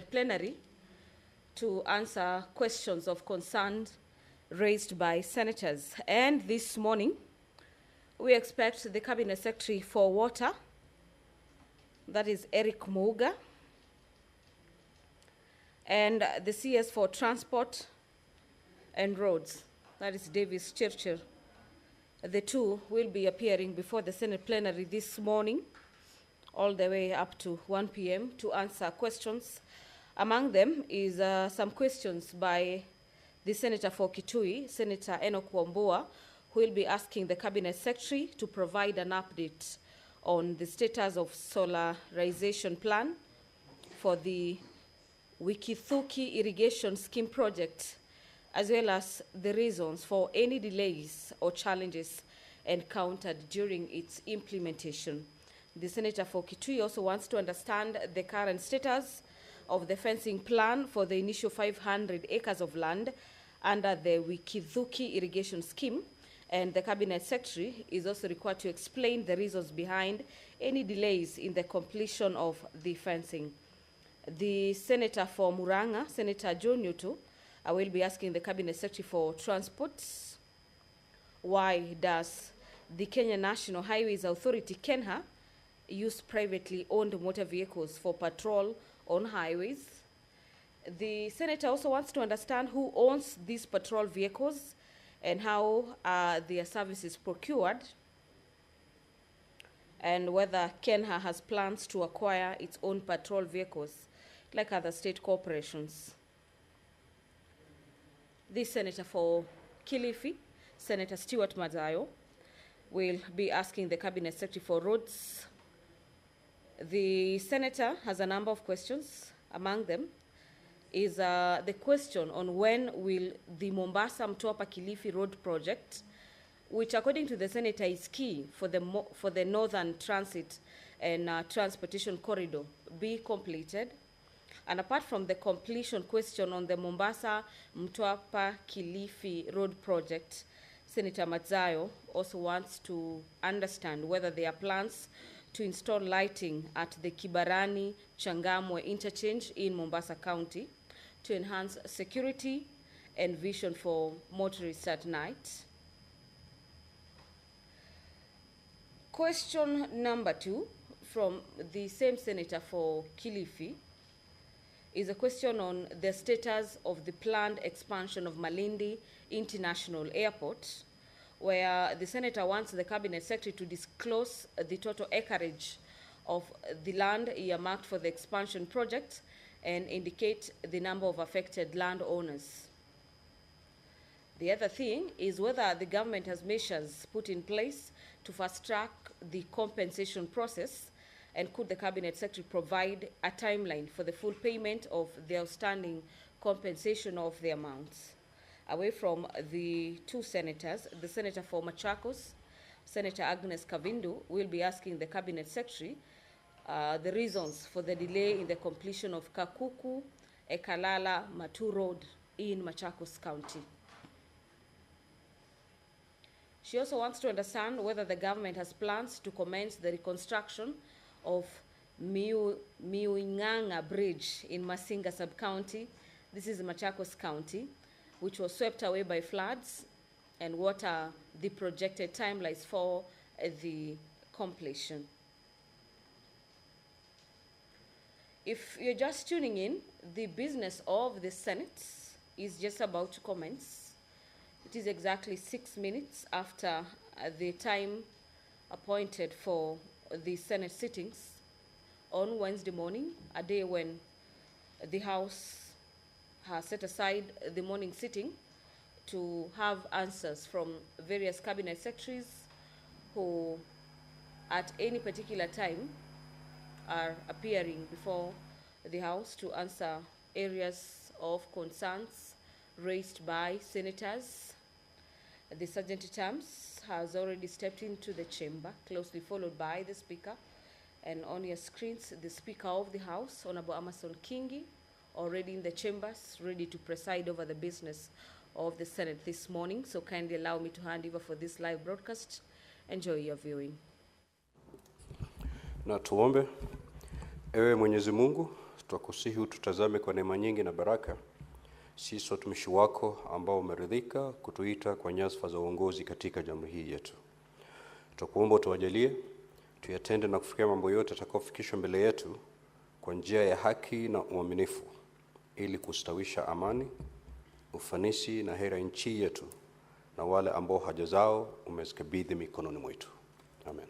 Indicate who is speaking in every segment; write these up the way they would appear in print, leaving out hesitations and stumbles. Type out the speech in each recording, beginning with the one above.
Speaker 1: Plenary to answer questions of concern raised by senators. And this morning, we expect the Cabinet Secretary for Water, that is Eric Muga, and the CS for Transport and Roads, that is Davis Churchill. The two will be appearing before the Senate plenary this morning, all the way up to 1 p.m. to answer questions. Among them is some questions by the Senator for Kitui, Senator Enoch Wambua, who will be asking the Cabinet Secretary to provide an update on the status of solarization plan for the Wikithuki irrigation scheme project, as well as the reasons for any delays or challenges encountered during its implementation. The Senator for Kitui also wants to understand the current status of the fencing plan for the initial 500 acres of land under the Wikithuki irrigation scheme, and the Cabinet Secretary is also required to explain the reasons behind any delays in the completion of the fencing. The Senator for Muranga, Senator John Newton, will be asking the Cabinet Secretary for Transport, why does the Kenya National Highways Authority, KENHA, use privately owned motor vehicles for patrol on highways? The Senator also wants to understand who owns these patrol vehicles and how their services procured, and whether KENHA has plans to acquire its own patrol vehicles like other state corporations. The Senator for Kilifi, Senator Stewart Mazayo, will be asking the Cabinet Secretary for Roads. The Senator has a number of questions. Among them is the question on when will the Mombasa Mtwapa Kilifi Road project, which according to the Senator is key for the northern transit and transportation corridor, be completed. And apart from the completion question on the Mombasa Mtwapa Kilifi Road project, Senator Mazayo also wants to understand whether there are plans to install lighting at the Kibarani Changamwe interchange in Mombasa County to enhance security and vision for motorists at night. Question number 2 from the same Senator for Kilifi is a question on the status of the planned expansion of Malindi International Airport, where the Senator wants the Cabinet Secretary to disclose the total acreage of the land earmarked for the expansion project and indicate the number of affected landowners. The other thing is whether the government has measures put in place to fast-track the compensation process, and could the Cabinet Secretary provide a timeline for the full payment of the outstanding compensation of the amounts. Away from the two senators, the Senator for Machakos, Senator Agnes Kavindu, will be asking the Cabinet Secretary the reasons for the delay in the completion of Kakuku Ekalala Matu Road in Machakos County. She also wants to understand whether the government has plans to commence the reconstruction of Miuinganga Bridge in Masinga Sub-County. This is Machakos County, which was swept away by floods, and what are the projected timelines for the completion. If you're just tuning in, the business of the Senate is just about to commence. It is exactly 6 minutes after the time appointed for the Senate sittings on Wednesday morning, a day when the House has set aside the morning sitting to have answers from various Cabinet Secretaries who at any particular time are appearing before the House to answer areas of concerns raised by senators. The Sergeant-at-Arms has already stepped into the chamber, closely followed by the Speaker. And on your screens, the Speaker of the House, Honorable Amason Kingi, already in the chambers, ready to preside over the business of the Senate this morning. So kindly allow me to hand over for this live broadcast. Enjoy your viewing.
Speaker 2: Na tuombe. Ewe Mwenyezi Mungu, twakusihi ututazame kwa neema nyingi na baraka, sisi watumishi wako ambao umeridhika kutuita kwa nyadhifa za uongozi katika jamii hii yetu. Twakuomba utuwajalie tuyatende na kufikia mambo yote yatakayofikishwa mbele yetu kwa njia ya haki na uaminifu, ili kustawisha amani, ufanisi na heri nchi yetu na wale ambao haja zao umezikabidhi mikononi mwetu. Amen.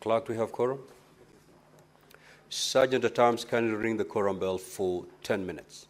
Speaker 2: Clerk, we have quorum. Sergeant at Arms, kindly ring the quorum bell for 10 minutes.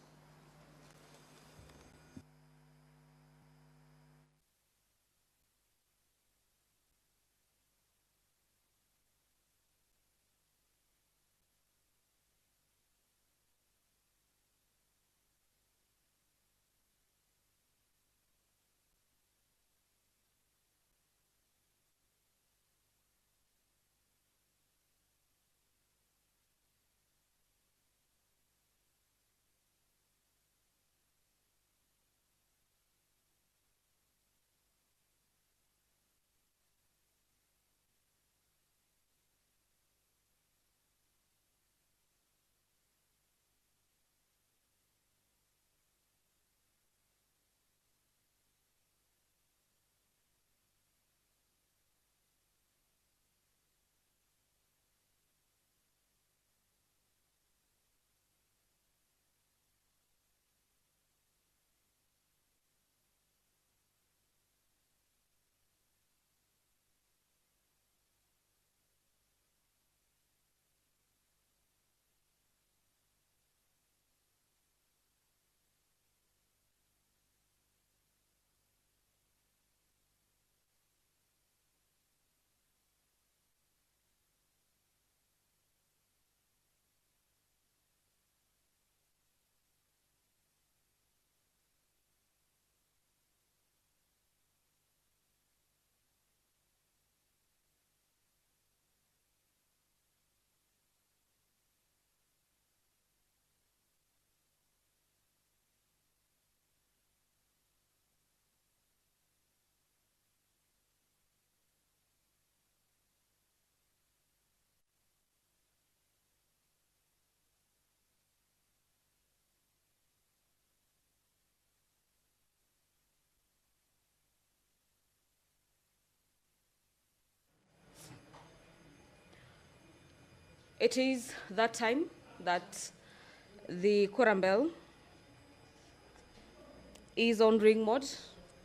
Speaker 1: It is that time that the quorum bell is on ring mode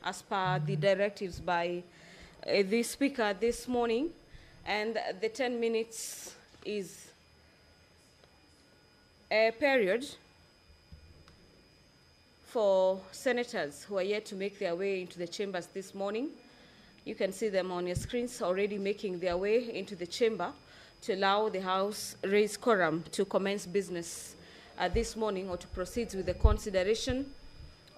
Speaker 1: as per the directives by the speaker this morning, and the 10 minutes is a period for senators who are yet to make their way into the chambers this morning. You can see them on your screens already making their way into the chamber to allow the House raised quorum to commence business this morning, or to proceed with the consideration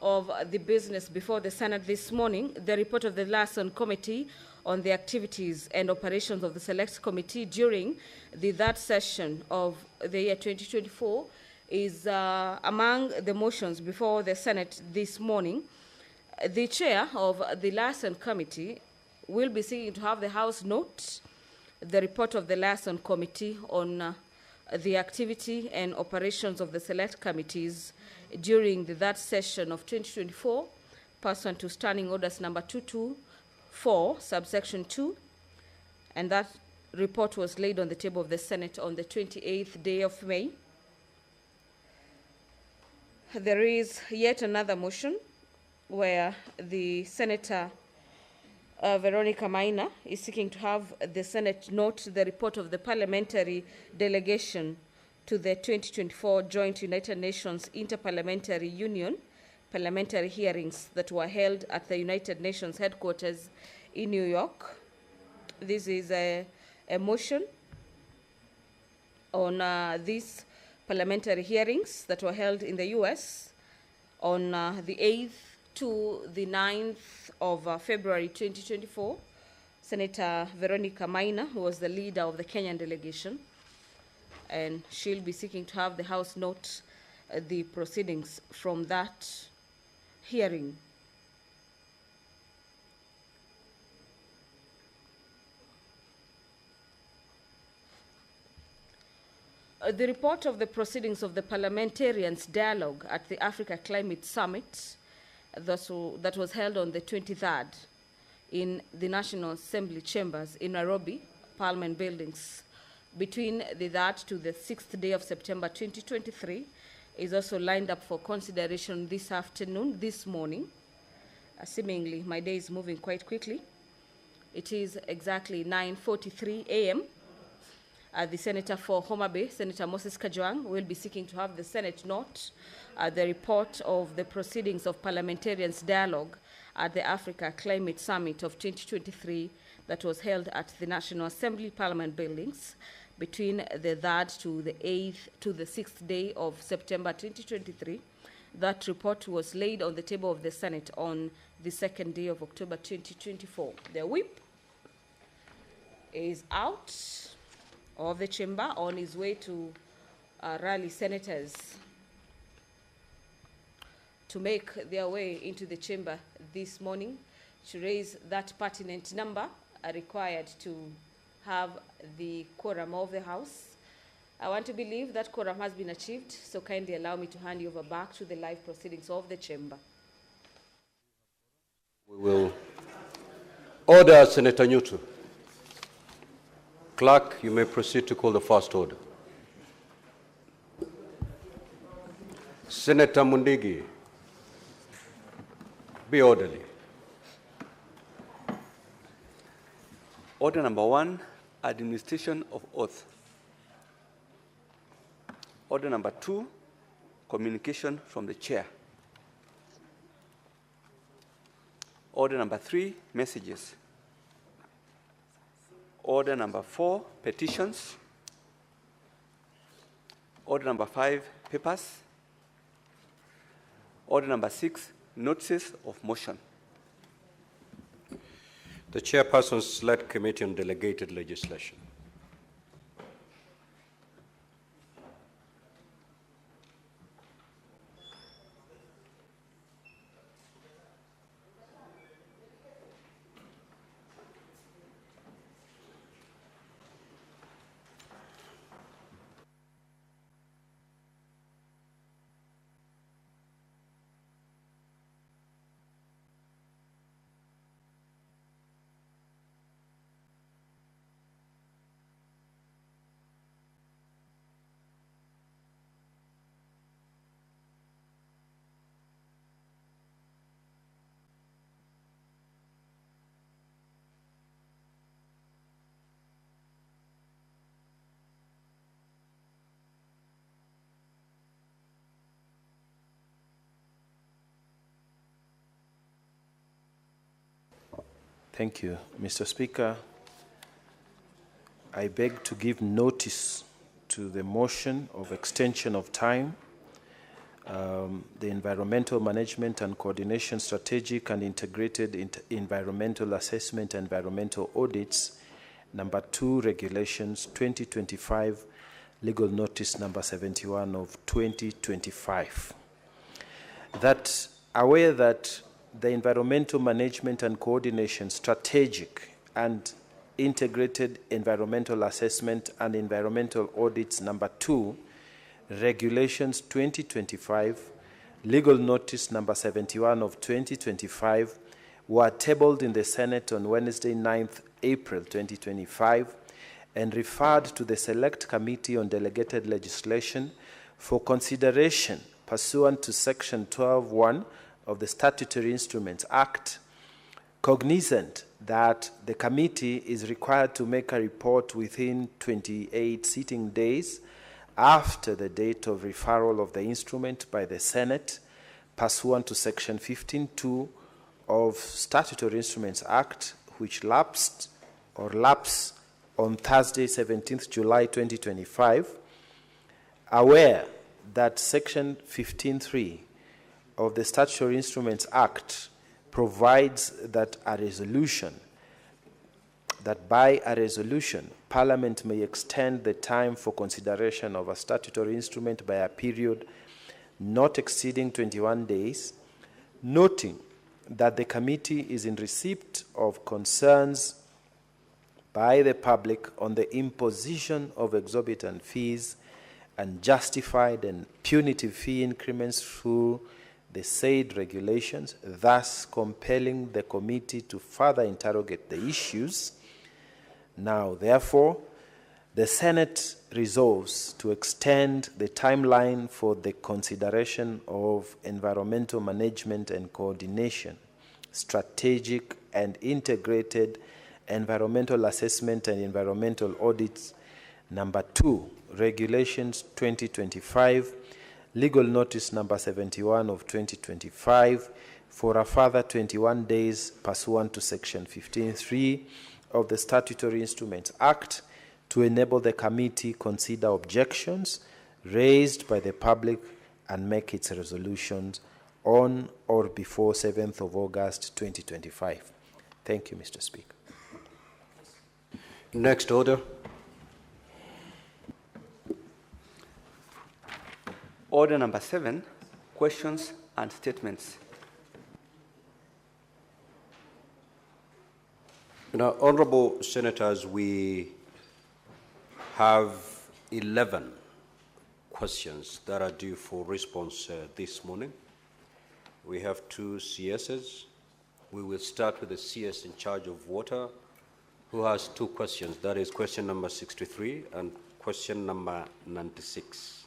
Speaker 1: of the business before the Senate this morning. The report of the Liaison Committee on the activities and operations of the Select Committee during the third session of the year 2024 is among the motions before the Senate this morning. The chair of the Liaison Committee will be seeking to have the House note the report of the Liaison Committee on the activity and operations of the select committees during the third session of 2024, pursuant to Standing Orders number 224, subsection 2, and that report was laid on the table of the Senate on the 28th day of May. There is yet another motion where the Senator Veronica Maina is seeking to have the Senate note the report of the parliamentary delegation to the 2024 Joint United Nations Interparliamentary Union parliamentary hearings that were held at the United Nations headquarters in New York This is a motion on these parliamentary hearings that were held in the US on the 8th to the 9th of February 2024. Senator Veronica Maina, who was the leader of the Kenyan delegation, and she'll be seeking to have the House note the proceedings from that hearing. The report of the proceedings of the parliamentarians' dialogue at the Africa Climate Summit that was held on the 23rd in the National Assembly chambers in Nairobi, Parliament buildings, between the 3rd to the 6th day of September 2023 is also lined up for consideration this afternoon, this morning. Seemingly, my day is moving quite quickly. It is exactly 9:43 a.m. The Senator for Homa Bay, Senator Moses Kajwang, will be seeking to have the Senate note the report of the proceedings of parliamentarians' dialogue at the Africa Climate Summit of 2023 that was held at the National Assembly Parliament buildings between the 3rd to the 8th to the 6th day of September 2023. That report was laid on the table of the Senate on the 2nd day of October 2024. The whip is out of the chamber on his way to rally senators to make their way into the chamber this morning to raise that pertinent number required to have the quorum of the House. I want to believe that quorum has been achieved, so kindly allow me to hand you over back to the live proceedings of the chamber.
Speaker 2: We will order Senator Nyutu. Clerk, you may proceed to call the first order. Senator Mundigi, be orderly.
Speaker 3: Order number 1, administration of oath. Order number 2, communication from the chair. Order number 3, messages. Order number 4, petitions. Order number 5, papers. Order number 6, notices of motion.
Speaker 2: The chairperson's led committee on delegated legislation.
Speaker 4: Thank you, Mr. Speaker. I beg to give notice to the motion of extension of time, the Environmental Management and Coordination Strategic and Integrated Environmental Assessment and Environmental Audits, number 2, Regulations 2025, Legal Notice number 71 of 2025. That aware that the Environmental Management and Coordination Strategic and Integrated Environmental Assessment and Environmental Audits number 2, Regulations 2025, Legal Notice number 71 of 2025 were tabled in the Senate on Wednesday, 9th April 2025 and referred to the Select Committee on Delegated Legislation for consideration pursuant to Section 12(1) of the Statutory Instruments Act, cognizant that the committee is required to make a report within 28 sitting days after the date of referral of the instrument by the Senate, pursuant to Section 15(2) of Statutory Instruments Act, which lapsed or lapse on Thursday, 17th July 2025, aware that Section 15.3 of the Statutory Instruments Act provides that by a resolution, Parliament may extend the time for consideration of a statutory instrument by a period not exceeding 21 days, noting that the committee is in receipt of concerns by the public on the imposition of exorbitant fees and justified and punitive fee increments through the said regulations, thus compelling the committee to further interrogate the issues. Now, therefore, the Senate resolves to extend the timeline for the consideration of environmental management and coordination, strategic and integrated environmental assessment and environmental audits, number 2, Regulations 2025, Legal Notice number 71 of 2025, for a further 21 days pursuant to Section 15.3 of the Statutory Instruments Act, to enable the committee consider objections raised by the public and make its resolutions on or before 7th of August 2025. Thank you, Mr. Speaker.
Speaker 2: Next order.
Speaker 3: Order number 7, questions and statements.
Speaker 2: Now, honorable senators, we have 11 questions that are due for response this morning. We have 2 CSs. We will start with the CS in charge of water, who has 2 questions. That is question number 63 and question number 96.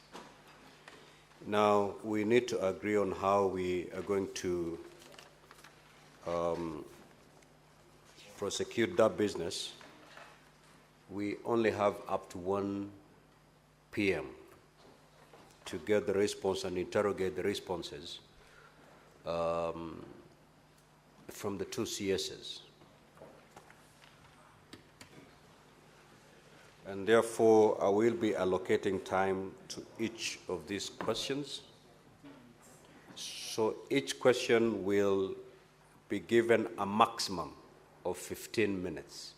Speaker 2: Now, we need to agree on how we are going to prosecute that business. We only have up to 1 p.m. to get the response and interrogate the responses from the 2 CSs. And therefore, I will be allocating time to each of these questions. So each question will be given a maximum of 15 minutes.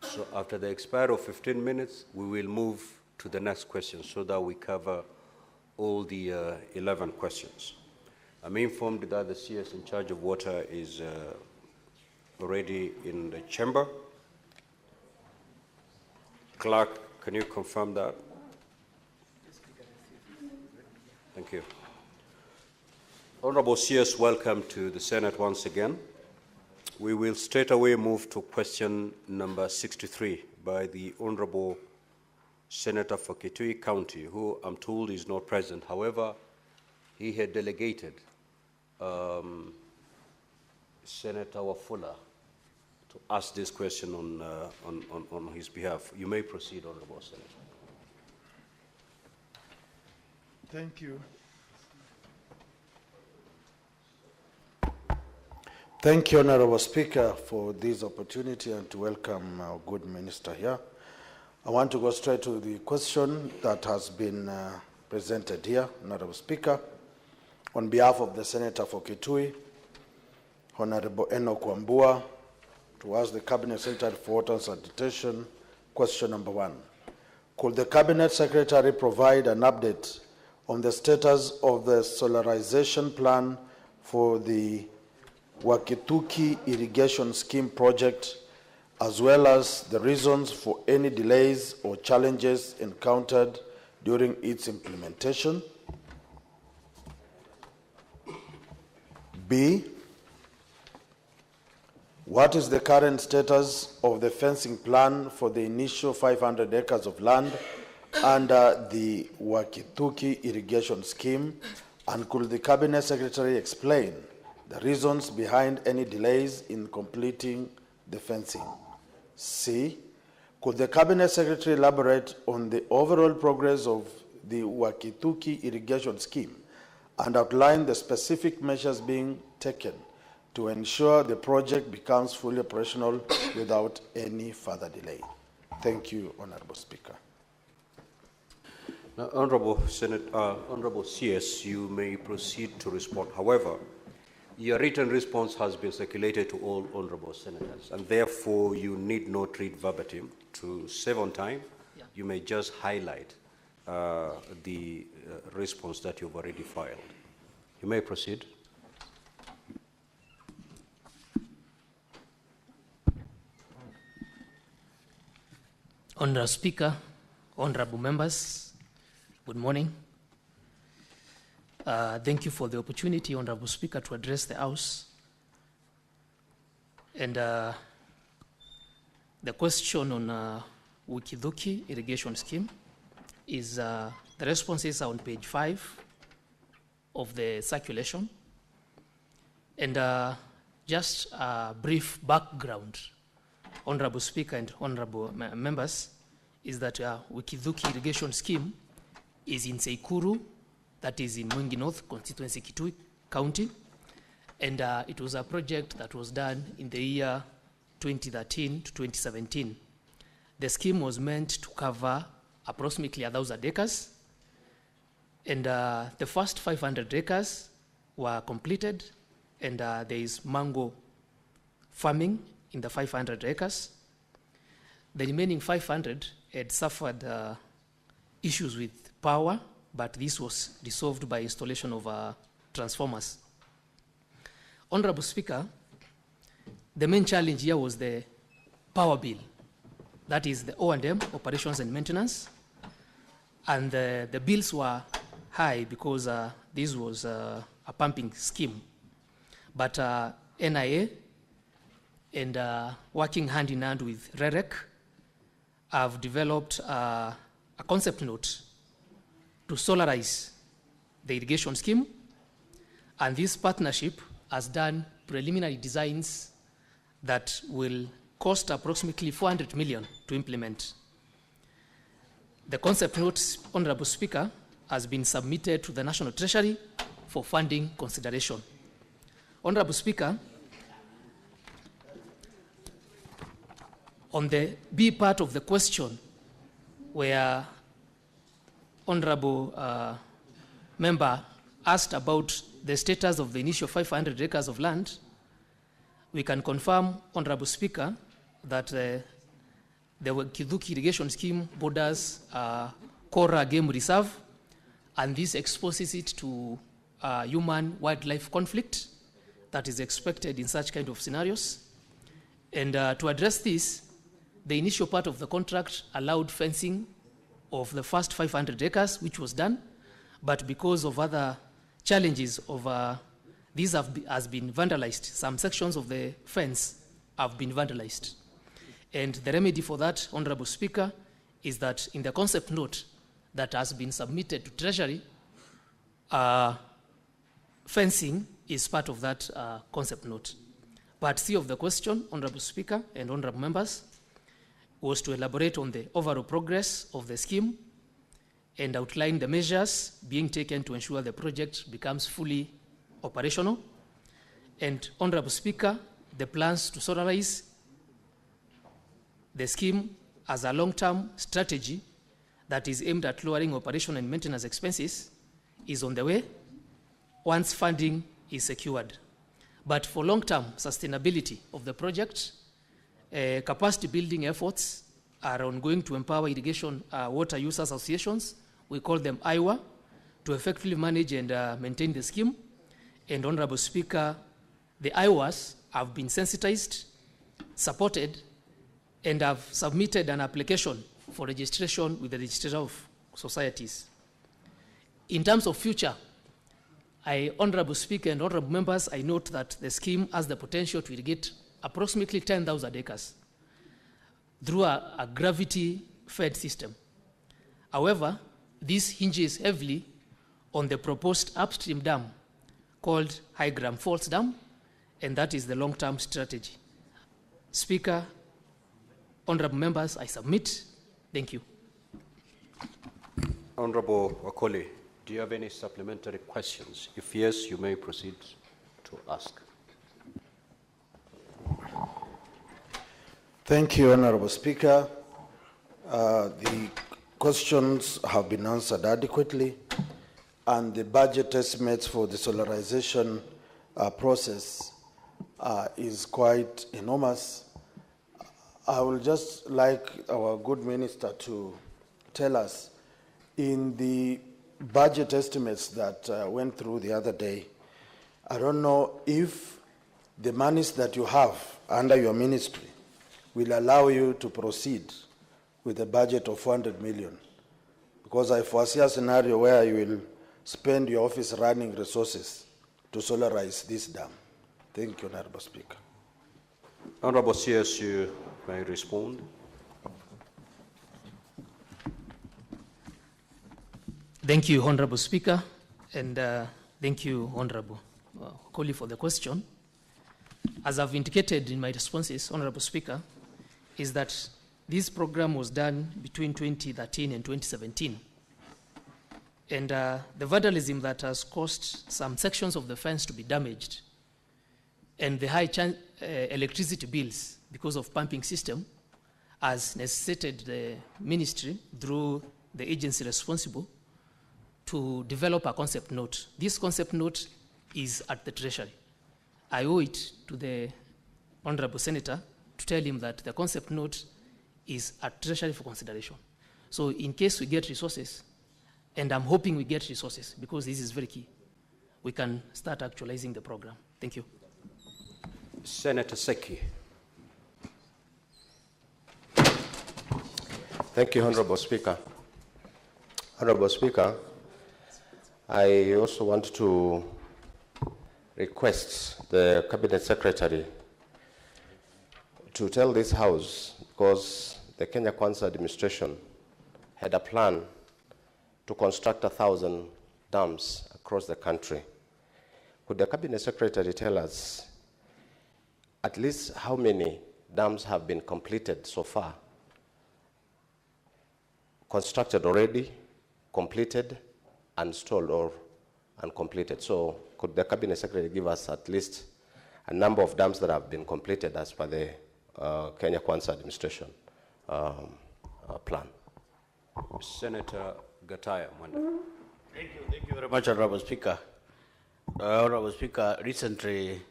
Speaker 2: So after the expiry of 15 minutes, we will move to the next question so that we cover all the 11 questions. I'm informed that the CS in charge of water is already in the chamber. Clerk, can you confirm that? Thank you. Honorable CS, welcome to the Senate once again. We will straight away move to question number 63 by the Honorable Senator for Kitui County, who I'm told is not present. However, he had delegated Senator Wafula to ask this question on his behalf. You may proceed, Honorable Senator.
Speaker 5: Thank you. Thank you, Honorable Speaker, for this opportunity and to welcome our good minister here. I want to go straight to the question that has been presented here, Honorable Speaker. On behalf of the Senator for Kitui, Honorable Enoch Wambua, to ask the Cabinet Secretary for Water and Sanitation, question number 1. Could the Cabinet Secretary provide an update on the status of the solarization plan for the Wakituki Irrigation Scheme project, as well as the reasons for any delays or challenges encountered during its implementation? B, what is the current status of the fencing plan for the initial 500 acres of land under the Wakituki Irrigation Scheme, and could the Cabinet Secretary explain the reasons behind any delays in completing the fencing? C, could the Cabinet Secretary elaborate on the overall progress of the Wakituki Irrigation Scheme and outline the specific measures being taken to ensure the project becomes fully operational without any further delay. Thank you, Honorable Speaker.
Speaker 2: Now, Honorable CS, you may proceed to respond. However, your written response has been circulated to all honorable senators, and therefore you need not read verbatim. To save on time, you may just highlight the response that you've already filed. You may proceed.
Speaker 6: Honorable Speaker, honorable members, good morning. Thank you for the opportunity, Honorable Speaker, to address the House. And the question on Wikiduki irrigation scheme is the responses are on page 5 of the circulation. And just a brief background, Honorable Speaker and honorable members, is that Wikiduki irrigation scheme is in Seikuru, that is in Mwingi North constituency, Kitui County. And it was a project that was done in the year 2013 to 2017. The scheme was meant to cover approximately 1,000 acres. And the first 500 acres were completed. And there is mango farming in the 500 acres. The remaining 500 had suffered issues with power, but this was resolved by installation of transformers. Honorable Speaker, the main challenge here was the power bill. That is the O&M, operations and maintenance. And the bills were high because this was a pumping scheme. But NIA and working hand in hand with REREC have developed a concept note to solarize the irrigation scheme, and this partnership has done preliminary designs that will cost approximately 400 million to implement. The concept note, Honorable Speaker, has been submitted to the National Treasury for funding consideration. Honorable Speaker, on the B part of the question, where Honorable member asked about the status of the initial 500 acres of land, we can confirm, Honorable Speaker, that the Wikiduki irrigation scheme borders Kora Game Reserve, and this exposes it to human-wildlife conflict that is expected in such kind of scenarios. And to address this, the initial part of the contract allowed fencing of the first 500 acres, which was done, but because of other challenges of these has been vandalized. Some sections of the fence have been vandalized. And the remedy for that, Honorable Speaker, is that in the concept note that has been submitted to Treasury, fencing is part of that concept note. Part C of the question, Honorable Speaker and honorable members, was to elaborate on the overall progress of the scheme and outline the measures being taken to ensure the project becomes fully operational. And Honorable Speaker, the plans to solarize the scheme as a long-term strategy that is aimed at lowering operation and maintenance expenses is on the way once funding is secured. But for long-term sustainability of the project, capacity building efforts are ongoing to empower irrigation water use associations. We call them IWA, to effectively manage and maintain the scheme. And Honorable Speaker, the IWAs have been sensitized, supported, and have submitted an application for registration with the Register of Societies. In terms of future, Honorable Speaker and honorable members, I note that the scheme has the potential to irrigate approximately 10,000 acres through a gravity-fed system. However, this hinges heavily on the proposed upstream dam called High Gram Falls Dam, and that is the long-term strategy. Speaker, honorable members, I submit. Thank you.
Speaker 2: Honorable Wakoli, do you have any supplementary questions? If yes, you may proceed to ask.
Speaker 5: Thank you, Honorable Speaker. The questions have been answered adequately, and the budget estimates for the solarization process is quite enormous. I would just like our good minister to tell us, in the budget estimates that went through the other day, I don't know if the monies that you have under your ministry will allow you to proceed with a budget of 400 million, because I foresee a scenario where you will spend your office running resources to solarize this dam. Thank you, Honorable Speaker.
Speaker 2: Honorable CS, you may respond.
Speaker 6: Thank you, Honorable Speaker, and thank you, Honorable Koli, for the question. As I've indicated in my responses, Honorable Speaker, is that this program was done between 2013 and 2017. And the vandalism that has caused some sections of the fence to be damaged and the high electricity bills because of pumping system has necessitated the ministry through the agency responsible to develop a concept note. This concept note is at the Treasury. I owe it to the Honorable Senator to tell him that the concept note is at Treasury for consideration. So in case we get resources, and I'm hoping we get resources because this is very key, we can start actualizing the program. Thank you.
Speaker 2: Senator Seki.
Speaker 7: Thank you, Honorable Speaker. Honorable Speaker, I also want to request the Cabinet Secretary to tell this House, because the Kenya Kwanza administration had a plan to construct 1,000 dams across the country. Could the Cabinet Secretary tell us at least how many dams have been completed so far? Constructed already, completed, installed, or uncompleted. So could the Cabinet Secretary give us at least a number of dams that have been completed as per the Kenya Kwanza administration plan?
Speaker 2: Senator Gataya Mwanda.
Speaker 8: Thank you very much, Honorable Speaker. Honorable Speaker, recently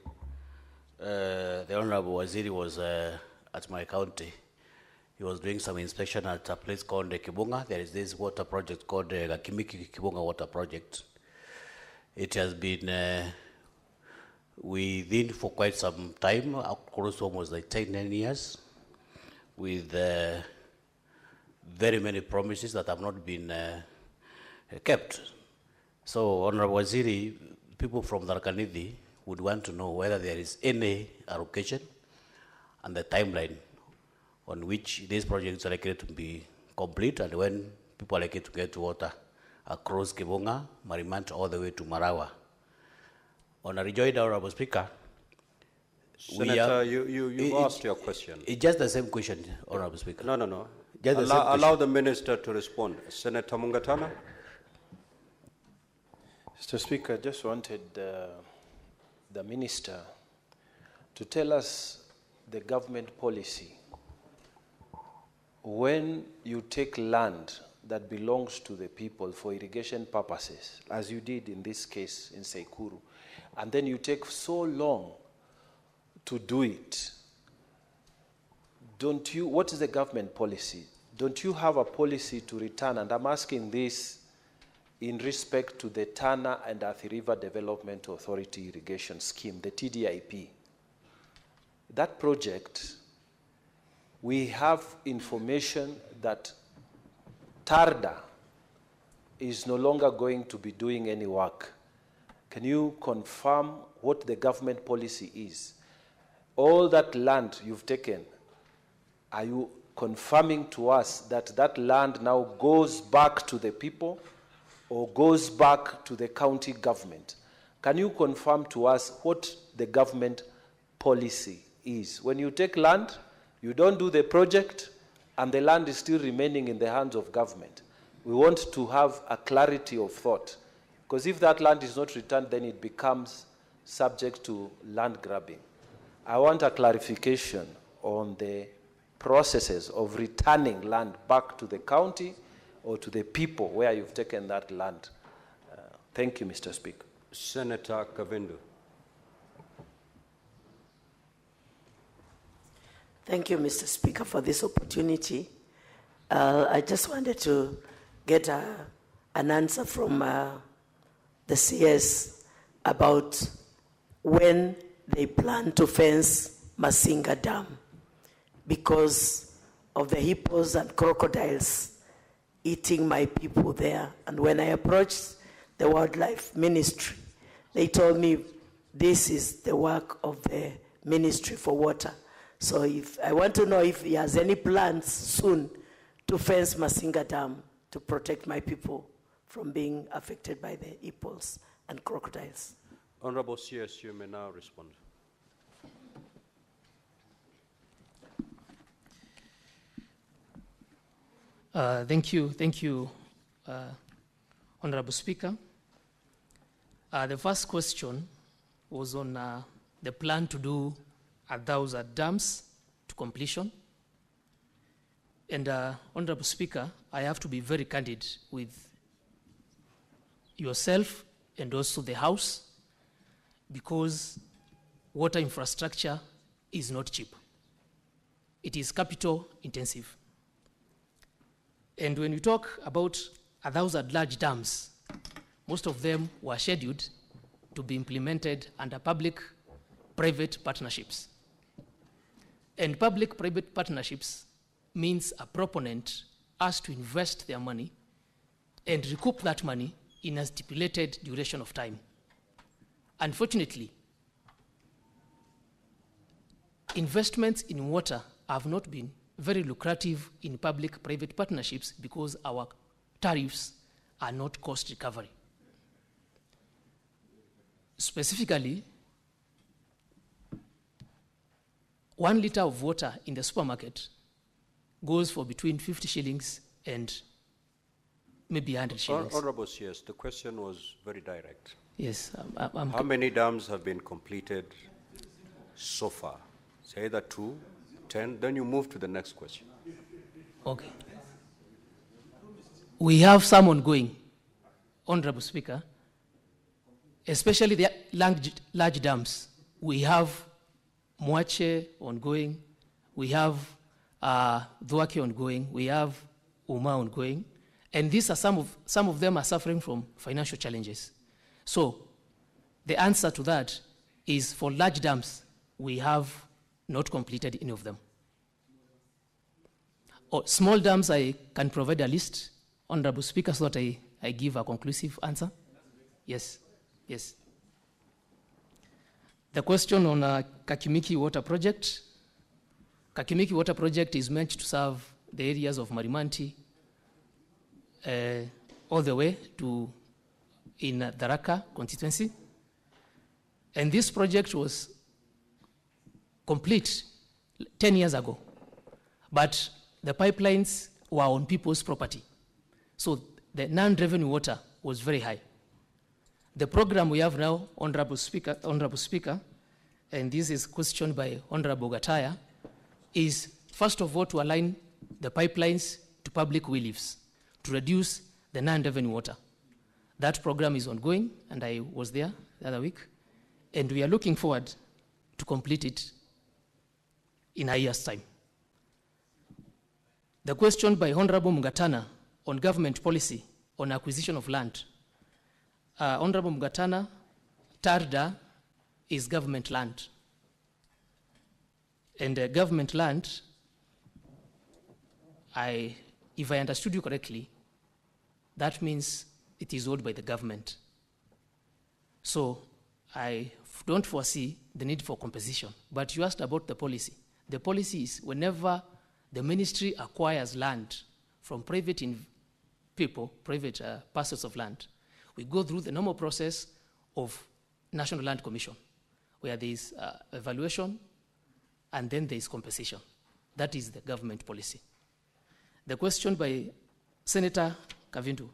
Speaker 8: the Honorable Waziri was at my county. He was doing some inspection at a place called Kibunga. There is this water project called Gakimiki Kibunga Water Project. It has been within for quite some time, across almost like 10 years, with very many promises that have not been kept. So, Honorable Waziri, people from Tharaka-Nithi would want to know whether there is any allocation and the timeline on which these projects are likely to be complete and when people are likely to get water across Kibunga, Marimant, all the way to Marawa. On a rejoinder, Honorable Speaker,
Speaker 2: Senator, you asked your question.
Speaker 8: It's just the same question, Honorable Speaker.
Speaker 2: No.
Speaker 8: Allow
Speaker 2: the minister to respond. Senator Mungatana.
Speaker 4: Mr. Speaker, I just wanted the minister to tell us the government policy. When you take land that belongs to the people for irrigation purposes, as you did in this case in Sekuru, and then you take so long to do it, what is the government policy? Don't you have a policy to return? And I'm asking this in respect to the Tana and Athi River Development Authority Irrigation Scheme, the TDIP. That project, we have information that TARDA is no longer going to be doing any work. Can you confirm what the government policy is? All that land you've taken, are you confirming to us that that land now goes back to the people or goes back to the county government? Can you confirm to us what the government policy is? When you take land, you don't do the project, and the land is still remaining in the hands of government. We want to have a clarity of thought, because if that land is not returned, then it becomes subject to land grabbing. I want a clarification on the processes of returning land back to the county or to the people where you've taken that land. Thank you, Mr. Speaker.
Speaker 2: Senator Kavindu.
Speaker 9: Thank you, Mr. Speaker, for this opportunity. I just wanted to get an answer from the CS about when they plan to fence Masinga Dam because of the hippos and crocodiles eating my people there. And when I approached the Wildlife Ministry, they told me this is the work of the Ministry for Water. So I want to know if he has any plans soon to fence Masinga Dam to protect my people from being affected by the hippos and crocodiles.
Speaker 2: Honorable CS, you may now respond.
Speaker 6: Thank you, Honorable Speaker. The first question was on the plan to do 1,000 dams to completion. And Honorable Speaker, I have to be very candid with yourself and also the House because water infrastructure is not cheap. It is capital intensive. And when you talk about 1,000 large dams, most of them were scheduled to be implemented under public-private partnerships. And public-private partnerships means a proponent has to invest their money and recoup that money in a stipulated duration of time. Unfortunately, investments in water have not been very lucrative in public-private partnerships because our tariffs are not cost recovery. Specifically, 1 liter of water in the supermarket goes for between 50 shillings and maybe 100 shillings.
Speaker 2: Honorable CS, the question was very direct.
Speaker 6: Yes.
Speaker 2: How many dams have been completed so far? Say either 2, 10, then you move to the next question.
Speaker 6: Okay. We have some ongoing, Honorable Speaker, especially the large dams. We have Mwache ongoing, we have Dhuake ongoing, we have Uma ongoing, and these are some of them are suffering from financial challenges. So the answer to that is for large dams, we have not completed any of them. Or small dams, I can provide a list, Honorable Speaker, so that I give a conclusive answer. Yes, yes. The question on Kakimiki Water Project. Kakimiki Water Project is meant to serve the areas of Marimanti all the way to in Tharaka constituency. And this project was complete 10 years ago, but the pipelines were on people's property. So the non-revenue water was very high. The program we have now, Honorable Speaker, and this is questioned by Honorable Gataya, is first of all to align the pipelines to public will-leaves to reduce the non-revenue water. That program is ongoing, and I was there the other week, and we are looking forward to complete it in a year's time. The question by Honorable Mugatana on government policy on acquisition of land. Honorable Mugatana, Tarda is government land. And government land, if I understood you correctly, that means it is owned by the government. So I don't foresee the need for compensation. But you asked about the policy. The policy is whenever the ministry acquires land from private parcels of land, we go through the normal process of National Land Commission, where there is evaluation and then there is compensation. That is the government policy. The question by Senator Kavindu,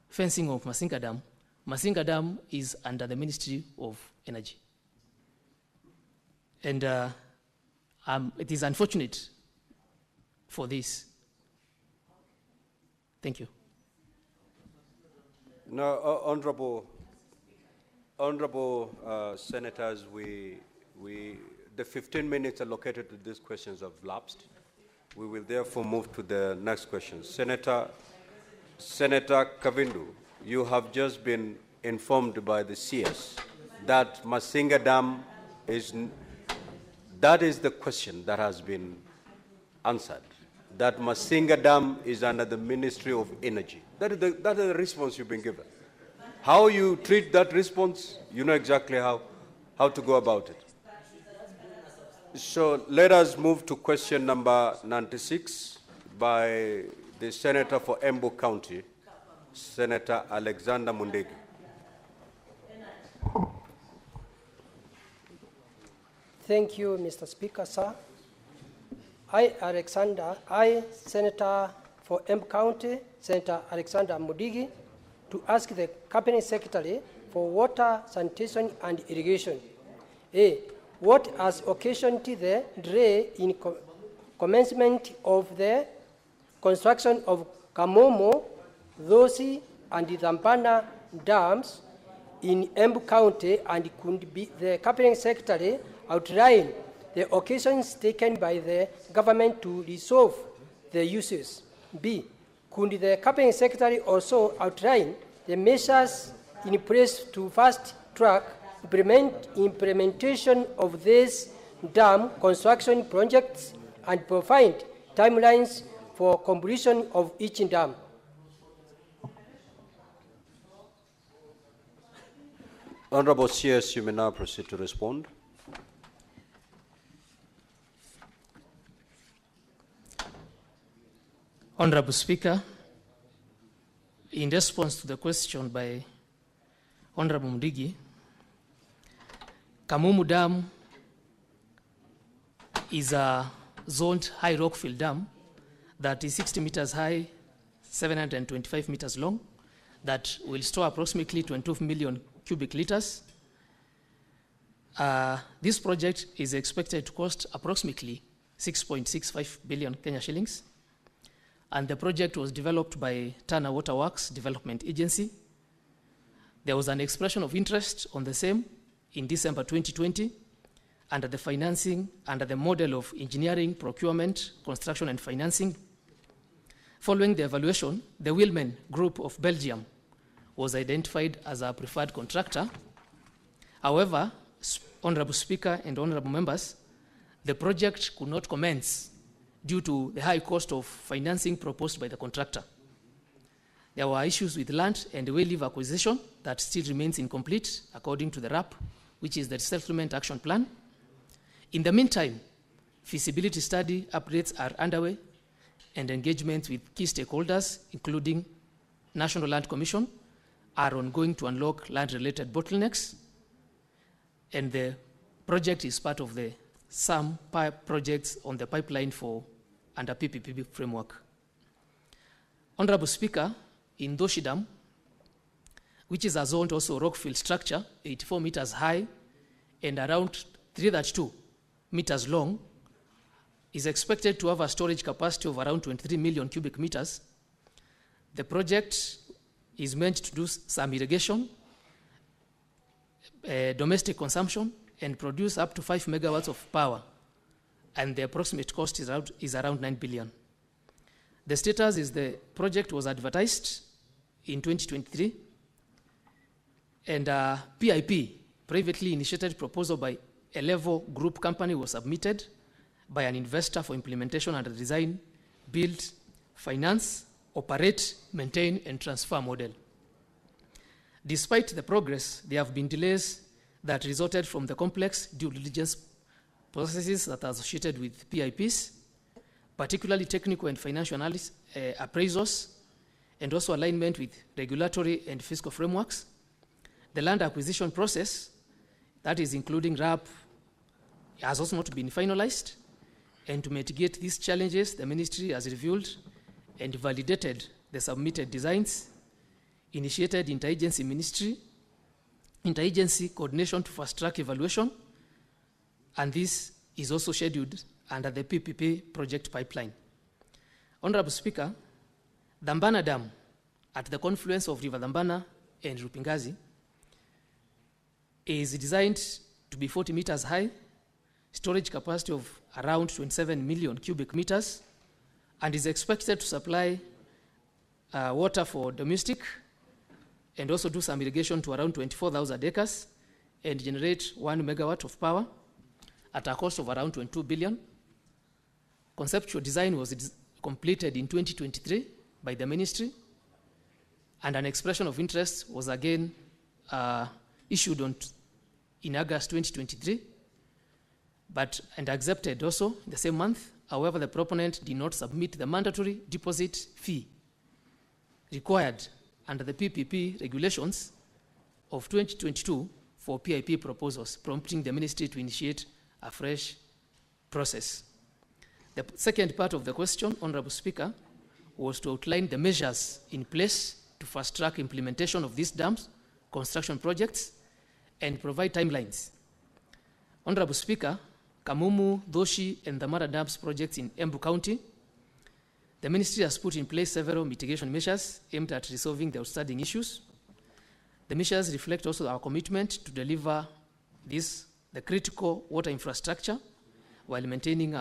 Speaker 6: fencing of Masinga Dam. Masinga Dam is under the Ministry of Energy. And it is unfortunate for this. Thank you.
Speaker 2: Now, honorable senators, the 15 minutes allocated to these questions have lapsed. We will therefore move to the next question. Senator Kavindu, you have just been informed by the CS that Masinga Dam that is the question that has been answered, that Masinga Dam is under the Ministry of Energy. That is the response you've been given. How you treat that response, you know exactly how to go about it. So let us move to question number 96 by the Senator for Embu County, Senator Alexander Mundegi.
Speaker 10: Thank you, Mr. Speaker, sir. Senator for Embu County, Senator Alexander Mundegi, to ask the Cabinet Secretary for Water, Sanitation and Irrigation. A. What has occasioned the delay in commencement of the construction of Kamomo, Dhosi, and Zampana dams in Embu County, and could be the Cabinet Secretary outline the occasions taken by the government to resolve the issues? B. Could the Cabinet Secretary also outline the measures in place to fast-track implementation of these dam construction projects and provide timelines for completion of each dam?
Speaker 2: Honorable CS, you may now proceed to respond.
Speaker 6: Honorable Speaker, in response to the question by Honorable Mundegi, Kamumu Dam is a zoned high rockfill dam that is 60 meters high, 725 meters long, that will store approximately 22 million cubic liters. This project is expected to cost approximately 6.65 billion Kenya shillings. And the project was developed by Tana Waterworks Development Agency. There was an expression of interest on the same in December 2020 under the financing, under the model of engineering, procurement, construction, and financing. Following the evaluation, the Wilman Group of Belgium was identified as a preferred contractor. However, Honorable Speaker and Honorable Members, the project could not commence due to the high cost of financing proposed by the contractor. There were issues with land and well leave acquisition that still remains incomplete according to the RAP, which is the Settlement Action Plan. In the meantime, feasibility study updates are underway and engagements with key stakeholders, including National Land Commission, are ongoing to unlock land-related bottlenecks. And the project is part of the some projects on the pipeline for under PPP framework. Honorable Speaker, in Dhosi Dam, which is a zoned also rockfill structure, 84 meters high and around 332 meters long, is expected to have a storage capacity of around 23 million cubic meters. The project is meant to do some irrigation, domestic consumption, and produce up to 5 megawatts of power, and the approximate cost is around 9 billion. The status is the project was advertised in 2023, and a PIP, privately initiated proposal by a level group company, was submitted by an investor for implementation under design, build, finance, operate, maintain, and transfer model. Despite the progress, there have been delays that resulted from the complex due diligence processes that are associated with PIPs, particularly technical and financial analysis, appraisals, and also alignment with regulatory and fiscal frameworks. The land acquisition process, that is including RAP, has also not been finalized. And to mitigate these challenges, the ministry has reviewed and validated the submitted designs, initiated interagency coordination to fast-track evaluation, and this is also scheduled under the PPP project pipeline. Honorable Speaker, Dambana Dam at the confluence of River Dambana and Rupingazi is designed to be 40 meters high, storage capacity of around 27 million cubic meters, and is expected to supply water for domestic and also do some irrigation to around 24,000 acres and generate 1 megawatt of power at a cost of around 22 billion. Conceptual design was completed in 2023 by the ministry, and an expression of interest was again issued in August 2023, and accepted also in the same month. However, the proponent did not submit the mandatory deposit fee required under the PPP regulations of 2022 for PIP proposals, prompting the ministry to initiate a fresh process. The second part of the question, Honorable Speaker, was to outline the measures in place to fast-track implementation of these dams construction projects and provide timelines. Honorable Speaker, Kamumu, Doshi, and the Mara Dams projects in Embu County, the ministry has put in place several mitigation measures aimed at resolving the outstanding issues. The measures reflect also our commitment to deliver the critical water infrastructure while maintaining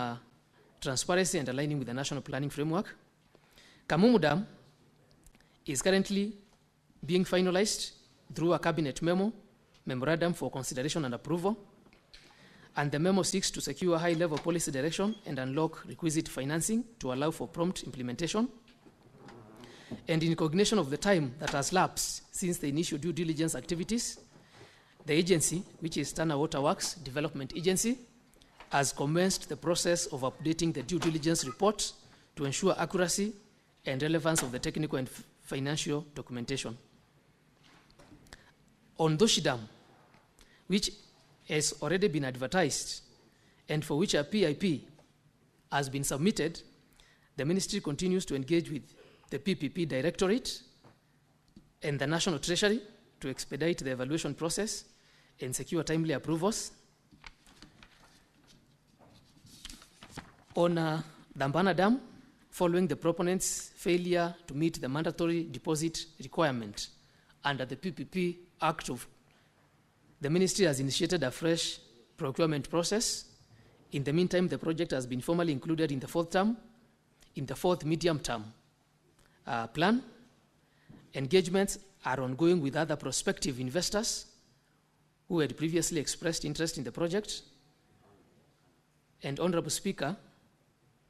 Speaker 6: transparency and aligning with the national planning framework. Kamumu Dam is currently being finalized through a cabinet memorandum for consideration and approval, and the memo seeks to secure high-level policy direction and unlock requisite financing to allow for prompt implementation. And in recognition of the time that has lapsed since the initial due diligence activities, the agency, which is Tana Waterworks Development Agency, has commenced the process of updating the due diligence report to ensure accuracy and relevance of the technical and financial documentation. On Doshi Dam, which has already been advertised and for which a PIP has been submitted, the ministry continues to engage with the PPP Directorate and the National Treasury to expedite the evaluation process and secure timely approvals. On Dambana Dam, following the proponent's failure to meet the mandatory deposit requirement under the PPP Act the ministry has initiated a fresh procurement process. In the meantime, the project has been formally included in the fourth medium-term plan. Engagements are ongoing with other prospective investors who had previously expressed interest in the project. And Honorable Speaker,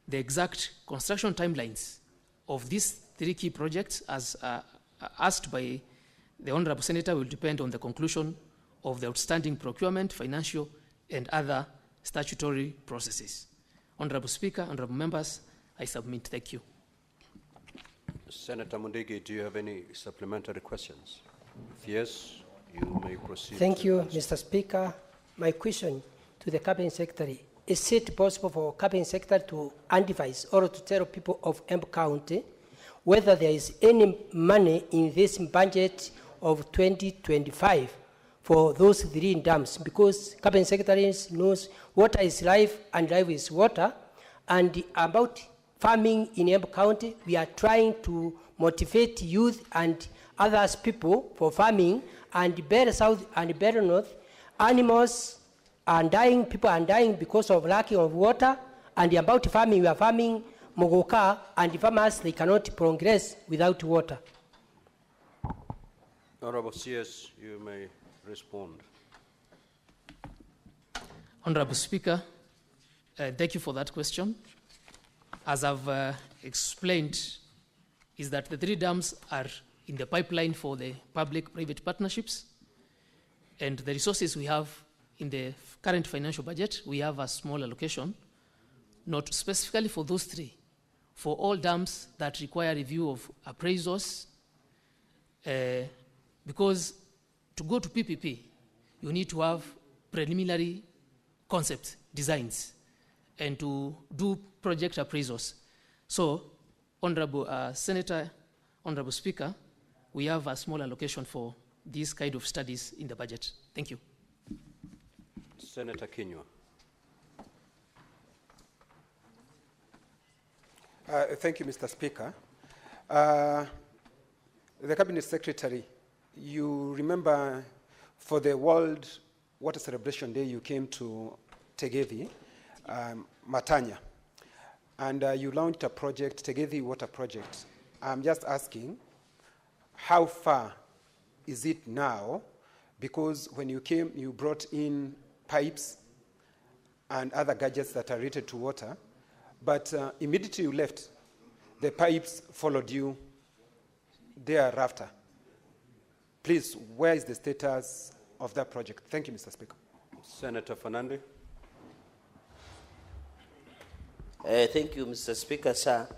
Speaker 6: the exact construction timelines of these three key projects, as asked by the Honorable Senator, will depend on the conclusion of the outstanding procurement, financial, and other statutory processes. Honorable Speaker, honorable members, I submit. Thank you.
Speaker 2: Senator Mundigi, do you have any supplementary questions? If yes, you may proceed.
Speaker 10: Thank you, Mr. Speaker. My question to the Cabinet Secretary: is it possible for Cabinet Secretary to advise or to tell people of Embu County whether there is any money in this budget of 2025 for those three dams? Because Cabinet Secretary knows water is life and life is water. And about farming in Embu County, we are trying to motivate youth and others people for farming, and better south and better north. Animals are dying, people are dying because of lack of water. And about farming, we are farming mogoka, and the farmers, they cannot progress without water.
Speaker 2: Honorable CS, you may respond.
Speaker 6: Honorable Speaker, thank you for that question. As I've explained, is that the three dams are in the pipeline for the public-private partnerships, and the resources we have in the current financial budget, we have a small allocation, not specifically for those three, for all dams that require review of appraisals, because to go to PPP, you need to have preliminary concept designs and to do project appraisals. So, Honorable Senator, Honorable Speaker, we have a small allocation for these kind of studies in the budget. Thank you.
Speaker 2: Senator Kinyua.
Speaker 11: Thank you, Mr. Speaker. The Cabinet Secretary, you remember for the World Water Celebration Day, you came to Tegethi, Matanya, and you launched a project, Tegethi Water Project. I'm just asking, how far is it now? Because when you came, you brought in pipes and other gadgets that are related to water, but immediately you left, the pipes followed you thereafter. Please, where is the status of that project? Thank you, Mr. Speaker.
Speaker 2: Senator Fernandez.
Speaker 12: Thank you, Mr. Speaker, sir.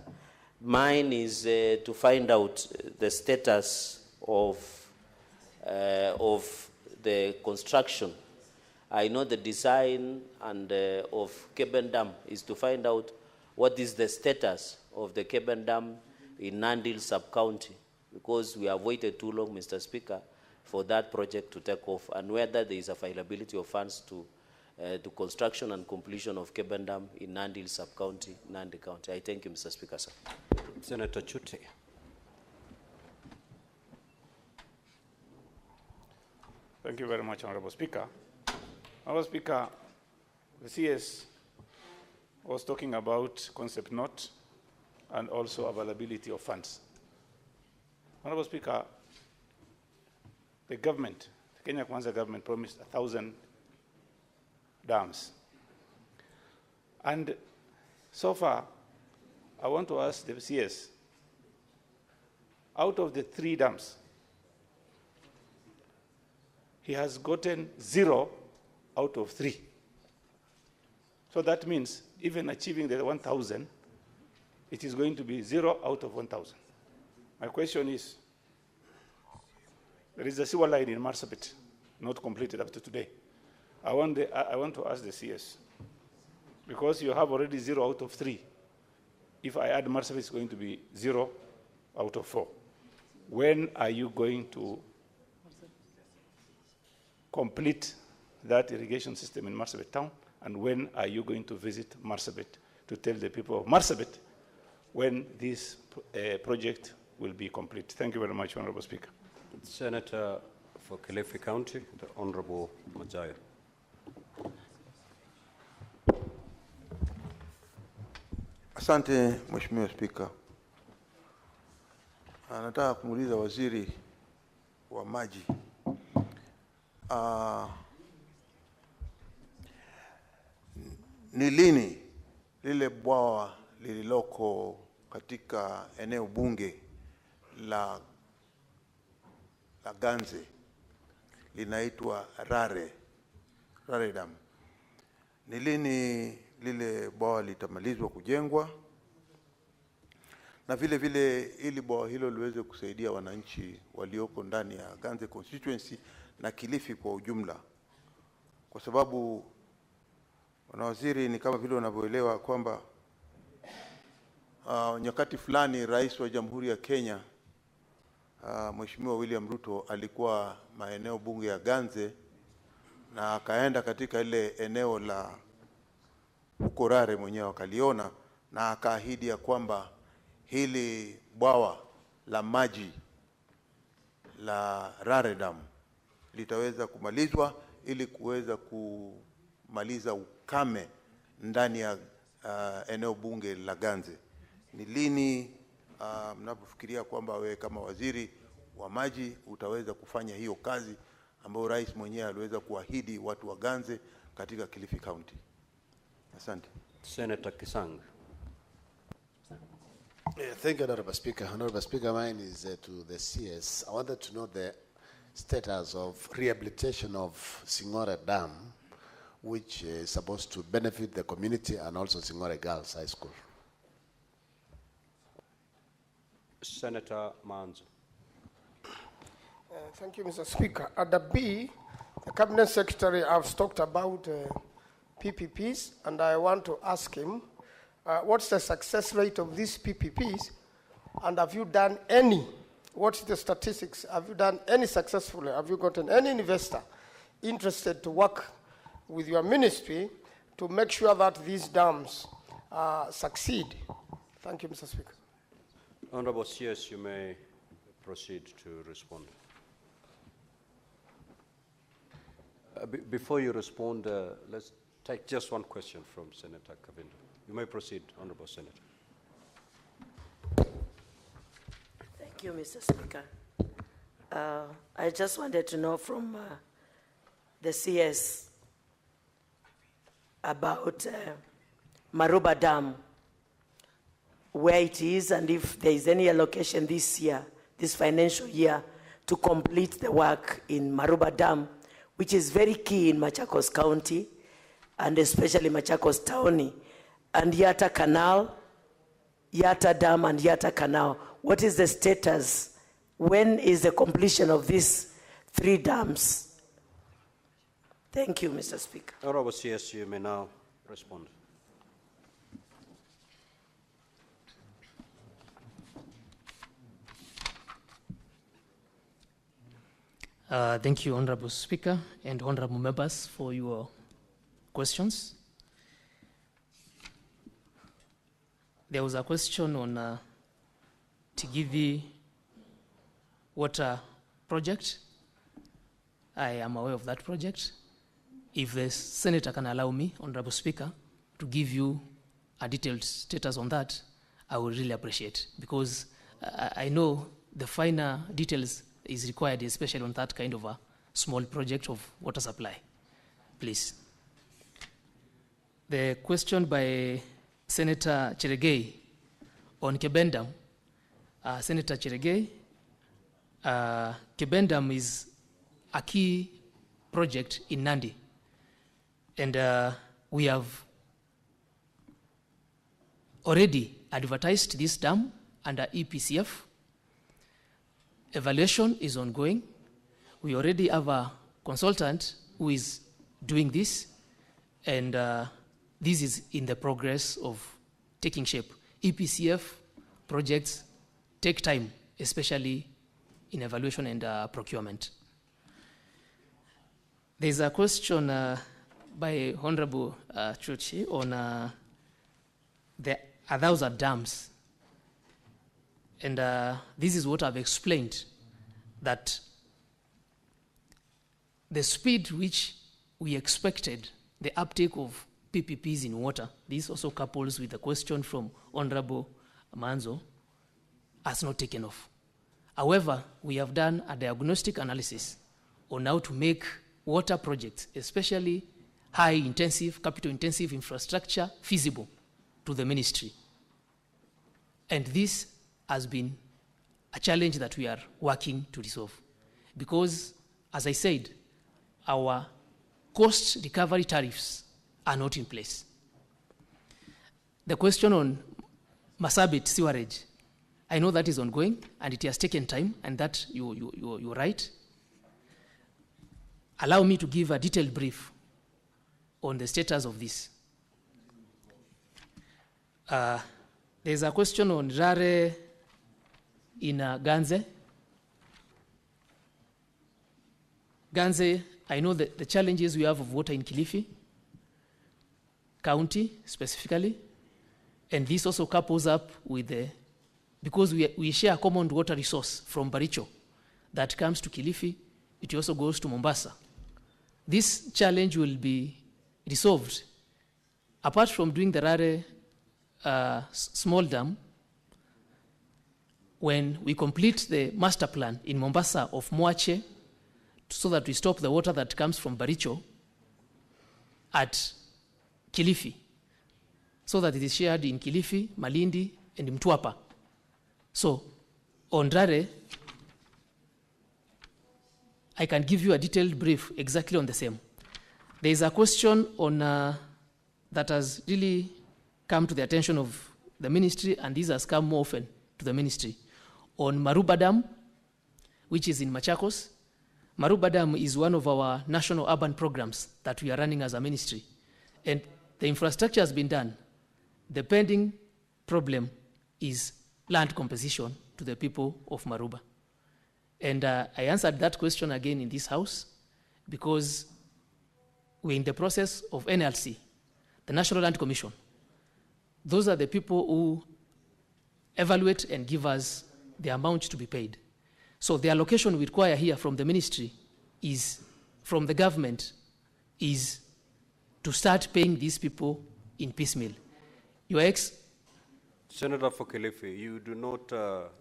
Speaker 12: Mine is to find out the status of the construction. I know the design and of Keben Dam is to find out what is the status of the Keben Dam in Nandil sub-county, because we have waited too long, Mr. Speaker, for that project to take off, and whether there is availability of funds to construction and completion of Keben Dam in Nandil sub-county, Nandi County. I thank you, Mr. Speaker, sir.
Speaker 2: Senator Chute.
Speaker 13: Thank you very much, Honorable Speaker. Honorable Speaker, the CS was talking about concept note and also availability of funds. Honorable Speaker, the government, the Kenya Kwanza government promised 1,000 dams. And so far, I want to ask the CS, out of the 3 dams, he has gotten 0 out of 3. So that means even achieving the 1,000, it is going to be 0 out of 1,000. My question is, there is a sewer line in Marsabit, not completed up to today. I want to ask the CS, because you have already 0 out of 3. If I add Marsabit, it's going to be 0 out of 4. When are you going to complete that irrigation system in Marsabit town? And when are you going to visit Marsabit to tell the people of Marsabit when this project will be complete? Thank you very much, Honorable Speaker.
Speaker 2: Senator for Kilifi County, the Honorable Majaya.
Speaker 14: Asante, Mheshimiwa Spika. Nataka kumuuliza waziri wa maji. Ni lini lile bwawa lililoko katika eneo bunge la Ganze linaitwa Rare Dam, ni lini lile bwawa litamalizwa kujengwa, na vile vile ili bwawa hilo liweze kusaidia wananchi walioko ndani ya Ganze constituency na Kilifi kwa ujumla? Kwa sababu wanawaziri, ni kama vile wanavyoelewa kwamba nyakati fulani rais wa Jamhuri ya Kenya Mheshimiwa William Ruto alikuwa maeneo bunge ya Ganze na akaenda katika ile eneo la huko Rare, mwenyewe akaliona na akaahidi ya kwamba hili bwawa la maji la Rare Dam litaweza kumalizwa ili kuweza kumaliza ukame ndani ya eneo bunge la Ganze. Ni lini mnapofikiria kwamba wewe kama waziri wa maji utaweza kufanya hiyo kazi ambayo rais mwenyewe aliweza kuahidi watu wa Ganze katika Kilifi County? Asante.
Speaker 2: Senator Kisang.
Speaker 15: Thank you, Honorable Speaker. Honorable Speaker, mine is to the CS. I wanted to know the status of rehabilitation of Singore Dam, which is supposed to benefit the community and also Singore Girls High School.
Speaker 2: Senator Manzo.
Speaker 16: Thank you, Mr. Speaker. At the B, the Cabinet Secretary has talked about PPPs, and I want to ask him, what's the success rate of these PPPs, and have you done any? What's the statistics? Have you done any successfully? Have you gotten any investor interested to work with your ministry to make sure that these dams succeed? Thank you, Mr. Speaker.
Speaker 2: Honorable CS, you may proceed to respond. Before you respond, let's take just one question from Senator Kavinda. You may proceed, Honorable Senator.
Speaker 9: Thank you, Mr. Speaker. I just wanted to know from the CS about Maruba Dam, where it is, and if there is any allocation this year, this financial year, to complete the work in Maruba Dam, which is very key in Machakos County, and especially Machakos Town, and Yatta Canal, Yatta Dam and Yatta Canal. What is the status? When is the completion of these 3 dams? Thank you, Mr. Speaker.
Speaker 2: Honorable CS, you may now respond.
Speaker 6: Thank you, Honorable Speaker and Honorable members, for your questions. There was a question on Tigivi water project. I am aware of that project. If the Senator can allow me, Honorable Speaker, to give you a detailed status on that, I would really appreciate, because I know the finer details is required, especially on that kind of a small project of water supply. Please. The question by Senator Cheregei on Kebendam. Senator Cheregei, Kebendam is a key project in Nandi, and we have already advertised this dam under EPCF. Evaluation is ongoing. We already have a consultant who is doing this, and this is in the progress of taking shape. EPCF projects take time, especially in evaluation and procurement. There's a question by Honorable Chuchi on the 1,000 dams. And this is what I've explained, that the speed which we expected the uptake of PPPs in water, this also couples with the question from Honorable Manzo, has not taken off. However, we have done a diagnostic analysis on how to make water projects, especially high-intensive, capital-intensive infrastructure, feasible to the ministry. And this has been a challenge that we are working to resolve. Because, as I said, our cost recovery tariffs are not in place. The question on Masabit sewerage, I know that is ongoing and it has taken time, and that you're right. Allow me to give a detailed brief on the status of this. There's a question on Rare in Ganze. Ganze, I know that the challenges we have of water in Kilifi County specifically, and this also couples up with the, because we share a common water resource from Baricho that comes to Kilifi, it also goes to Mombasa. This challenge will be resolved. Apart from doing the Rare small dam, when we complete the master plan in Mombasa of Moache, so that we stop the water that comes from Baricho at Kilifi, so that it is shared in Kilifi, Malindi, and Mtwapa. So, on Rare, I can give you a detailed brief exactly on the same. There is a question on that has really come to the attention of the ministry, and this has come more often to the ministry, on Maruba Dam, which is in Machakos. Maruba Dam is one of our national urban programs that we are running as a ministry. And the infrastructure has been done. The pending problem is land composition to the people of Maruba. And I answered that question again in this house because we're in the process of NLC, the National Land Commission. Those are the people who evaluate and give us the amount to be paid. So the allocation we require here from the ministry is, from the government, is to start paying these people in piecemeal.
Speaker 2: Senator Fokelefe, you do not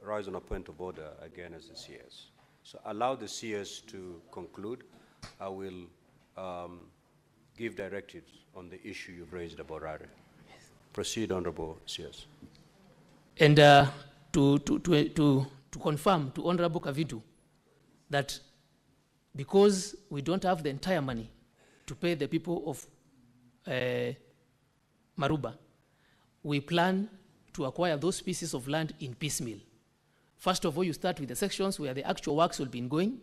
Speaker 2: rise on a point of order again as the CS. So allow the CS to conclude. I will give directives on the issue you've raised about RARE. Proceed, Honorable CS.
Speaker 6: And to confirm to Honorable Kavidu that because we don't have the entire money to pay the people of Maruba, we plan to acquire those pieces of land in piecemeal. First of all, you start with the sections where the actual works will be going,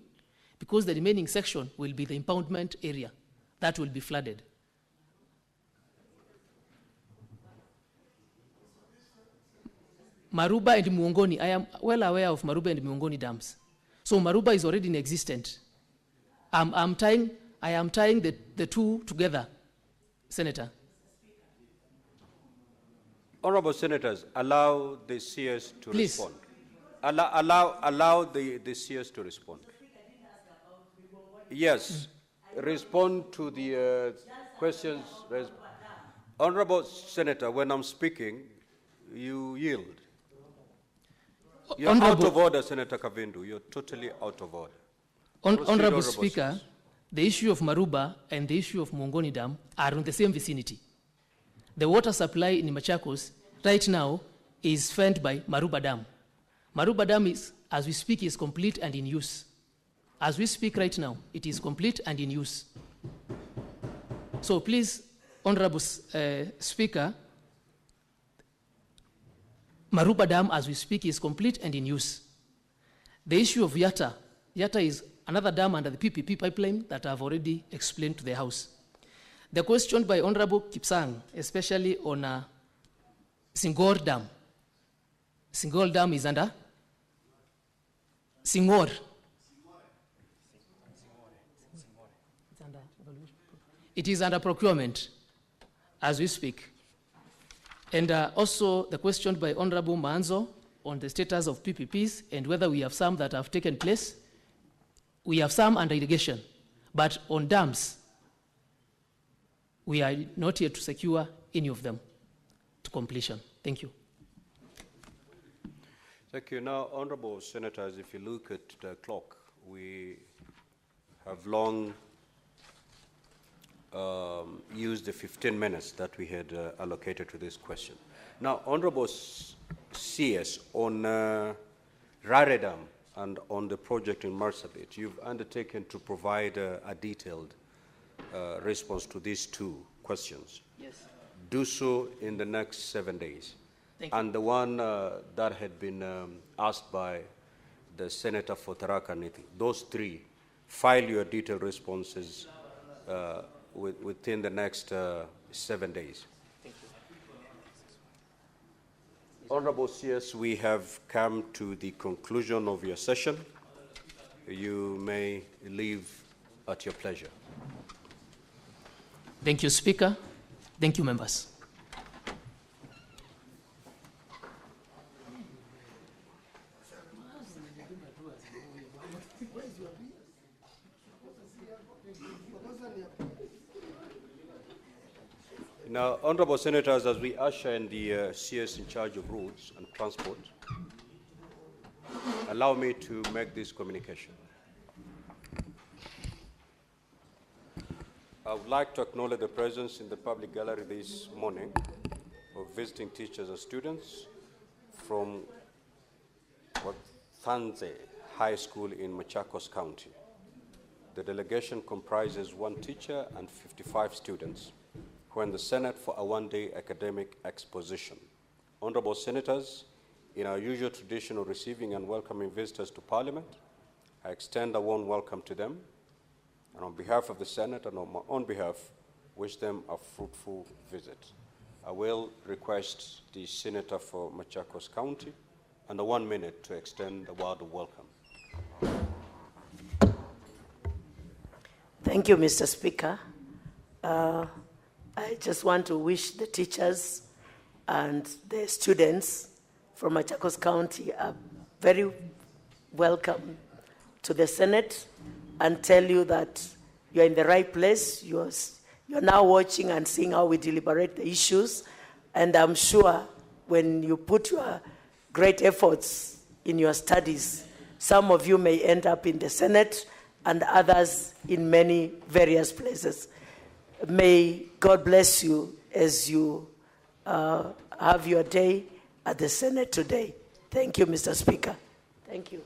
Speaker 6: because the remaining section will be the impoundment area that will be flooded. Maruba and Muongoni, I am well aware of Maruba and Muongoni dams. So Maruba is already in existence. I am tying the two together, Senator.
Speaker 2: Honorable Senators, allow the CS to respond. Allow the CS to respond. Yes, respond to the questions. Honorable Senator, when I'm speaking, you yield. You're out of order, Senator Kavindu. You're totally out of order.
Speaker 6: Honorable Speaker, the issue of Maruba and the issue of Muongoni Dam are in the same vicinity. The water supply in Machakos right now is fed by Maruba Dam. Maruba Dam is, as we speak, is complete and in use. As we speak right now, it is complete and in use. So please, Honorable Speaker, Maruba Dam, as we speak, is complete and in use. The issue of Yatta is another dam under the PPP pipeline that I've already explained to the House. The question by Honorable Kipsang, especially on Singor Dam. Singor Dam is under Singor. It is under procurement as we speak. And also the question by Honorable Manzo on the status of PPPs and whether we have some that have taken place. We have some under irrigation, but on dams, we are not yet to secure any of them to completion. Thank you.
Speaker 2: Thank you. Now, Honorable Senators, if you look at the clock, we have long used the 15 minutes that we had allocated to this question. Now, Honorable CS, on Rare Dam and on the project in Marsabit, you've undertaken to provide a detailed response to these two questions.
Speaker 6: Yes.
Speaker 2: Do so in the next 7 days.
Speaker 6: Thank you.
Speaker 2: And the one that had been asked by the Senator for Tharaka Nithi, those three, file your detailed responses within the next 7 days.
Speaker 6: Thank you.
Speaker 2: Honorable CS, we have come to the conclusion of your session. You may leave at your pleasure.
Speaker 6: Thank you, Speaker. Thank you, members.
Speaker 2: Now, Honorable Senators, as we usher in the CS in charge of roads and transport, allow me to make this communication. I would like to acknowledge the presence in the public gallery this morning of visiting teachers and students from Thanze High School in Machakos County. The delegation comprises 1 teacher and 55 students who are in the Senate for a one-day academic exposition. Honorable Senators, in our usual tradition of receiving and welcoming visitors to Parliament, I extend a warm welcome to them, and on behalf of the Senate and on my own behalf, wish them a fruitful visit. I will request the Senator for Machakos County under 1 minute to extend a word of welcome.
Speaker 9: Thank you, Mr. Speaker. I just want to wish the teachers and the students from Machakos County are very welcome to the Senate and tell you that you're in the right place. You're now watching and seeing how we deliberate the issues. And I'm sure when you put your great efforts in your studies, some of you may end up in the Senate and others in many various places. May God bless you as you have your day at the Senate today. Thank you, Mr. Speaker. Thank you.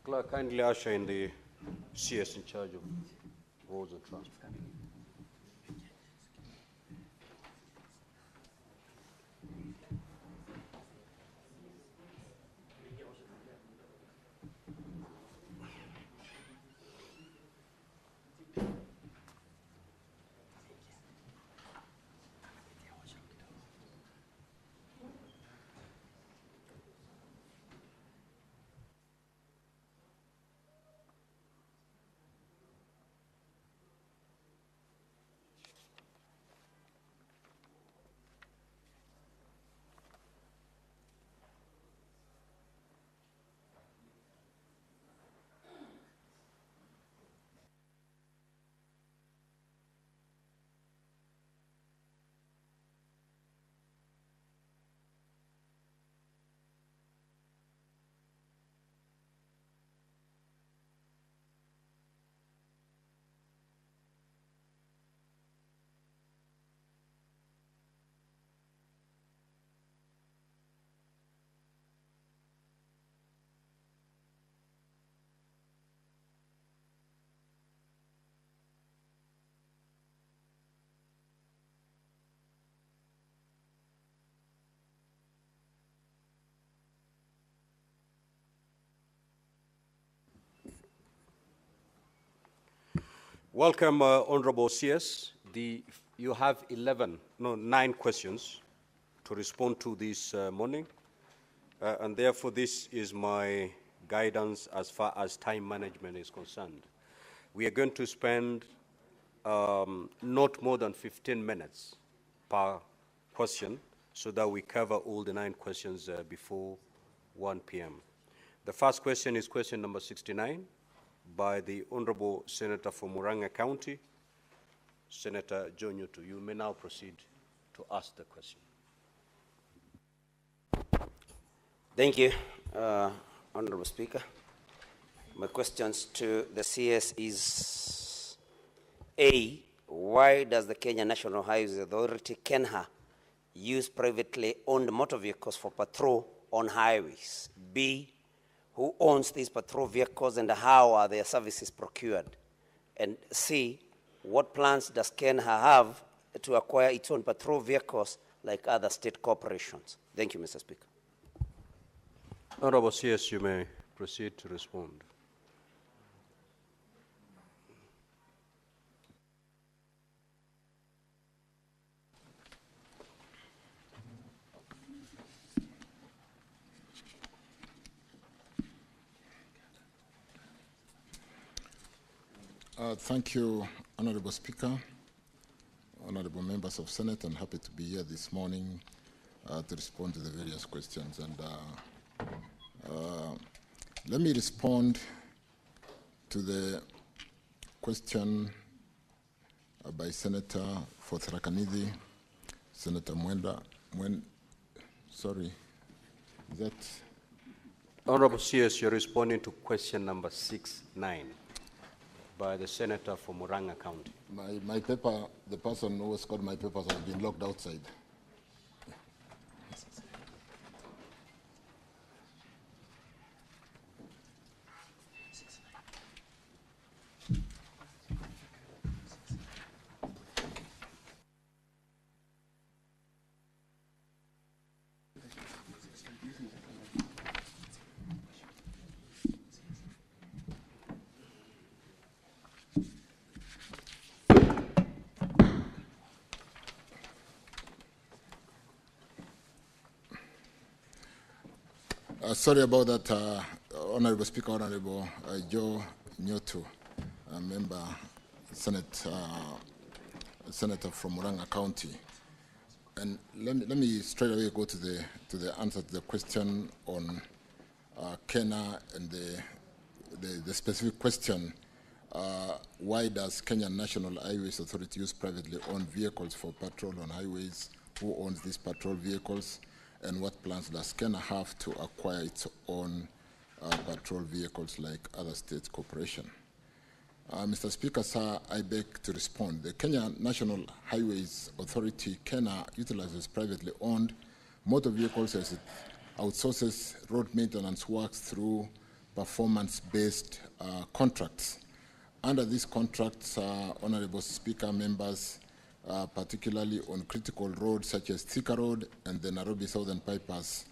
Speaker 2: Clerk, kindly usher in the CS in charge of roads and transport. Welcome, Honorable CS. You have 9 questions to respond to this morning, and therefore this is my guidance as far as time management is concerned. We are going to spend not more than 15 minutes per question so that we cover all the 9 questions before 1 p.m. The first question is question number 69 by the Honorable Senator from Murang'a County, Senator John Yutu. You may now proceed to ask the question.
Speaker 17: Thank you, Honorable Speaker. My questions to the CS is, A, why does the Kenya National Highways Authority, KENHA, use privately owned motor vehicles for patrol on highways? B, who owns these patrol vehicles and how are their services procured? And C, what plans does KENHA have to acquire its own patrol vehicles like other state corporations? Thank you, Mr. Speaker.
Speaker 2: Honorable CS, you may proceed to respond.
Speaker 18: Thank you, Honorable Speaker, honorable members of Senate. I'm happy to be here this morning to respond to the various questions. And let me respond to the question by Senator for Tharaka-Nithi, Senator Mwenda. Sorry, is that?
Speaker 2: Honorable CS, you're responding to question number 69 by the Senator from Murang'a County.
Speaker 18: My paper, the person who has got my papers has been locked outside. Sorry about that, Honorable Speaker, Honorable Joe Nyotu, a member, Senator from Murang'a County. And let me straight away go to the answer to the question on Kenya and the specific question. Why does Kenya National Highways Authority use privately owned vehicles for patrol on highways? Who owns these patrol vehicles? And what plans does Kenya have to acquire its own patrol vehicles like other state corporations? Mr. Speaker, sir, I beg to respond. The Kenya National Highways Authority, Kenya, utilizes privately owned motor vehicles as it outsources road maintenance works through performance-based contracts. Under these contracts, Honorable Speaker, members, particularly on critical roads such as Thika Road and the Nairobi Southern Bypass,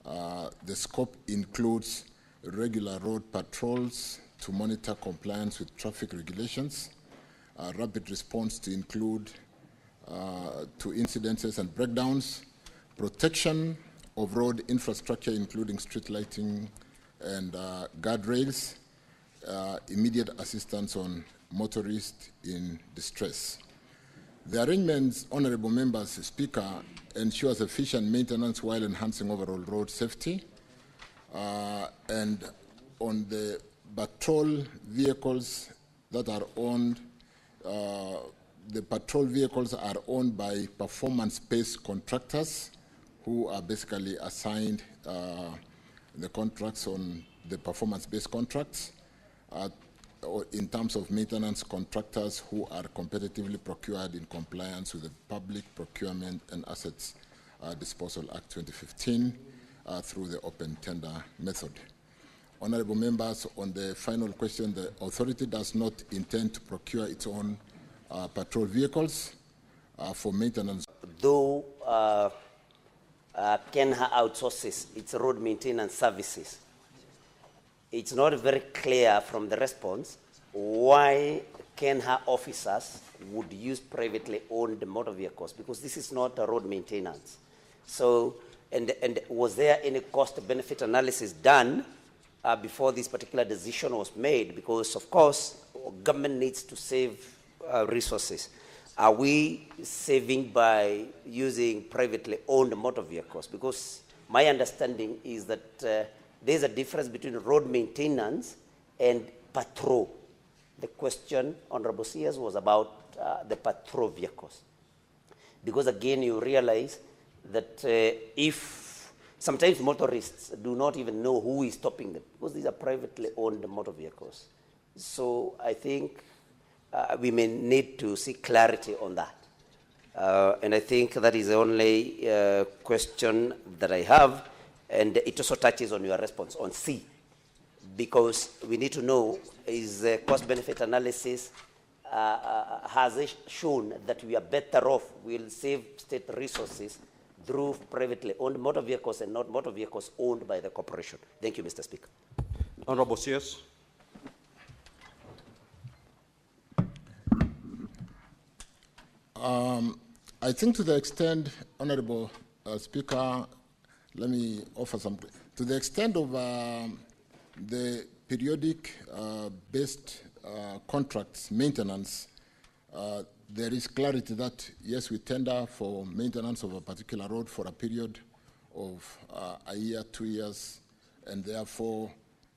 Speaker 18: the scope includes regular road patrols to monitor compliance with traffic regulations, rapid response to include to incidences and breakdowns, protection of road infrastructure including street lighting and guardrails, immediate assistance on motorists in distress. The arrangements, honorable members, Speaker, ensures efficient maintenance while enhancing overall road safety. And on the patrol vehicles that are owned, the patrol vehicles are owned by performance-based contractors who are basically assigned the contracts on the performance-based contracts. In terms of maintenance contractors who are competitively procured in compliance with the Public Procurement and Assets Disposal Act 2015 through the open tender method. Honorable members, on the final question, the authority does not intend to procure its own patrol vehicles for maintenance.
Speaker 17: Though Kenya outsources its road maintenance services, it's not very clear from the response why Kenya officers would use privately owned motor vehicles, because this is not a road maintenance. So, and was there any cost-benefit analysis done before this particular decision was made? Because, of course, government needs to save resources. Are we saving by using privately owned motor vehicles? Because my understanding is that there's a difference between road maintenance and patrol. The question, Honorable CS, was about the patrol vehicles. Because again, you realize that if sometimes motorists do not even know who is stopping them, because these are privately owned motor vehicles. So I think we may need to see clarity on that. And I think that is the only question that I have. And it also touches on your response on C, because we need to know, is the cost-benefit analysis, has it shown that we are better off, we'll save state resources through privately owned motor vehicles and not motor vehicles owned by the corporation? Thank you, Mr. Speaker.
Speaker 2: Honorable CS.
Speaker 18: I think to the extent, Honorable Speaker, let me offer some. To the extent of the periodic based contracts maintenance, there is clarity that, yes, we tender for maintenance of a particular road for a period of a year, 2 years, and therefore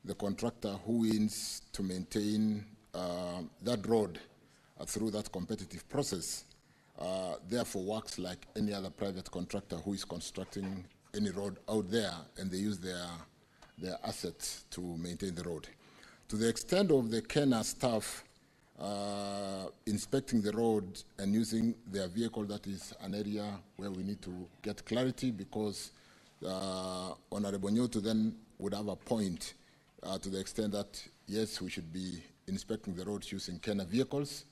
Speaker 18: the contractor who wins to maintain that road through that competitive process therefore works like any other private contractor who is constructing any road out there, and they use their assets to maintain the road. To the extent of the Kenya staff inspecting the road and using their vehicle, that is an area where we need to get clarity, because Honorable Nyoto then would have a point to the extent that, yes, we should be inspecting the roads using Kenya vehicles,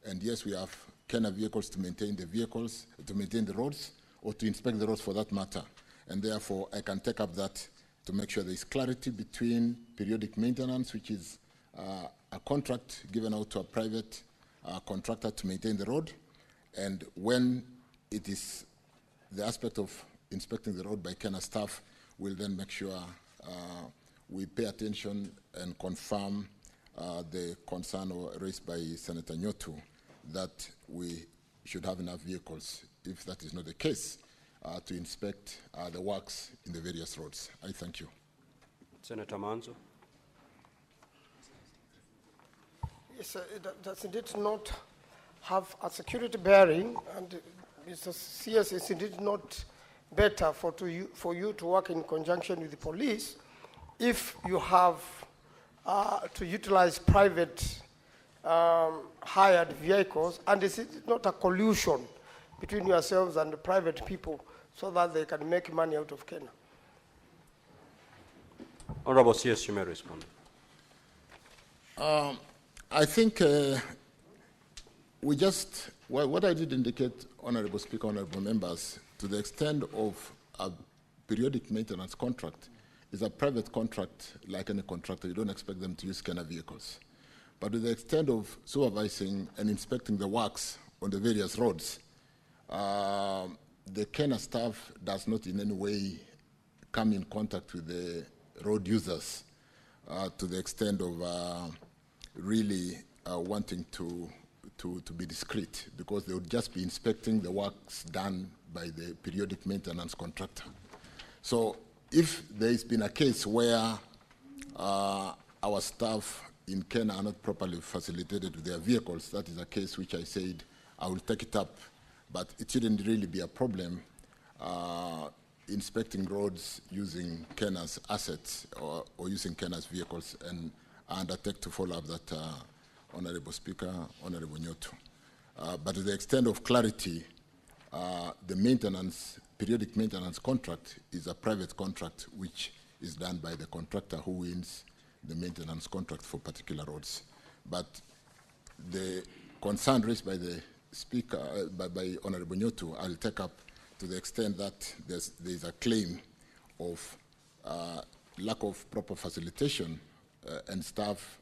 Speaker 18: and yes, we have Kenya vehicles to maintain the vehicles, to maintain the roads, or to inspect the roads for that matter. And therefore, I can take up that to make sure there is clarity between periodic maintenance, which is a contract given out to a private contractor to maintain the road, and when it is the aspect of inspecting the road by Kenya staff, we'll then make sure we pay attention and confirm the concern raised by Senator Nyoto that we should have enough vehicles. If that is not the case, to inspect the works in the various roads. I thank you.
Speaker 2: Senator Manzo.
Speaker 16: Yes, does it not have a security bearing, and Mr. CS, is it not better for you to work in conjunction with the police if you have to utilize private hired vehicles, and is it not a collusion between yourselves and the private people so that they can make money out of Kenya?
Speaker 2: Honorable CS, you may respond.
Speaker 18: I think what I did indicate, Honorable Speaker, Honorable Members, to the extent of a periodic maintenance contract, is a private contract like any contractor. You don't expect them to use Kenya vehicles. But to the extent of supervising and inspecting the works on the various roads, the Kenya staff does not in any way come in contact with the road users to the extent of really wanting to be discreet, because they would just be inspecting the works done by the periodic maintenance contractor. So if there has been a case where our staff in Kenya are not properly facilitated with their vehicles, that is a case which I said I will take it up, but it shouldn't really be a problem inspecting roads using Kenya's assets or using Kenya's vehicles, and I undertake to follow up that, Honorable Speaker, Honorable Nyoto. But to the extent of clarity, the periodic maintenance contract is a private contract which is done by the contractor who wins the maintenance contract for particular roads. But the concern raised by the Speaker, by Honorable Nyoto, I'll take up to the extent that there's a claim of lack of proper facilitation and staff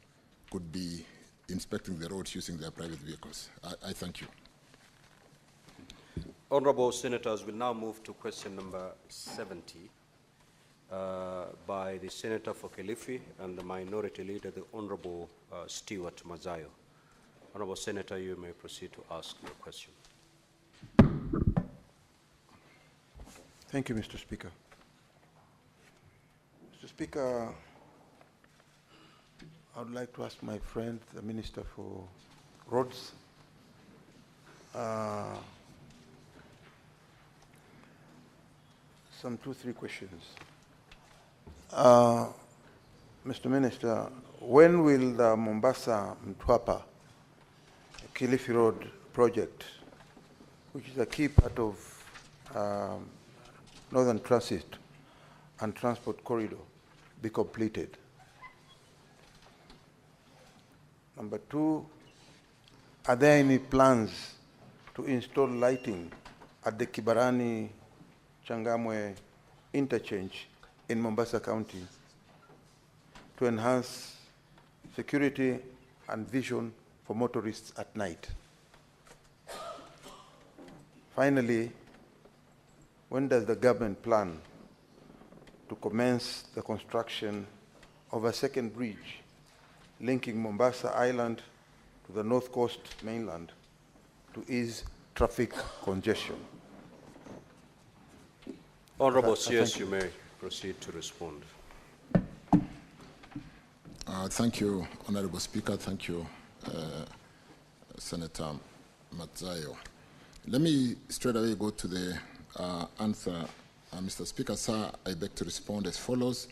Speaker 18: could be inspecting the roads using their private vehicles. I thank you.
Speaker 2: Honorable Senators, we'll now move to question number 70 by the Senator for Kilifi and the Minority Leader, the Honorable Stewart Mazayo. Honorable Senator, you may proceed to ask your question.
Speaker 14: Thank you, Mr. Speaker. Mr. Speaker, I would like to ask my friend, the Minister for Roads, some 2-3 questions. Mr. Minister, when will the Mombasa-Mtwapa Kilifi Road project, which is a key part of Northern Transit and Transport Corridor, be completed? Number 2, are there any plans to install lighting at the Kibarani Changamwe interchange in Mombasa County to enhance security and vision for motorists at night? Finally, when does the government plan to commence the construction of a second bridge linking Mombasa Island to the North Coast mainland to ease traffic congestion?
Speaker 2: Honorable CS, you may proceed to respond.
Speaker 18: Thank you, Honorable Speaker. Thank you, Senator Mazayo. Let me straight away go to the answer. Mr. Speaker, sir, I beg to respond as follows.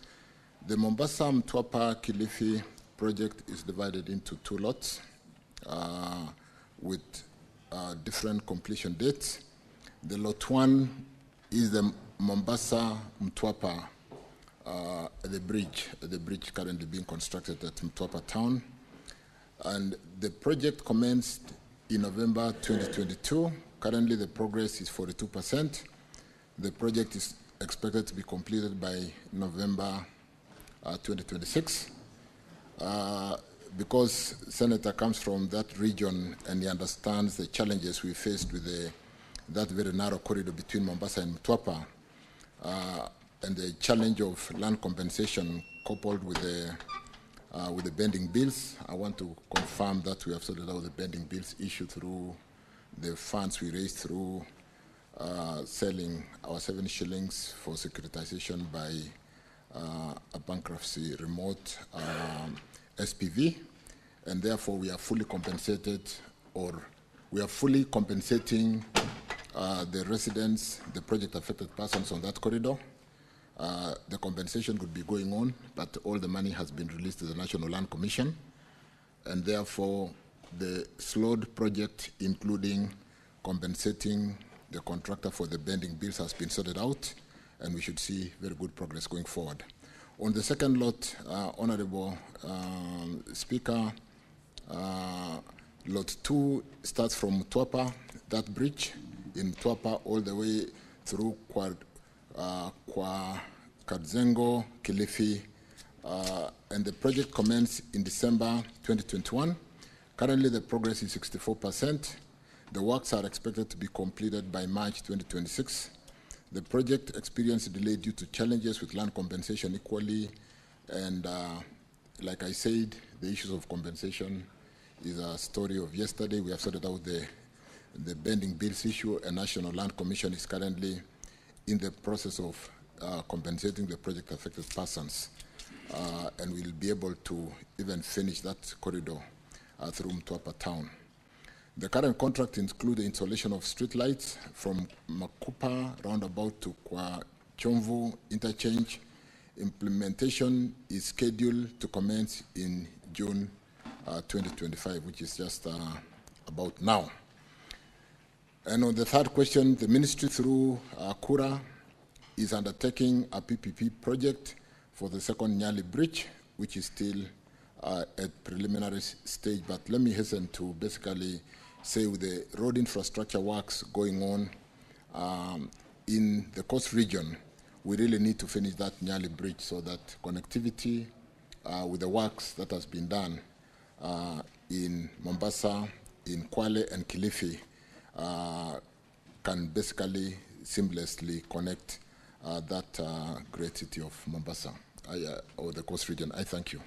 Speaker 18: The Mombasa-Mtwapa Kilifi project is divided into 2 lots with different completion dates. The lot 1 is the Mombasa-Mtwapa, the bridge currently being constructed at Mtwapa town. And the project commenced in November 2022. Currently the progress is 42%. The project is expected to be completed by November 2026. Because Senator comes from that region and he understands the challenges we faced with that very narrow corridor between Mombasa and Mtwapa, and the challenge of land compensation coupled with the bending bills, I want to confirm that we have sorted out the bending bills issue through the funds we raised through selling our 7 shillings for securitization by a bankruptcy remote SPV, and therefore we are fully compensated, or we are fully compensating the residents, the project affected persons on that corridor. The compensation could be going on, but all the money has been released to the National Land Commission, and therefore the slowed project, including compensating the contractor for the bending bills, has been sorted out, and we should see very good progress going forward. On the second lot, Honorable Speaker, Lot 2 starts from Twapa, that bridge in Twapa, all the way through Kadzengo, Kilifi, and the project commenced in December 2021. Currently, the progress is 64%. The works are expected to be completed by March 2026. The project experienced a delay due to challenges with land compensation equally, and like I said, the issues of compensation is a story of yesterday. We have sorted out the bending bills issue. A National Land Commission is currently in the process of compensating the project affected persons, and we'll be able to even finish that corridor through Mtwapa town. The current contract includes the installation of street lights from Makupa roundabout to Kwa Chomvu interchange. Implementation is scheduled to commence in June 2025, which is just about now. And on the third question, the ministry through Kura is undertaking a PPP project for the second Nyali Bridge, which is still at preliminary stage. But let me hasten to basically say, with the road infrastructure works going on in the coast region, we really need to finish that Nyali Bridge so that connectivity with the works that has been done in Mombasa, in Kwale and Kilifi can basically seamlessly connect that great city of Mombasa, or the coast region. I thank you.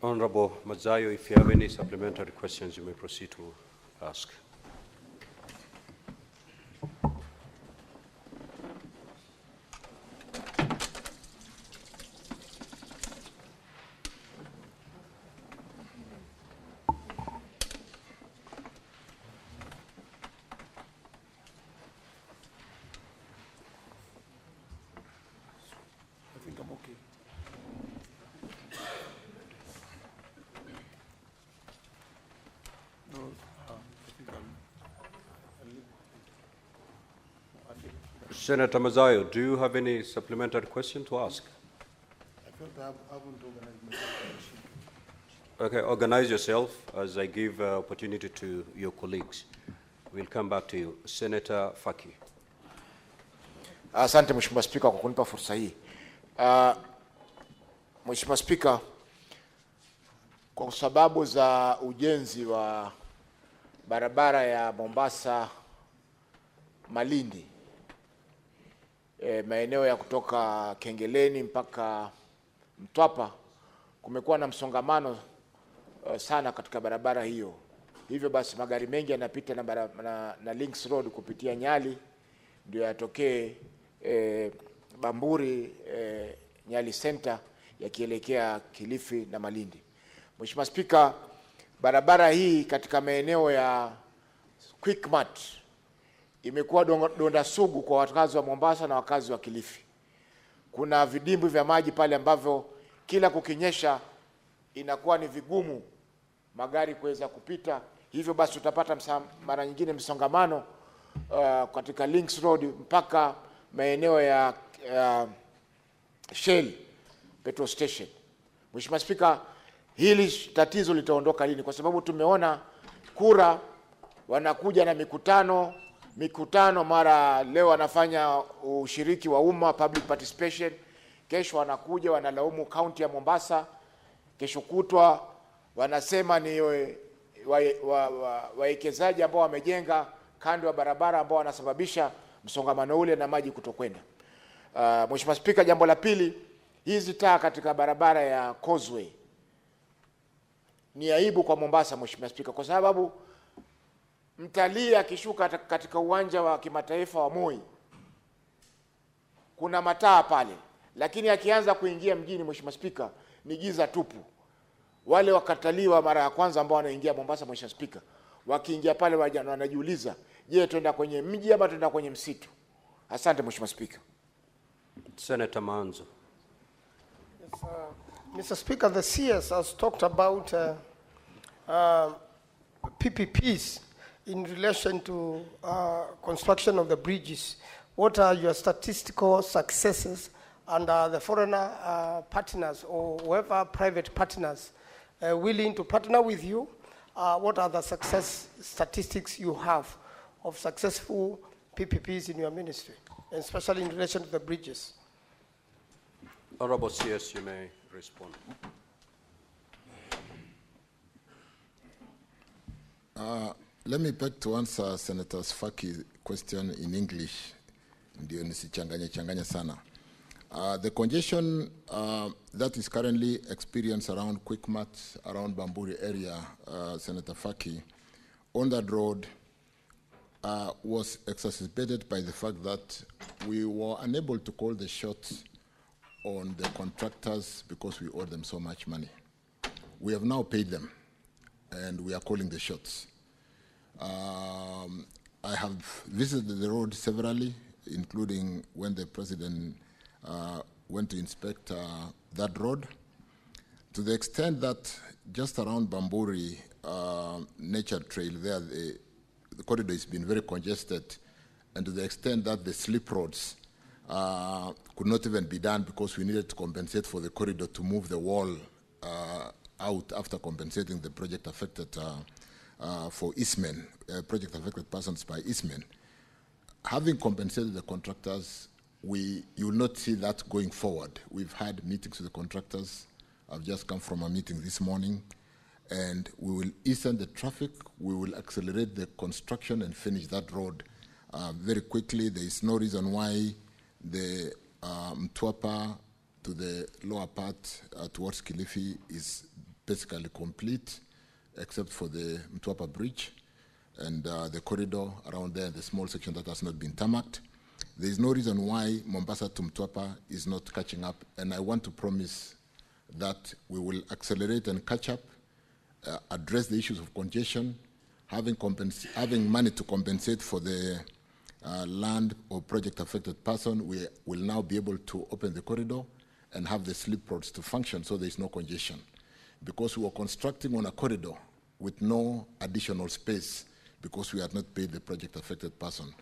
Speaker 2: Honorable Mazayo, if you have any supplementary questions, you may proceed to ask.
Speaker 5: I think I'm okay. No, I think
Speaker 2: Senator Mazayo, do you have any supplementary question to ask?
Speaker 5: I felt I haven't organized myself.
Speaker 2: Okay, organize yourself as I give opportunity to your colleagues. We'll come back to you. Senator Faki.
Speaker 19: Asante Mheshimiwa Spika kwa kunipa fursa hii. Mheshimiwa Spika, kwa sababu za ujenzi wa barabara ya Mombasa Malindi, maeneo ya kutoka Kengeleni mpaka Mtwapa, kumekuwa na msongamano sana katika barabara hiyo. Hivyo basi magari mengi yanapita na Links Road kupitia Nyali ndio yatokee Bamburi Nyali Center yakielekea Kilifi na Malindi. Mheshimiwa Spika, barabara hii katika maeneo ya Quickmart imekuwa donda sugu kwa wakazi wa Mombasa na wakazi wa Kilifi. Kuna vidimbwi vya maji pale ambavyo kila kukinyesha inakuwa ni vigumu magari kuweza kupita. Hivyo basi utapata mara nyingine msongamano katika Links Road mpaka maeneo ya Shell petrol station. Mheshimiwa Spika, hili tatizo litaondoka lini? Kwa sababu tumeona Kura wanakuja na mikutano, mara leo wanafanya ushiriki wa umma, public participation, kesho wanakuja wanalaumu kaunti ya Mombasa, kesho kutwa wanasema ni wawekezaji ambao wamejenga kando ya barabara ambao wanasababisha msongamano ule na maji kutokwenda. Mheshimiwa Spika, jambo la pili, hizi taa katika barabara ya Causeway ni aibu kwa Mombasa, Mheshimiwa Spika, kwa sababu Mtalii akishuka katika uwanja wa kimataifa wa Moi, kuna mataa pale, lakini akianza kuingia mjini, Mheshimiwa Spika, ni giza tupu. Wale wakatalii wa mara ya kwanza ambao wanaingia Mombasa, Mheshimiwa Spika, wakiingia pale wanajiuliza, je, twenda kwenye mji ama twenda kwenye msitu? Asante Mheshimiwa Spika.
Speaker 2: Senator Manzo.
Speaker 16: Yes, Mr. Speaker, the CS has talked about PPPs in relation to construction of the bridges. What are your statistical successes and the foreigner partners or whoever private partners willing to partner with you? What are the success statistics you have of successful PPPs in your ministry, and especially in relation to the bridges?
Speaker 2: Honorable CS, you may respond.
Speaker 18: Let me beg to answer Senator Sfaki's question in English. Ndio nisichanganye sana. The congestion that is currently experienced around Quickmart, around Bamburi area, Senator Faki, on that road was exacerbated by the fact that we were unable to call the shots on the contractors because we owed them so much money. We have now paid them, and we are calling the shots. I have visited the road severally, including when the President went to inspect that road, to the extent that just around Bamburi Nature Trail there, the corridor has been very congested, and to the extent that the slip roads could not even be done because we needed to compensate for the corridor to move the wall out after compensating the project affected for Eastmen, project affected persons by Eastmen. Having compensated the contractors, you will not see that going forward. We've had meetings with the contractors. I've just come from a meeting this morning, and we will easen the traffic. We will accelerate the construction and finish that road very quickly. There is no reason why the Mtwapa to the lower part towards Kilifi is basically complete, except for the Mtwapa Bridge and the corridor around there, the small section that has not been tarmacked. There is no reason why Mombasa to Mtwapa is not catching up, and I want to promise that we will accelerate and catch up, address the issues of congestion, having money to compensate for the land or project affected person. We will now be able to open the corridor and have the slip roads to function so there is no congestion. Because we were constructing on a corridor with no additional space because we had not paid the project affected persons.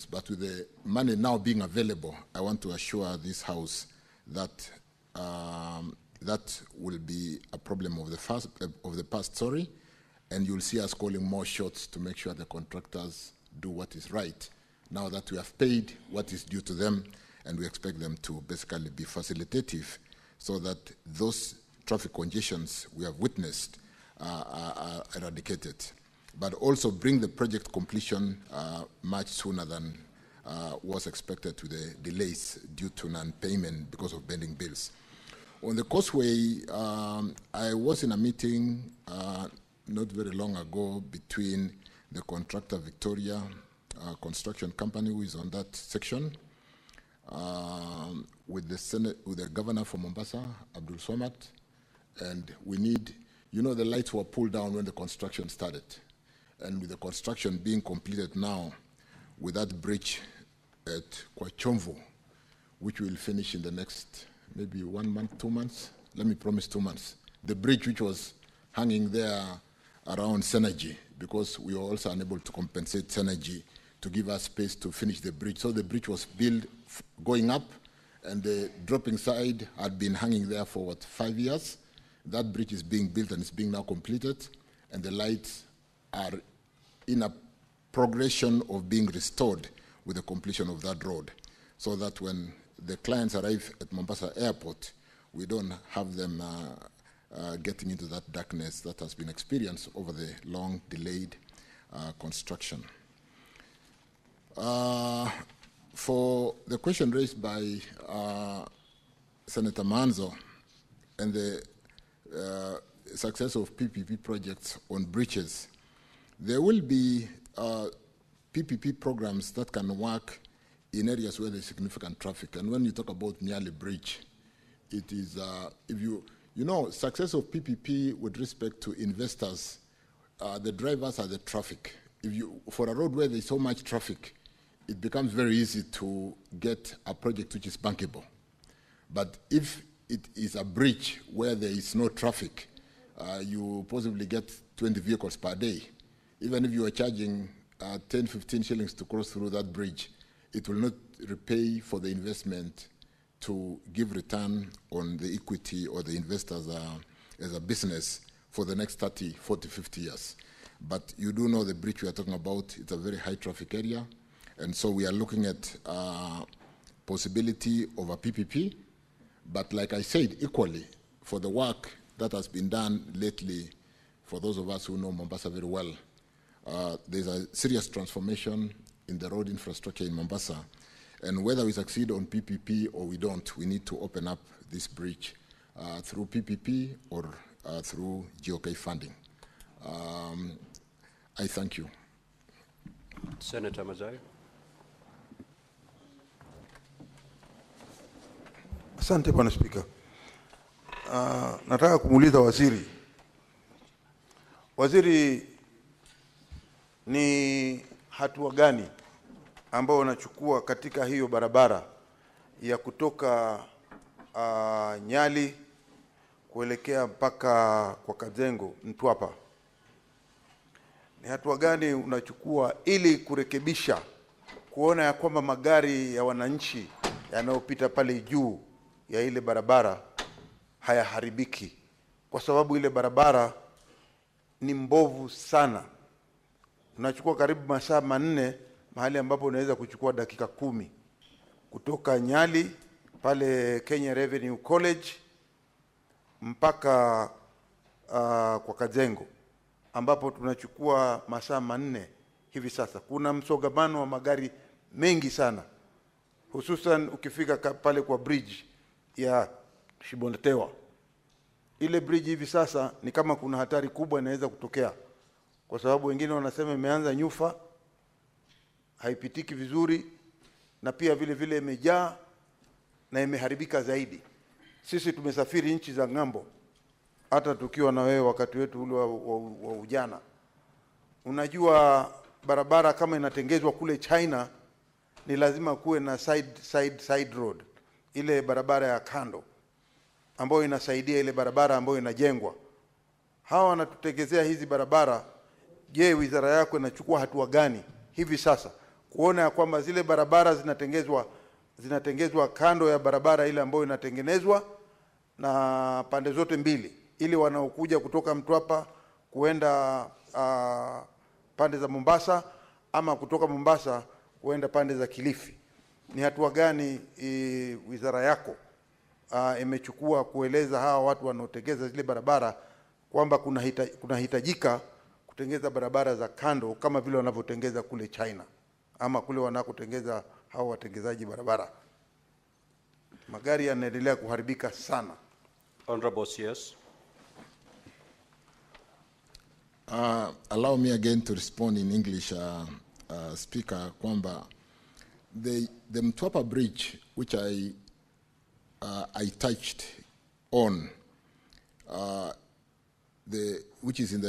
Speaker 18: But with the money now being available, I want to assure this House that that will be a problem of the past, and you'll see us calling more shots to make sure the contractors do what is right. Now that we have paid what is due to them, and we expect them to basically be facilitative so that those traffic congestions we have witnessed are eradicated, but also bring the project completion much sooner than was expected with the delays due to non-payment because of pending bills. On the causeway, I was in a meeting not very long ago between the contractor Victoria Construction Company, who is on that section, with the governor from Mombasa, Abdul Swamad, and we need, the lights were pulled down when the construction started. And with the construction being completed now, with that bridge at Kwachomvu, which will finish in the next maybe 1 month, 2 months, let me promise 2 months. The bridge which was hanging there around Synergy, because we were also unable to compensate Synergy to give us space to finish the bridge. So the bridge was built going up, and the dropping side had been hanging there for 5 years. That bridge is being built and it's being now completed, and the lights are in a progression of being restored with the completion of that road, so that when the clients arrive at Mombasa Airport, we don't have them getting into that darkness that has been experienced over the long delayed construction. For the question raised by Senator Manzo and the success of PPP projects on bridges, There will be PPP programs that can work in areas where there's significant traffic. And when you talk about Nyali Bridge, it is, if you know, success of PPP with respect to investors, the drivers are the traffic. For a road where there's so much traffic, it becomes very easy to get a project which is bankable. But if it is a bridge where there is no traffic, you possibly get 20 vehicles per day. Even if you are charging 10, 15 shillings to cross through that bridge, it will not repay for the investment to give return on the equity or the investors as a business for the next 30, 40, 50 years. But you do know the bridge we are talking about, it's a very high traffic area. And so we are looking at possibility of a PPP. But like I said, equally, for the work that has been done lately, for those of us who know Mombasa very well, there's a serious transformation in the road infrastructure in Mombasa. And whether we succeed on PPP or we don't, we need to open up this bridge through PPP or through GOK funding. I thank you.
Speaker 2: Senator Mazai.
Speaker 14: Asante Bwana Spika. Nataka kumuuliza waziri. Waziri, ni hatua gani ambao unachukua katika hiyo barabara ya kutoka Nyali kuelekea mpaka kwa Kazengo Mtwapa? Ni hatua gani unachukua ili kurekebisha, kuona ya kwamba magari ya wananchi yanayopita pale juu ya ile barabara hayaharibiki? Kwa sababu ile barabara ni mbovu sana. Unachukua karibu masaa 4 mahali ambapo unaweza kuchukua dakika 10 kutoka Nyali pale Kenya Revenue College mpaka kwa Kazengo, ambapo tunachukua masaa 4 hivi sasa. Kuna msongamano wa magari mengi sana, hususan ukifika pale kwa bridge ya Shibondetewa. Ile bridge hivi sasa ni kama kuna hatari kubwa inaweza kutokea, kwa sababu wengine wanasema imeanza nyufa, haipitiki vizuri, na pia vile vile imejaa na imeharibika zaidi. Sisi tumesafiri nchi za ng'ambo, hata tukiwa na wewe wakati wetu ule wa ujana. Unajua barabara kama inatengezwa kule China, ni lazima kuwe na side road, ile barabara ya kando ambayo inasaidia ile barabara ambayo inajengwa. Hawa wanatutengezea hizi barabara. Je, wizara yako inachukua hatua gani hivi sasa kuona ya kwamba zile barabara zinatengezwa kando ya barabara ile ambayo inatengenezwa na pande zote mbili, ili wanaokuja kutoka Mtwapa kuenda pande za Mombasa ama kutoka Mombasa kuenda pande za Kilifi? Ni hatua gani wizara yako imechukua kueleza hawa watu wanaotengeza zile barabara kwamba kunahitajika kutengeza barabara za kando kama vile wanavyotengeza kule China ama kule wanakotengeza hao watengezaji barabara? Magari yanaendelea kuharibika sana.
Speaker 2: Honorable CS.
Speaker 18: Allow me again to respond in English, Speaker, kwamba the Mtwapa Bridge, which I touched on, which is in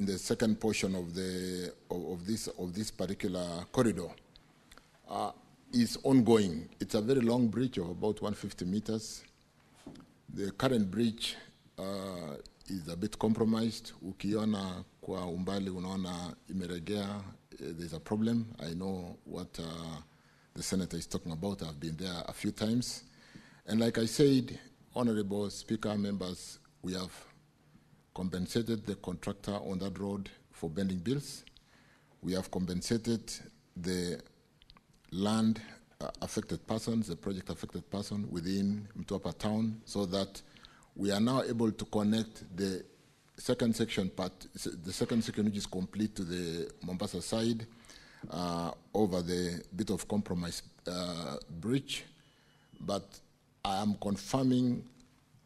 Speaker 18: the second portion of this particular corridor, is ongoing. It's a very long bridge of about 150 meters. The current bridge is a bit compromised. Ukiona kwa umbali unaona imeregea. There's a problem. I know what the senator is talking about. I've been there a few times. And like I said, Honorable Speaker, members, we have compensated the contractor on that road for bending bills. We have compensated the land affected persons, the project affected person within Mtwapa town, so that we are now able to connect the second section which is complete to the Mombasa side over the bit of compromise bridge. But I am confirming,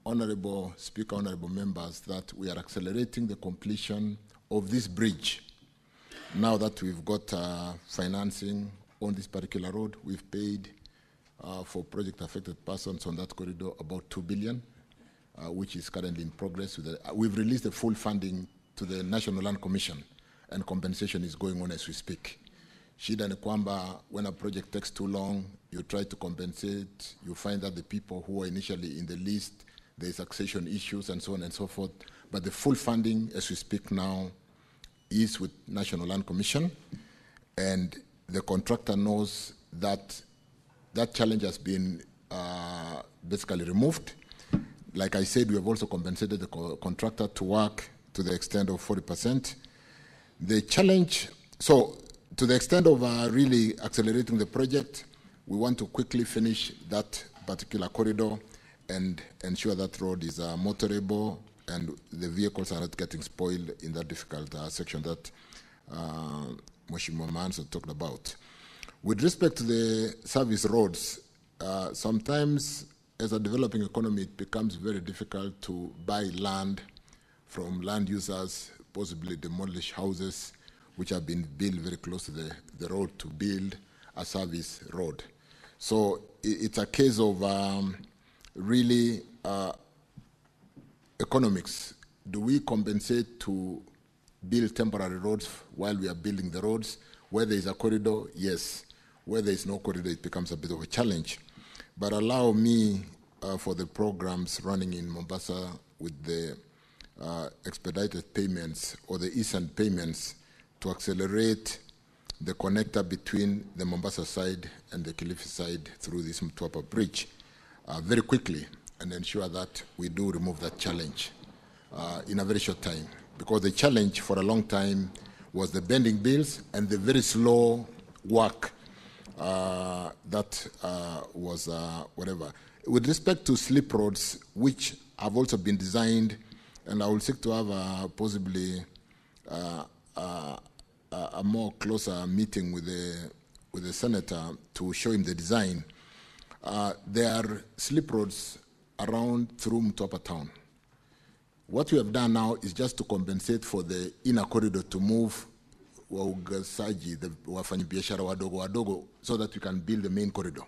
Speaker 18: Honorable Speaker, honorable members, that we are accelerating the completion of this bridge Now that we've got financing on this particular road, we've paid for project affected persons on that corridor about 2 billion, which is currently in progress. We've released the full funding to the National Land Commission, and compensation is going on as we speak. Shida ni kwamba when a project takes too long, you try to compensate, you find that the people who were initially in the list, there's succession issues and so on and so forth. But the full funding, as we speak now, is with National Land Commission, and the contractor knows that that challenge has been basically removed. Like I said, we have also compensated the contractor to work to the extent of 40%. The challenge, so to the extent of really accelerating the project, we want to quickly finish that particular corridor and ensure that road is motorable and the vehicles are not getting spoiled in that difficult section that Mheshimiwa Manso talked about. With respect to the service roads, sometimes as a developing economy, it becomes very difficult to buy land from land users, possibly demolish houses which have been built very close to the road to build a service road. So it's a case of really economics. Do we compensate to build temporary roads while we are building the roads? Where there is a corridor, yes. Where there is no corridor, it becomes a bit of a challenge. But allow me, for the programs running in Mombasa with the expedited payments or the eastern payments, to accelerate the connector between the Mombasa side and the Kilifi side through this Mtwapa bridge very quickly, and ensure that we do remove that challenge in a very short time. Because the challenge for a long time was the bending bills and the very slow work that was whatever. With respect to slip roads, which have also been designed, and I will seek to have possibly a more closer meeting with the senator to show him the design. There are slip roads around through Mtwapa town. What we have done now is just to compensate for the inner corridor to move waugasaji, the wafanyabiashara wadogo, so that we can build the main corridor.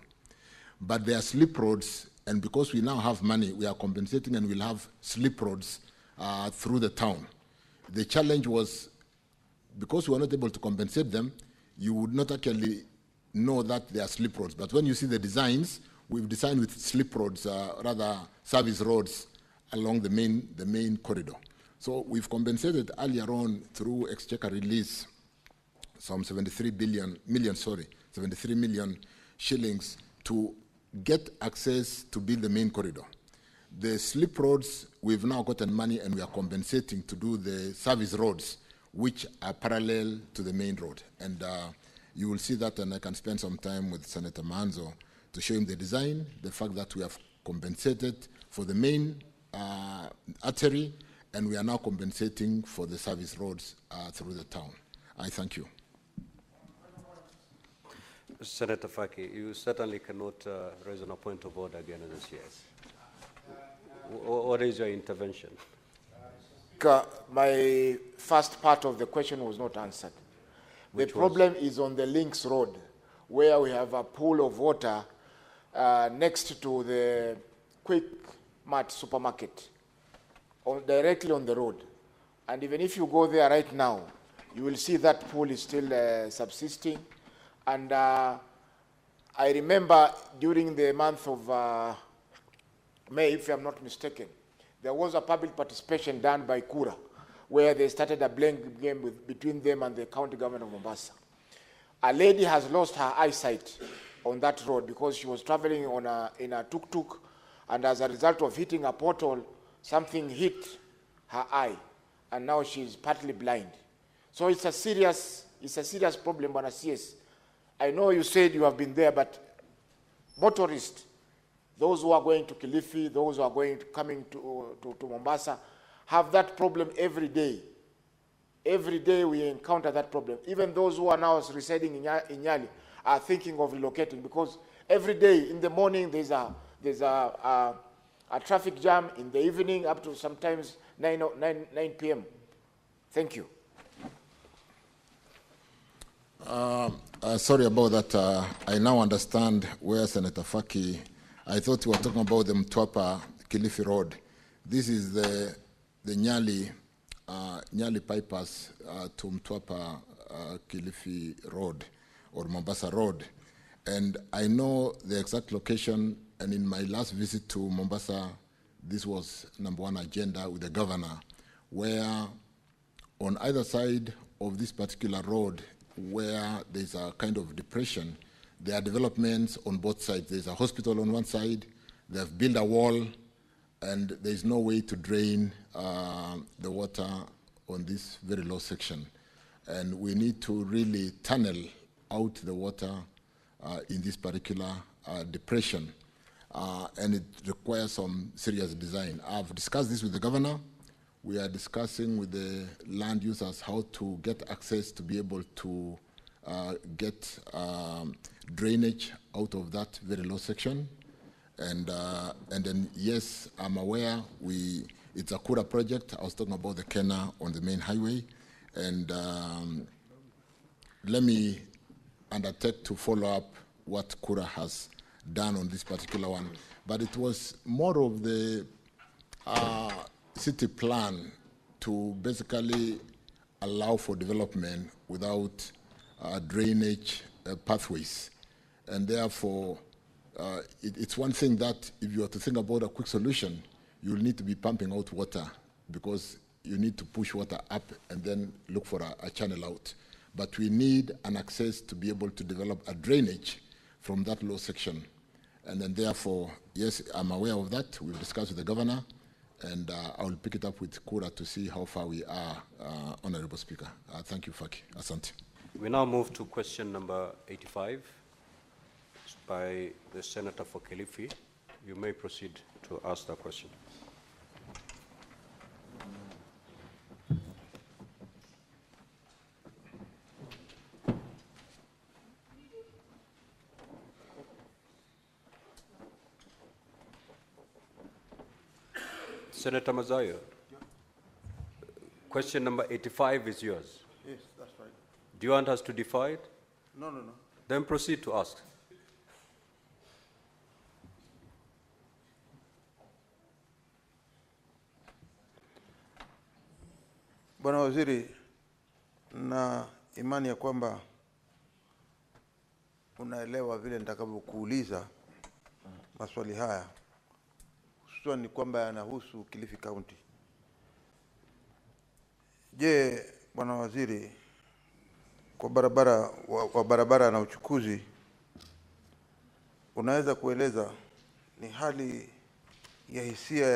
Speaker 18: But there are slip roads, and because we now have money, we are compensating and we'll have slip roads through the town. The challenge was, because we were not able to compensate them, you would not actually know that they are slip roads. But when you see the designs, we've designed with slip roads, rather service roads along the main corridor. So we've compensated earlier on through exchequer release some 73 million shillings to get access to build the main corridor. The slip roads, we've now gotten money and we are compensating to do the service roads, which are parallel to the main road. And you will see that, and I can spend some time with Senator Manzo to show him the design, the fact that we have compensated for the main artery, and we are now compensating for the service roads through the town. I thank you.
Speaker 2: Senator Faki, you certainly cannot raise a point of order again in this CS. What is your intervention?
Speaker 19: My first part of the question was not answered. The problem is on the Links Road, where we have a pool of water next to the Quick Mart supermarket, directly on the road. And even if you go there right now, you will see that pool is still subsisting. And I remember during the month of May, if I'm not mistaken, there was a public participation done by Kura, where they started a blame game between them and the county government of Mombasa. A lady has lost her eyesight on that road because she was traveling in a tuk-tuk, and as a result of hitting a portal, something hit her eye, and now she's partly blind. So it's a serious problem, Bwana CS. I know you said you have been there, but motorists, those who are going to Kilifi, those who are coming to Mombasa, have that problem every day. Every day we encounter that problem. Even those who are now residing in Nyali are thinking of relocating, because every day in the morning there's a traffic jam, in the evening up to sometimes 9 p.m. Thank you.
Speaker 18: Sorry about that. I now understand where Senator Faki, I thought we were talking about the Mtwapa Kilifi Road. This is the Nyali bypass to Mtwapa Kilifi Road or Mombasa Road. And I know the exact location, and in my last visit to Mombasa, this was #1 agenda with the governor, where on either side of this particular road, where there's a kind of depression, there are developments on both sides. There's a hospital on one side, they've built a wall, and there's no way to drain the water on this very low section. And we need to really tunnel out the water in this particular depression. And it requires some serious design. I've discussed this with the governor. We are discussing with the land users how to get access to be able to get drainage out of that very low section. And then, yes, I'm aware it's a Kura project. I was talking about the Kena on the main highway. And let me undertake to follow up what Kura has done on this particular one. But it was more of the city plan to basically allow for development without drainage pathways. And therefore, it's one thing that if you are to think about a quick solution, you'll need to be pumping out water because you need to push water up and then look for a channel out. But we need an access to be able to develop a drainage from that low section. And then therefore, yes, I'm aware of that. We've discussed with the governor, and I will pick it up with Kura to see how far we are, Honorable Speaker. Thank you, Faki. Asante.
Speaker 2: We now move to question number 85 by the Senator for Kilifi. You may proceed to ask the question. Senator Mazayo, question number 85 is yours.
Speaker 14: Yes, that's right.
Speaker 2: Do you want us to defy it?
Speaker 14: No.
Speaker 2: Then proceed to ask.
Speaker 14: Bwana Waziri, na imani ya kwamba unaelewa vile nitakavyokuuliza maswali haya. Hususan ni kwamba yanahusu Kilifi County. Je, Bwana Waziri, kwa barabara na uchukuzi, unaweza kueleza ni hali ya hisia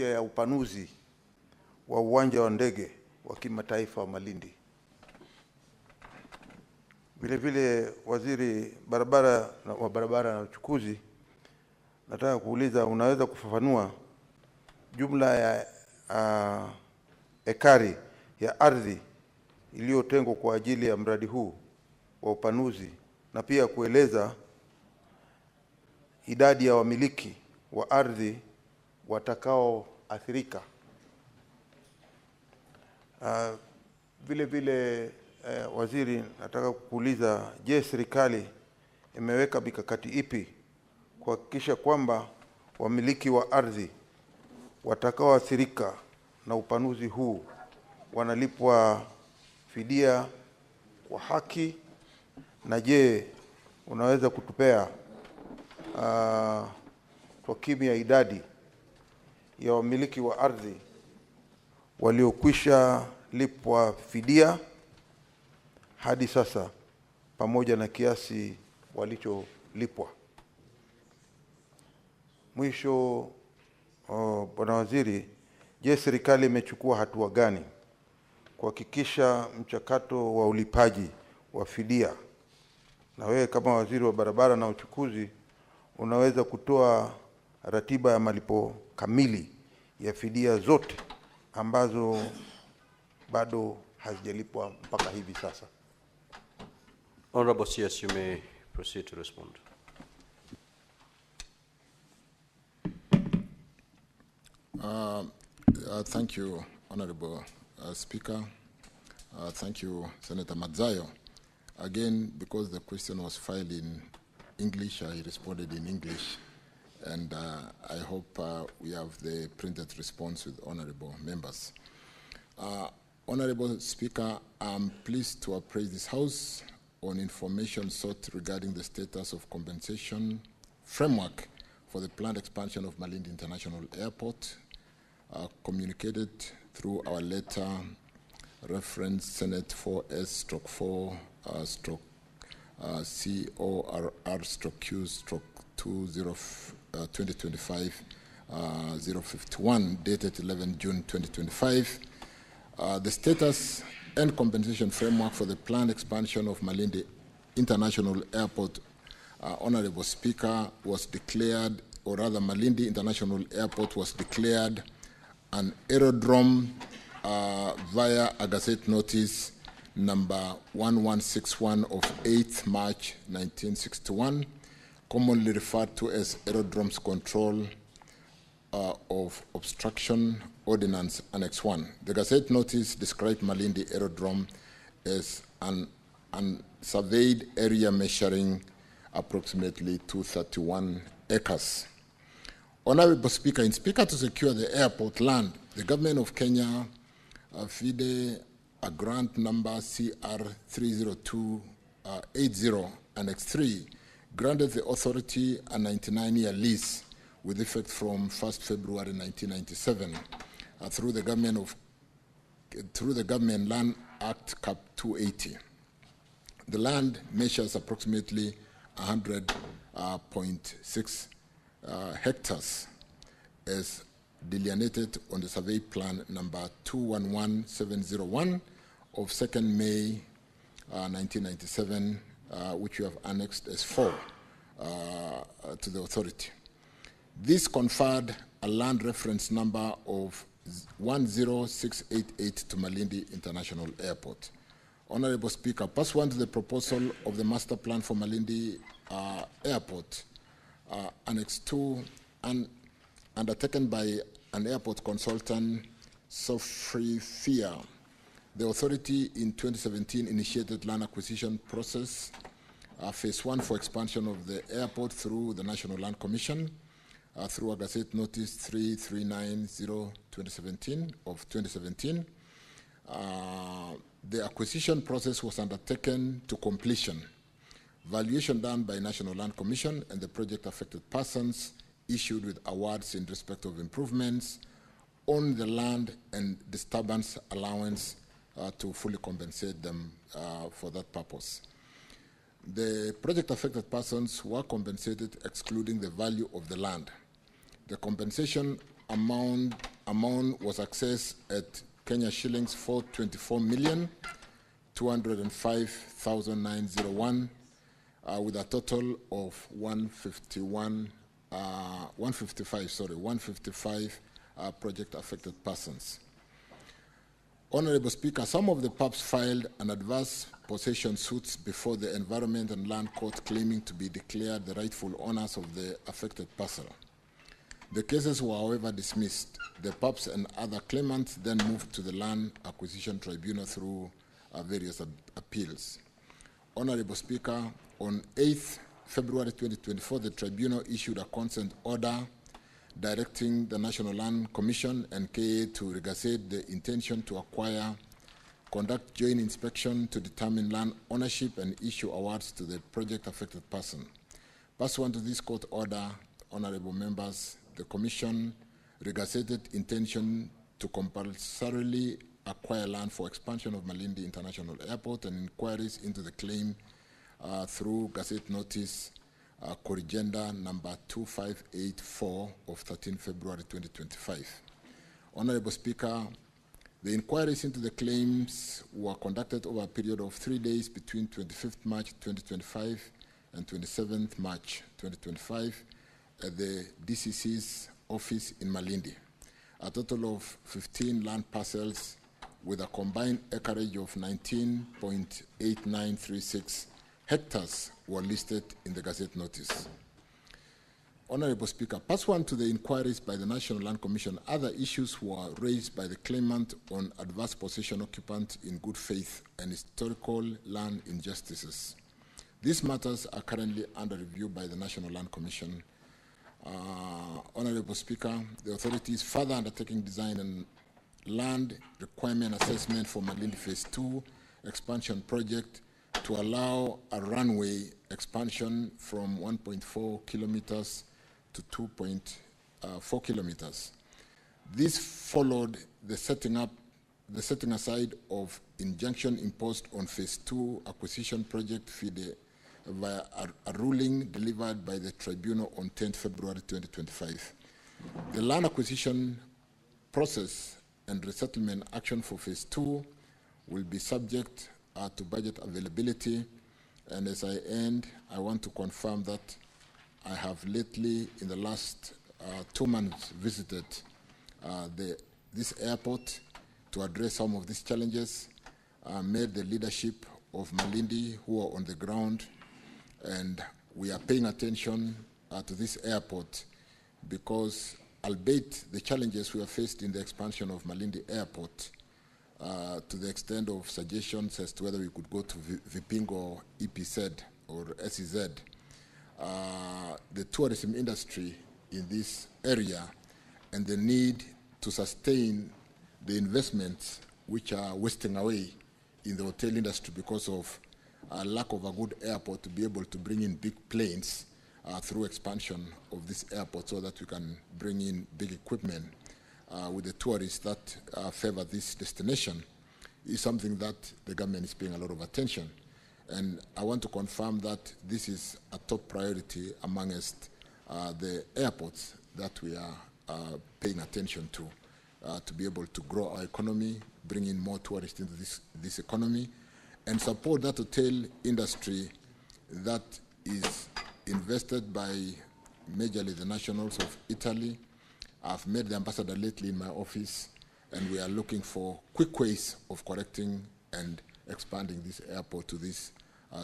Speaker 14: ya upanuzi wa uwanja wa ndege wa kimataifa wa Malindi? Vile vile, Waziri wa barabara na uchukuzi, nataka kuuliza, unaweza kufafanua jumla ya ekari ya ardhi iliyotengwa kwa ajili ya mradi huu wa upanuzi, na pia kueleza idadi ya wamiliki wa ardhi watakaoathirika. Vile vile, Waziri, nataka kuuliza, je, serikali imeweka mikakati ipi kuhakikisha kwamba wamiliki wa ardhi watakaoathirika na upanuzi huu wanalipwa fidia kwa haki? Na je, unaweza kutupea takwimu ya idadi ya wamiliki wa ardhi waliokwisha lipwa fidia hadi sasa pamoja na kiasi walicholipwa? Mwisho, Bwana Waziri, je, serikali imechukua hatua gani kuhakikisha mchakato wa ulipaji wa fidia? Na wewe kama Waziri wa barabara na uchukuzi, unaweza kutoa ratiba ya malipo kamili ya fidia zote ambazo bado hazijalipwa mpaka hivi sasa?
Speaker 2: Honorable CS, you may proceed to respond.
Speaker 18: Thank you, Honorable Speaker. Thank you, Senator Madzayo. Again, because the question was filed in English, I responded in English, and I hope we have the printed response with honorable members. Honorable Speaker, I'm pleased to appraise this House on information sought regarding the status of compensation framework for the planned expansion of Malindi International Airport, communicated through our letter reference Senate 4S/4-Q/2025-051, dated 11 June 2025. The status and compensation framework for the planned expansion of Malindi International Airport, Honorable Speaker, was declared, or rather Malindi International Airport was declared an aerodrome via a Gazette Notice number 1161 of 8th March 1961, commonly referred to as Aerodromes Control of Obstruction Ordinance Annex 1. The Gazette Notice described Malindi Aerodrome as an unsurveyed area measuring approximately 231 acres. Honorable Speaker, in Speaker to secure the airport land, the government of Kenya, FIDE, a grant number CR 30280 Annex 3, granted the authority a 99-year lease with effect from 1st February 1997 through the Government Land Act Cap 280. The land measures approximately 100.6 hectares as delineated on the survey plan number 211701 of 2nd May 1997, which we have annexed as 4 to the authority. This conferred a land reference number of 10688 to Malindi International Airport. Honorable Speaker, pursuant to the proposal of the master plan for Malindi Airport, Annex 2, and undertaken by an airport consultant, Sofrifia, the authority in 2017 initiated land acquisition process, phase 1 for expansion of the airport through the National Land Commission, through a Gazette Notice 3390/2017 of 2017. The acquisition process was undertaken to completion. Valuation done by National Land Commission and the project affected persons issued with awards in respect of improvements on the land and disturbance allowance to fully compensate them for that purpose. The project affected persons were compensated excluding the value of the land. The compensation amount was assessed at Kenya shillings 424,205,901 with a total of 155 project affected persons. Honorable Speaker, some of the PUBs filed an adverse possession suits before the Environment and Land Court claiming to be declared the rightful owners of the affected parcel. The cases were, however, dismissed. The PUBs and other claimants then moved to the Land Acquisition Tribunal through various appeals. Honorable Speaker, on 8th February 2024, the Tribunal issued a consent order directing the National Land Commission and KA to regazette the intention to acquire, conduct joint inspection to determine land ownership and issue awards to the project-affected person. Pursuant to this court order, honorable members, the Commission regazetted intention to compulsorily acquire land for expansion of Malindi International Airport and inquiries into the claim through Gazette Notice Corrigenda number 2584 of 13 February 2025. Honorable Speaker, the inquiries into the claims were conducted over a period of 3 days between 25th March 2025 and 27th March 2025 at the DCC's office in Malindi. A total of 15 land parcels with a combined acreage of 19.8936 hectares were listed in the Gazette Notice. Honorable Speaker, pursuant to the inquiries by the National Land Commission, other issues were raised by the claimant on adverse possession occupant in good faith and historical land injustices. These matters are currently under review by the National Land Commission. Honorable Speaker, the authority is further undertaking design and land requirement assessment for Malindi Phase 2 expansion project to allow a runway expansion from 1.4 kilometers to 2.4 kilometers. This followed the setting aside of injunction imposed on Phase 2 acquisition project FIDE via a ruling delivered by the tribunal on 10th February 2025. The land acquisition process and resettlement action for Phase 2 will be subject to budget availability. And as I end, I want to confirm that I have lately, in the last 2 months, visited this airport to address some of these challenges, met the leadership of Malindi who are on the ground, and we are paying attention to this airport because, albeit the challenges we have faced in the expansion of Malindi Airport, to the extent of suggestions as to whether we could go to Vipingo or EPZ or SEZ, the tourism industry in this area and the need to sustain the investments which are wasting away in the hotel industry because of a lack of a good airport to be able to bring in big planes through expansion of this airport so that we can bring in big equipment with the tourists that favor this destination is something that the government is paying a lot of attention. And I want to confirm that this is a top priority amongst the airports that we are paying attention to be able to grow our economy, bring in more tourists into this economy, and support that hotel industry that is invested by majorly the nationals of Italy. I've met the ambassador lately in my office, and we are looking for quick ways of correcting and expanding this airport to this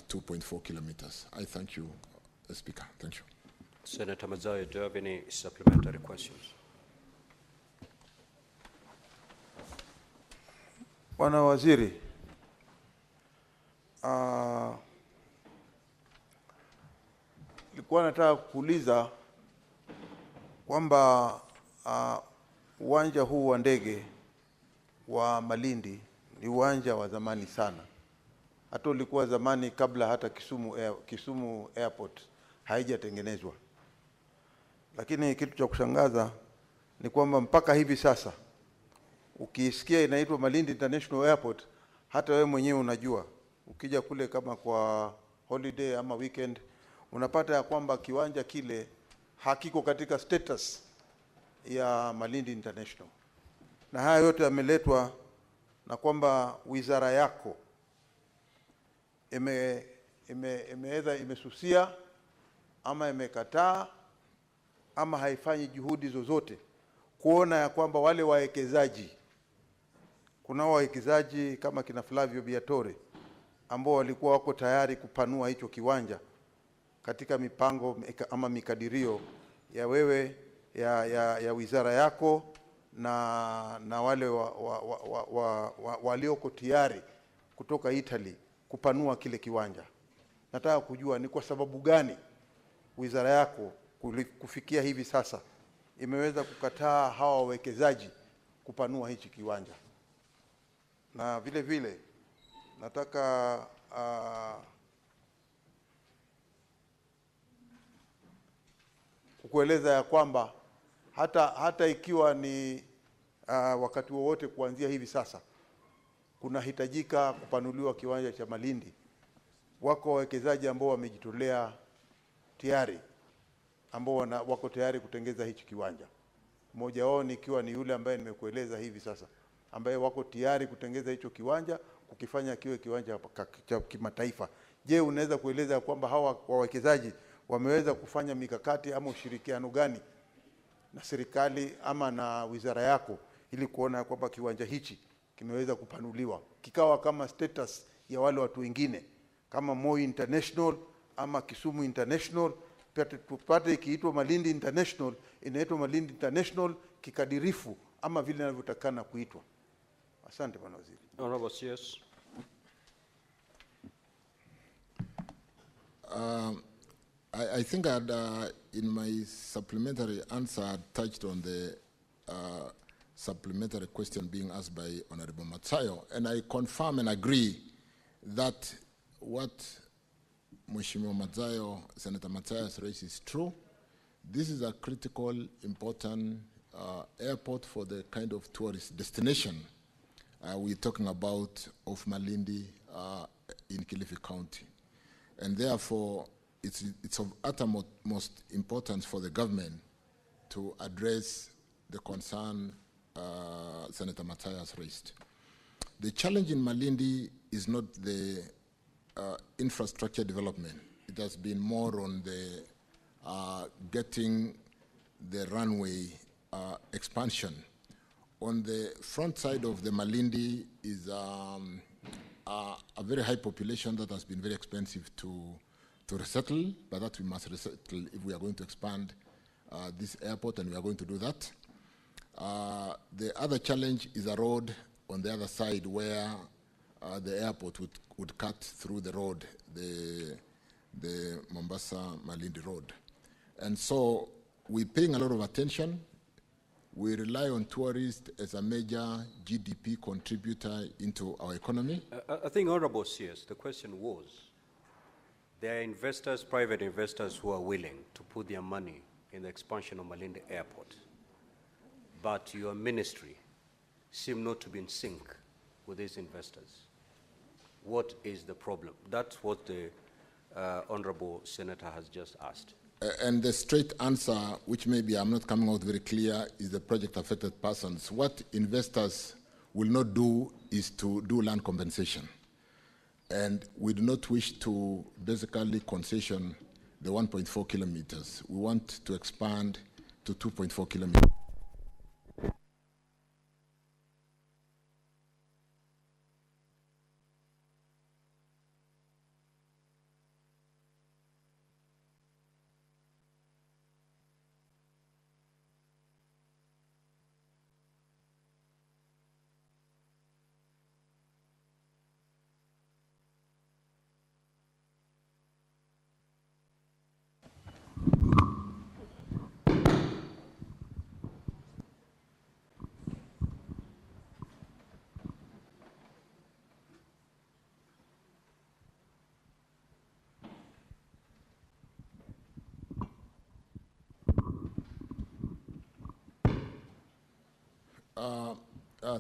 Speaker 18: 2.4 kilometers. I thank you, Speaker. Thank you.
Speaker 2: Senator Mazzaya, do you have any supplementary questions?
Speaker 14: Bwana Waziri, nilikuwa nataka kuuliza kwamba uwanja huu wa ndege wa Malindi ni uwanja wa zamani sana. Hata ulikuwa zamani kabla hata Kisumu Airport haijatengenezwa. Lakini kitu cha kushangaza ni kwamba mpaka hivi sasa ukisikia inaitwa Malindi International Airport, hata wewe mwenyewe unajua. Ukija kule kama kwa holiday ama weekend, unapata ya kwamba kiwanja kile hakiko katika status ya Malindi International. Na haya yote yameletwa na kwamba wizara yako imesusia ama imekataa ama haifanyi juhudi zozote kuona ya kwamba wale wawekezaji, kuna wawekezaji kama kina Flavio Biatore ambao walikuwa wako tayari kupanua hicho kiwanja katika mipango ama mikadirio ya wewe ya wizara yako na wale walioko tayari kutoka Italy kupanua kile kiwanja. Nataka kujua ni kwa sababu gani wizara yako kufikia hivi sasa imeweza kukataa hawa wawekezaji kupanua hichi kiwanja. Na vile vile nataka kukueleza ya kwamba hata ikiwa ni wakati wowote kuanzia hivi sasa kunahitajika kupanuliwa kiwanja cha Malindi, wako wawekezaji ambao wamejitolea tayari, ambao wako tayari kutengeza hichi kiwanja. Mmoja wao nikiwa ni yule ambaye nimekueleza hivi sasa, ambaye wako tayari kutengeza hicho kiwanja kukifanya kiwe kiwanja cha kimataifa. Je, unaweza kueleza kwamba hawa wawekezaji wameweza kufanya mikakati ama ushirikiano gani na serikali ama na wizara yako ili kuona kwamba kiwanja hichi kimeweza kupanuliwa kikawa kama status ya wale watu wengine kama Moi International ama Kisumu International tupate ikiitwa Malindi International, inaitwa Malindi International kikadirifu ama vile inavyotakana kuitwa. Asante Bwana Waziri.
Speaker 2: Honorable CS.
Speaker 18: I think I'd, in my supplementary answer, I touched on the supplementary question being asked by Honorable Matsayo, and I confirm and agree that what Mheshimiwa Matsayo, Senator Matsayo has raised is true. This is a critical, important airport for the kind of tourist destination we're talking about of Malindi in Kilifi County. And therefore, it's of uttermost importance for the government to address the concern Senator Matsayo has raised. The challenge in Malindi is not the infrastructure development. It has been more on the getting the runway expansion. On the front side of the Malindi is a very high population that has been very expensive to resettle, but that we must resettle if we are going to expand this airport, and we are going to do that. The other challenge is a road on the other side where the airport would cut through the road, the Mombasa-Malindi road. And so we're paying a lot of attention. We rely on tourists as a major GDP contributor into our economy.
Speaker 2: I think, Honorable CS, the question was, there are investors, private investors, who are willing to put their money in the expansion of Malindi Airport, but your ministry seems not to be in sync with these investors. What is the problem? That's what the Honorable Senator has just asked.
Speaker 18: And the straight answer, which maybe I'm not coming out very clear, is the project affected persons. What investors will not do is to do land compensation. And we do not wish to basically concession the 1.4 kilometers. We want to expand to 2.4 kilometers.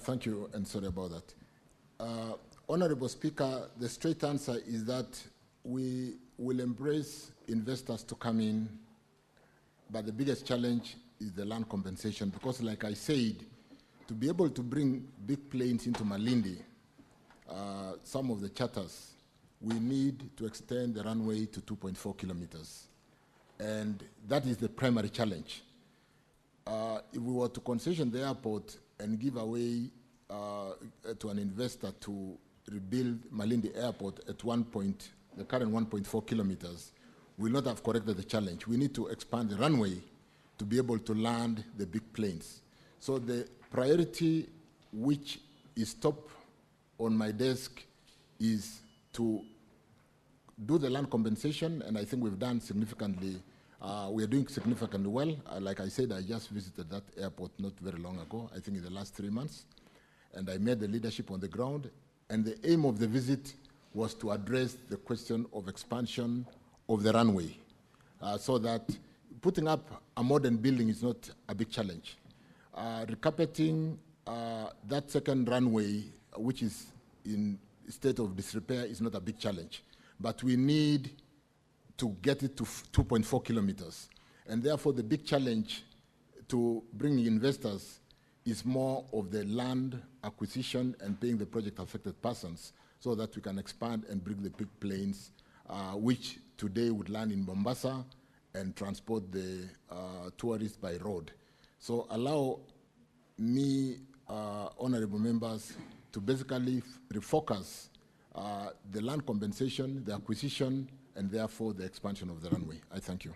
Speaker 18: Thank you, and sorry about that. Honorable Speaker, the straight answer is that we will embrace investors to come in, but the biggest challenge is the land compensation, because like I said, to be able to bring big planes into Malindi, some of the charters, we need to extend the runway to 2.4 kilometers. And that is the primary challenge. If we were to concession the airport and give away to an investor to rebuild Malindi Airport at the current 1.4 kilometers, we will not have corrected the challenge. We need to expand the runway to be able to land the big planes. So the priority which is top on my desk is to do the land compensation, and I think we've done significantly. We are doing significantly well. Like I said, I just visited that airport not very long ago, I think in the last 3 months, and I met the leadership on the ground, and the aim of the visit was to address the question of expansion of the runway, so that putting up a modern building is not a big challenge. Recarpeting that second runway, which is in state of disrepair, is not a big challenge. But we need to get it to 2.4 kilometers. And therefore, the big challenge to bring investors is more of the land acquisition and paying the project-affected persons so that we can expand and bring the big planes, which today would land in Mombasa and transport the tourists by road. So allow me, honorable members, to basically refocus the land compensation, the acquisition, and therefore the expansion of the runway. I thank you.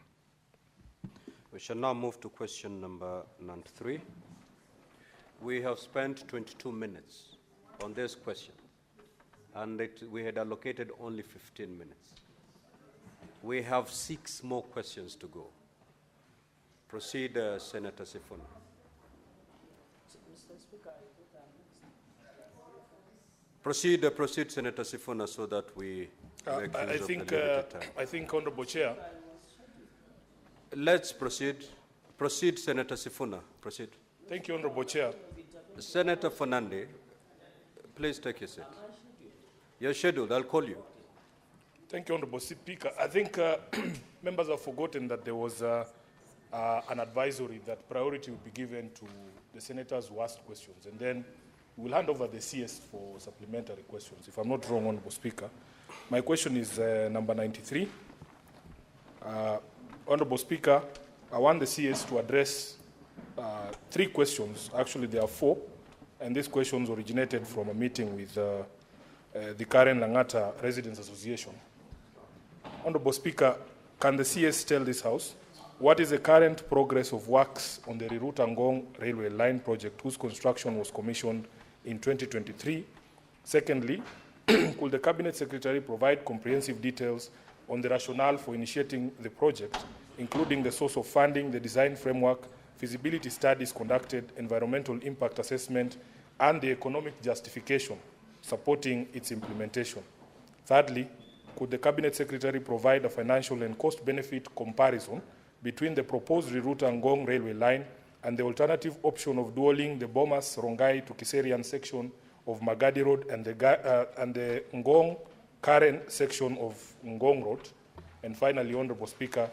Speaker 2: We shall now move to question number 93. We have spent 22 minutes on this question, and we had allocated only 15 minutes. We have 6 more questions to go. Proceed, Senator Sifuna. Proceed, Senator Sifuna, so that we make use of the limited time.
Speaker 20: I think, Honorable Chair.
Speaker 2: Let's proceed. Proceed, Senator Sifuna. Proceed.
Speaker 20: Thank you, Honorable Chair.
Speaker 2: Senator Fernande, please take your seat. You're scheduled. I'll call you.
Speaker 20: Thank you, Honorable Speaker. I think members have forgotten that there was an advisory that priority would be given to the senators who asked questions, and then we'll hand over the CS for supplementary questions, if I'm not wrong, Honorable Speaker. My question is number 93. Honorable Speaker, I want the CS to address 3 questions. Actually, there are 4, and these questions originated from a meeting with the Karen Langata Residents Association. Honorable Speaker, can the CS tell this House what is the current progress of works on the Riruta-Ngong railway line project, whose construction was commissioned in 2023? Secondly, could the Cabinet Secretary provide comprehensive details on the rationale for initiating the project, including the source of funding, the design framework, feasibility studies conducted, environmental impact assessment, and the economic justification supporting its implementation? Thirdly, could the Cabinet Secretary provide a financial and cost-benefit comparison between the proposed Riruta-Ngong railway line and the alternative option of dualling the Bomas-Rongai to Kiserian section of Magadi Road and the Ngong-Karen section of Ngong Road? And finally, Honorable Speaker,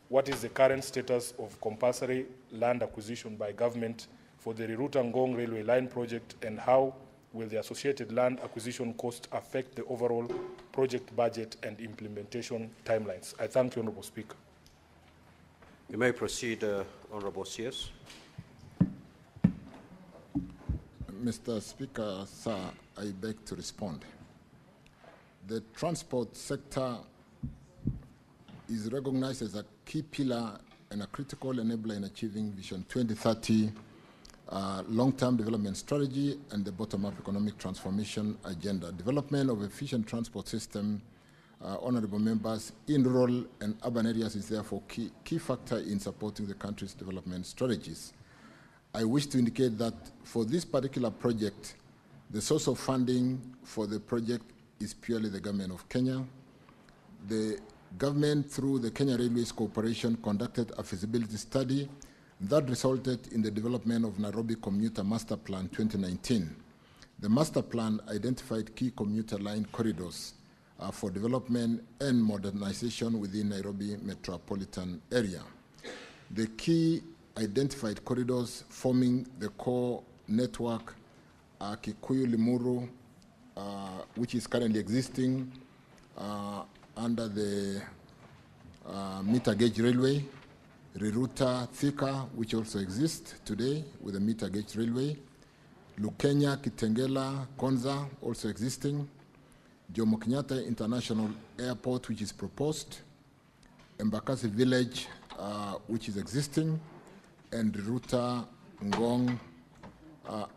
Speaker 20: what is the current status of compulsory land acquisition by government for the Riruta-Ngong railway line project, and how will the associated land acquisition cost affect the overall project budget and implementation timelines? I thank you, Honorable Speaker.
Speaker 2: You may proceed, Honorable CS.
Speaker 18: Mr. Speaker, sir, I beg to respond. The transport sector is recognized as a key pillar and a critical enabler in achieving Vision 2030 long-term development strategy and the bottom-up economic transformation agenda. Development of efficient transport system, honorable members, in rural and urban areas is therefore key factor in supporting the country's development strategies. I wish to indicate that for this particular project, the source of funding for the project is purely the government of Kenya. The government, through the Kenya Railways Corporation, conducted a feasibility study that resulted in the development of Nairobi Commuter Master Plan 2019. The master plan identified key commuter line corridors for development and modernization within Nairobi metropolitan area. The key identified corridors forming the core network are Kikuyu Limuru, which is currently existing under the meter gauge railway, Riruta Thika, which also exists today with a meter gauge railway, Lukenya, Kitengela, Konza, also existing, Jomo Kenyatta International Airport, which is proposed, Embakasi Village, which is existing, and Riruta Ngong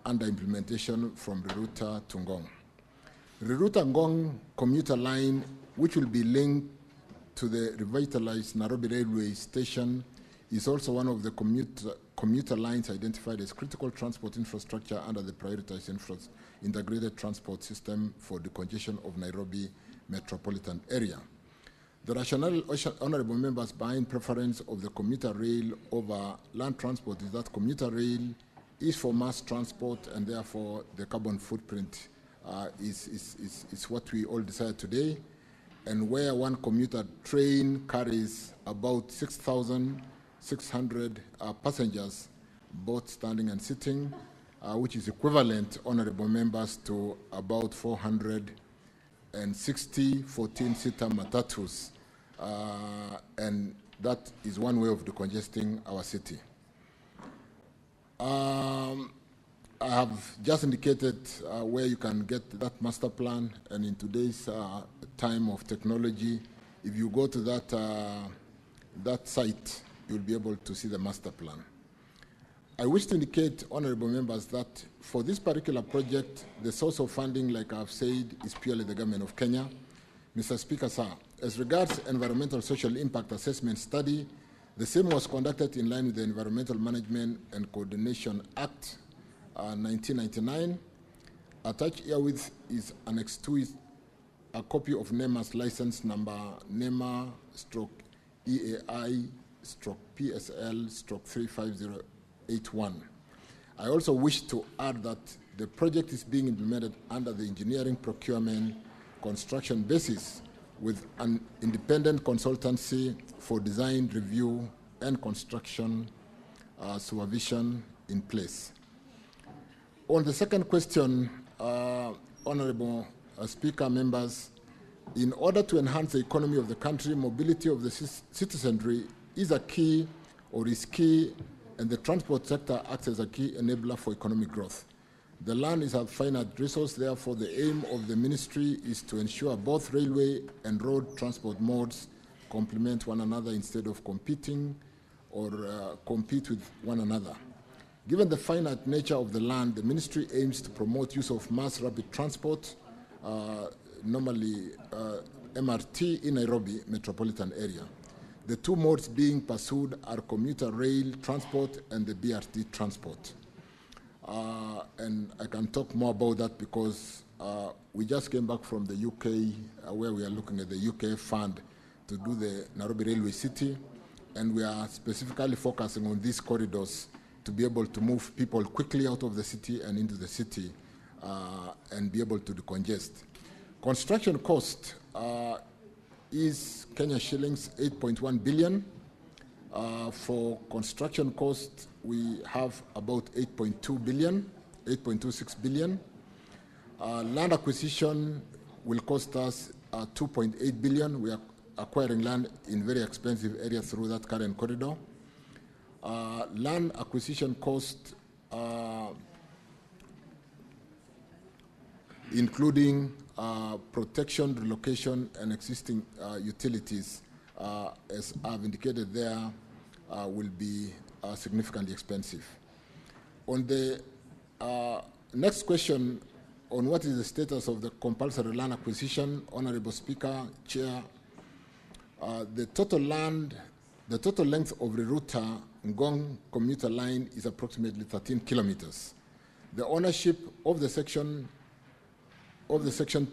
Speaker 18: under implementation from Riruta to Ngong. Riruta Ngong commuter line, which will be linked to the revitalized Nairobi railway station, is also one of the commuter lines identified as critical transport infrastructure under the prioritized integrated transport system for decongestion of Nairobi metropolitan area. The rationale, honorable members, behind preference of the commuter rail over land transport is that commuter rail is for mass transport, and therefore the carbon footprint is what we all desire today. And where one commuter train carries about 6,600 passengers, both standing and sitting, which is equivalent, honorable members, to about 460 14-seater matatus. And that is one way of decongesting our city. I have just indicated where you can get that master plan, and in today's time of technology, if you go to that site, you'll be able to see the master plan. I wish to indicate, honorable members, that for this particular project, the source of funding, like I've said, is purely the government of Kenya. Mr. Speaker, sir, as regards environmental social impact assessment study, the same was conducted in line with the Environmental Management and Coordination Act 1999. Attached herewith is Annex 2 is a copy of NEMA's license number NEMA/EAI/PSL/35081. I also wish to add that the project is being implemented under the engineering procurement construction basis with an independent consultancy for design review and construction supervision in place. On the second question, Honorable Speaker, members, in order to enhance the economy of the country, mobility of the citizenry is a key or is key, and the transport sector acts as a key enabler for economic growth. The land is a finite resource, therefore the aim of the ministry is to ensure both railway and road transport modes complement one another instead of competing or compete with one another. Given the finite nature of the land, the ministry aims to promote use of mass rapid transport, normally MRT in Nairobi metropolitan area. The two modes being pursued are commuter rail transport and the BRT transport. And I can talk more about that because we just came back from the UK where we are looking at the UK fund to do the Nairobi Railway City, and we are specifically focusing on these corridors to be able to move people quickly out of the city and into the city and be able to decongest. Construction cost is Kenya shillings 8.1 billion. For construction cost, we have about 8.2 billion, 8.26 billion. Land acquisition will cost us 2.8 billion. We are acquiring land in very expensive areas through that current corridor. Land acquisition cost, including protection, relocation, and existing utilities, as I've indicated there, will be significantly expensive. On the next question, on what is the status of the compulsory land acquisition, Honorable Speaker, Chair, the total length of Riruta Ngong commuter line is approximately 13 kilometers. The ownership of the section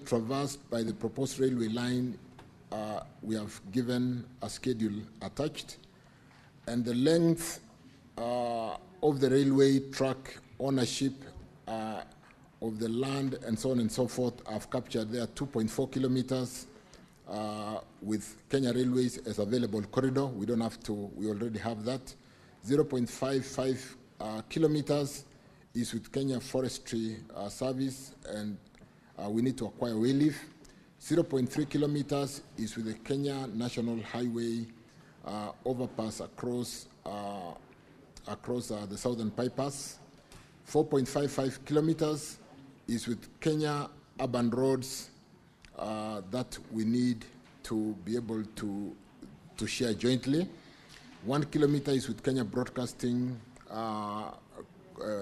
Speaker 18: traversed by the proposed railway line, we have given a schedule attached, and the length of the railway track ownership of the land and so on and so forth, I've captured there 2.4 kilometers with Kenya Railways as available corridor. We don't have to, we already have that. 0.55 kilometers is with Kenya Forestry Service, and we need to acquire wayleaf. 0.3 kilometers is with the Kenya National Highway overpass across the Southern Bypass. 4.55 kilometers is with Kenya Urban Roads that we need to be able to share jointly. 1 kilometer is with Kenya Broadcasting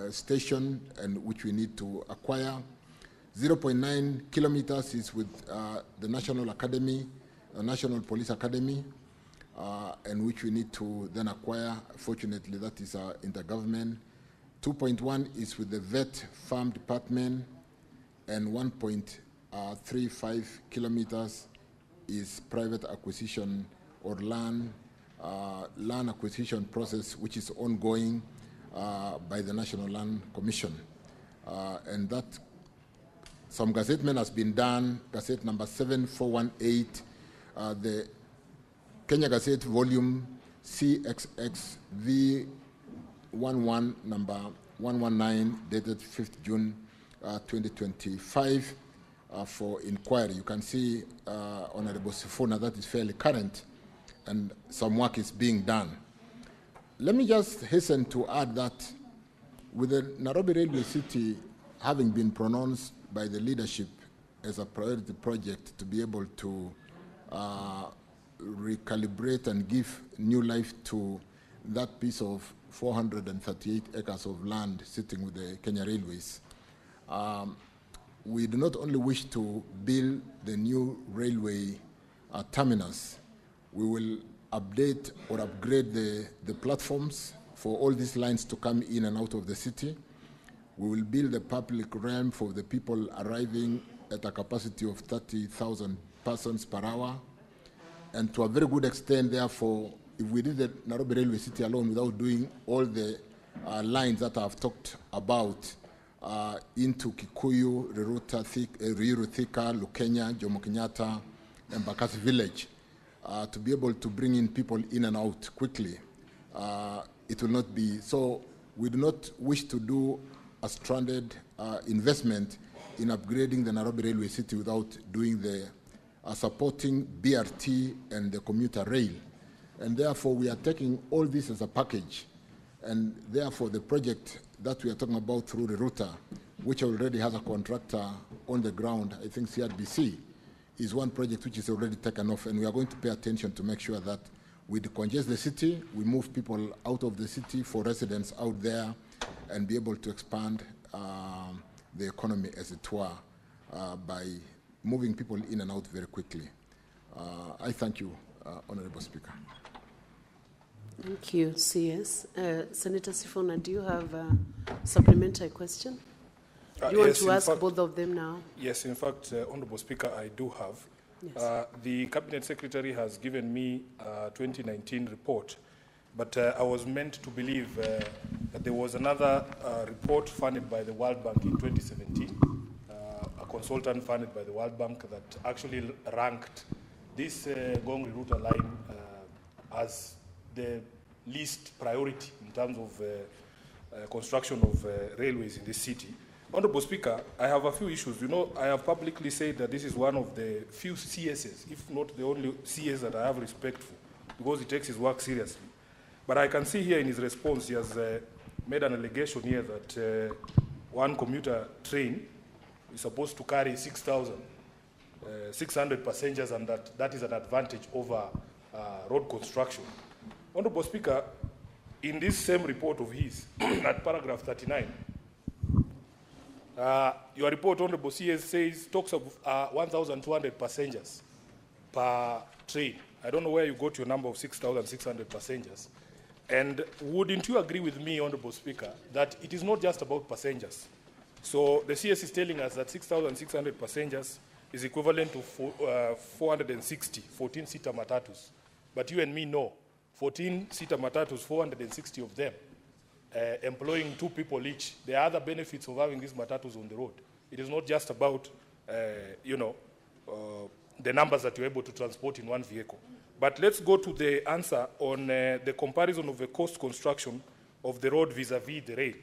Speaker 18: Station, and which we need to acquire. 0.9 kilometers is with the National Academy, National Police Academy, and which we need to then acquire. Fortunately, that is intergovernment. 2.1 is with the Vet Farm Department, and 1.35 kilometers is private acquisition or land acquisition process, which is ongoing by the National Land Commission. And that some gazettement has been done, Gazette number 7418, the Kenya Gazette volume CXX V11 number 119, dated 5th June 2025, for inquiry. You can see, Honorable Sifuna, that is fairly current, and some work is being done. Let me just hasten to add that with the Nairobi Railway City having been pronounced by the leadership as a priority project to be able to recalibrate and give new life to that piece of 438 acres of land sitting with the Kenya Railways. We do not only wish to build the new railway terminus, we will update or upgrade the platforms for all these lines to come in and out of the city. We will build a public realm for the people arriving at a capacity of 30,000 persons per hour. And to a very good extent, therefore, if we did the Nairobi Railway City alone without doing all the lines that I've talked about into Kikuyu, Ruiru Thika, Lukenya, Jomo Kenyatta, and Bakasi Village, to be able to bring in people in and out quickly, it will not be. So we do not wish to do a stranded investment in upgrading the Nairobi Railway City without doing the supporting BRT and the commuter rail. And therefore, we are taking all this as a package. And therefore, the project that we are talking about through the router, which already has a contractor on the ground, I think CRBC, is one project which is already taken off. And we are going to pay attention to make sure that we decongest the city, we move people out of the city for residents out there, and be able to expand the economy, as it were, by moving people in and out very quickly. I thank you, Honorable Speaker.
Speaker 21: Thank you, CS. Senator Sifuna, do you have a supplementary question? Do you want to ask both of them now?
Speaker 20: Yes, in fact, Honorable Speaker, I do have.
Speaker 21: Yes.
Speaker 20: The Cabinet Secretary has given me a 2019 report, but I was meant to believe that there was another report funded by the World Bank in 2017, a consultant funded by the World Bank that actually ranked this Gongri-Ruta line as the least priority in terms of construction of railways in this city. Honorable Speaker, I have a few issues. You know, I have publicly said that this is one of the few CSs, if not the only CS that I have respect for, because he takes his work seriously. But I can see here in his response, he has made an allegation here that one commuter train is supposed to carry 6,600 passengers, and that is an advantage over road construction. Honorable Speaker, in this same report of his, at paragraph 39, your report, Honorable CS, talks of 1,200 passengers per train. I don't know where you got your number of 6,600 passengers. And wouldn't you agree with me, Honorable Speaker, that it is not just about passengers? So the CS is telling us that 6,600 passengers is equivalent to 460 14-seater matatus. But you and me know 14-seater matatus, 460 of them, employing 2 people each. There are other benefits of having these matatus on the road. It is not just about, the numbers that you're able to transport in one vehicle. But let's go to the answer on the comparison of the cost construction of the road vis-a-vis the rail.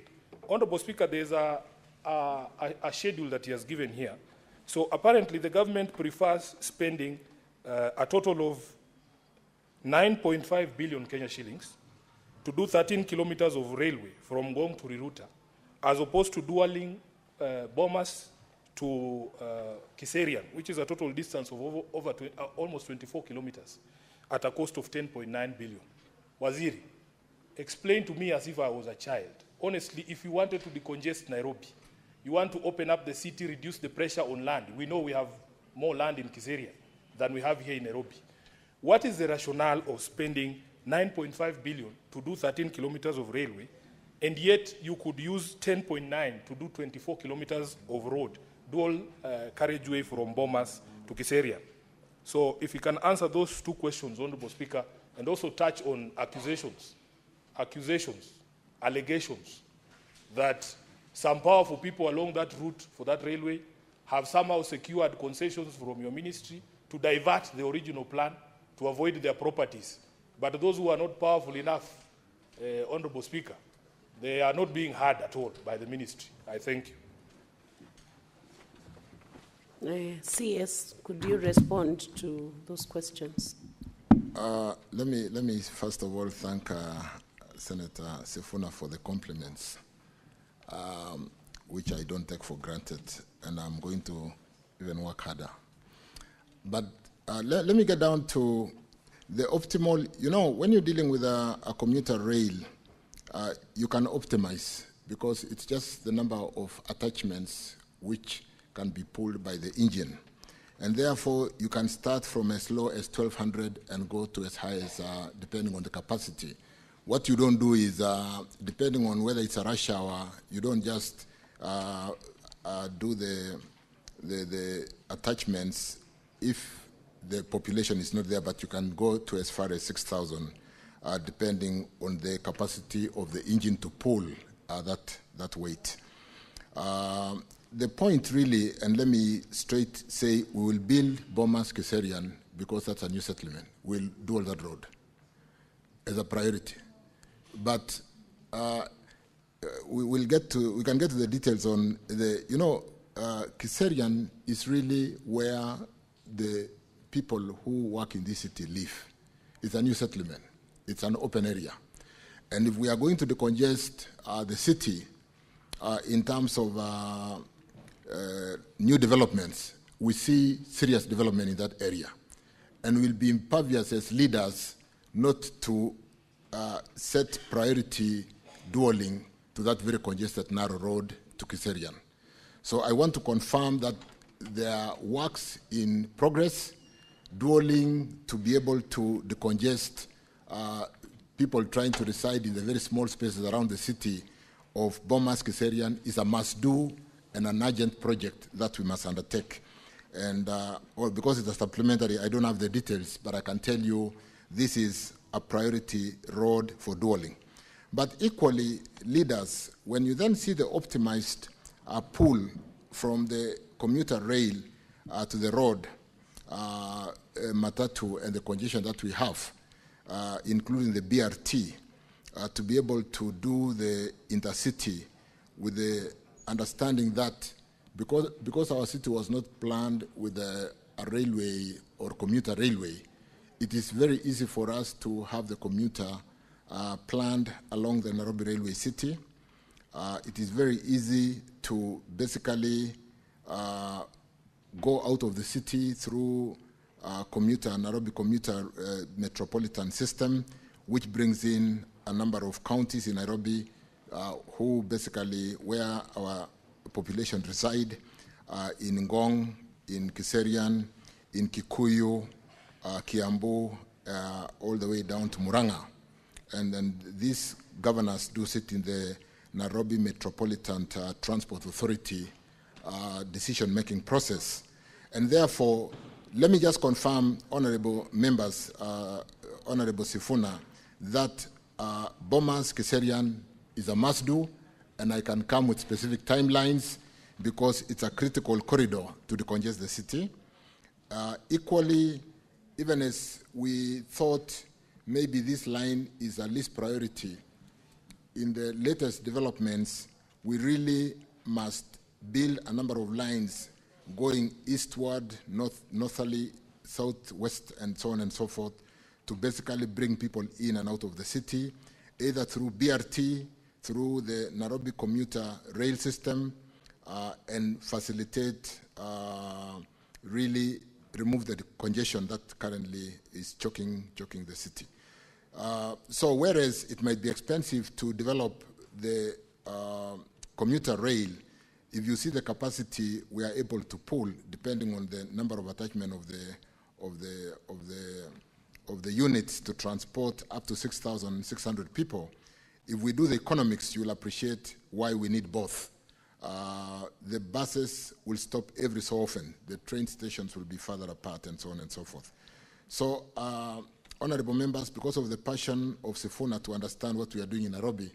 Speaker 20: Honorable Speaker, there's a schedule that he has given here. So apparently the government prefers spending a total of 9.5 billion Kenya shillings to do 13 kilometers of railway from Ngong to Riruta, as opposed to dualing Bomas to Kiserian, which is a total distance of almost 24 kilometers at a cost of 10.9 billion. Waziri, explain to me as if I was a child. Honestly, if you wanted to decongest Nairobi, you want to open up the city, reduce the pressure on land. We know we have more land in Kiserian than we have here in Nairobi. What is the rationale of spending 9.5 billion to do 13 kilometers of railway, and yet you could use 10.9 to do 24 kilometers of road, dual carriageway from Bomas to Kiserian? So if you can answer those 2 questions, Honorable Speaker, and also touch on allegations, that some powerful people along that route for that railway have somehow secured concessions from your ministry to divert the original plan to avoid their properties. But those who are not powerful enough, Honorable Speaker, they are not being heard at all by the ministry. I thank you.
Speaker 21: CS, could you respond to those questions?
Speaker 18: Let me first of all thank Senator Sifuna for the compliments, which I don't take for granted, and I'm going to even work harder. But let me get down to The optimal, you know, when you're dealing with a commuter rail, you can optimize because it's just the number of attachments which can be pulled by the engine. And therefore, you can start from as low as 1,200 and go to as high as, depending on the capacity. What you don't do is, depending on whether it's a rush hour, you don't just do the attachments if the population is not there, but you can go to as far as 6,000, depending on the capacity of the engine to pull that weight. The point really, and let me straight say, we will build Bomas Kiserian because that's a new settlement. We'll do all that road as a priority. But we can get to the details on the, you know, Kiserian is really where the people who work in this city live. It's a new settlement. It's an open area. And if we are going to decongest the city in terms of new developments, we see serious development in that area. And we'll be impervious as leaders not to set priority dueling to that very congested narrow road to Kiserian. So I want to confirm that there are works in progress, dueling to be able to decongest people trying to reside in the very small spaces around the city of Bomas Kiserian is a must-do and an urgent project that we must undertake. And well, because it's a supplementary, I don't have the details, but I can tell you this is a priority road for dueling. But equally, leaders, when you then see the optimized pull from the commuter rail to the road, Matatu, and the congestion that we have, including the BRT, to be able to do the intercity with the understanding that because our city was not planned with a railway or commuter railway, it is very easy for us to have the commuter planned along the Nairobi Railway City. It is very easy to basically go out of the city through Nairobi commuter metropolitan system, which brings in a number of counties in Nairobi who basically, where our population reside, in Ngong, in Kiserian, in Kikuyu, Kiambu, all the way down to Murang'a. And then these governors do sit in the Nairobi Metropolitan Transport Authority decision-making process. And therefore, let me just confirm, honorable members, Honorable Sifuna, that Bomas Kiserian is a must-do, and I can come with specific timelines because it's a critical corridor to decongest the city. Equally, even as we thought maybe this line is a least priority, in the latest developments, we really must build a number of lines going eastward, northerly, southwest, and so on and so forth, to basically bring people in and out of the city, either through BRT, through the Nairobi commuter rail system, and facilitate, really remove the congestion that currently is choking the city. So whereas it might be expensive to develop the commuter rail, if you see the capacity we are able to pull, depending on the number of attachment of the units to transport up to 6,600 people, if we do the economics, you'll appreciate why we need both. The buses will stop every so often. The train stations will be further apart and so on and so forth. So, honorable members, because of the passion of Sifuna to understand what we are doing in Nairobi,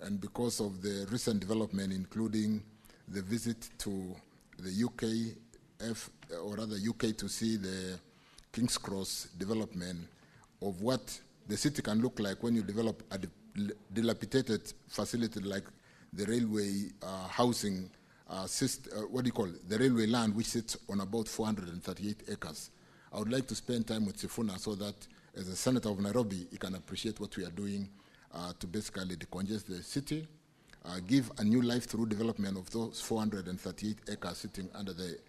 Speaker 18: and because of the recent development, including the visit to the UK to see the King's Cross development of what the city can look like when you develop a dilapidated facility like the railway housing the railway land, which sits on about 438 acres. I would like to spend time with Sifuna so that as a senator of Nairobi, he can appreciate what we are doing to basically decongest the city, give a new life through development of those 438 acres sitting under the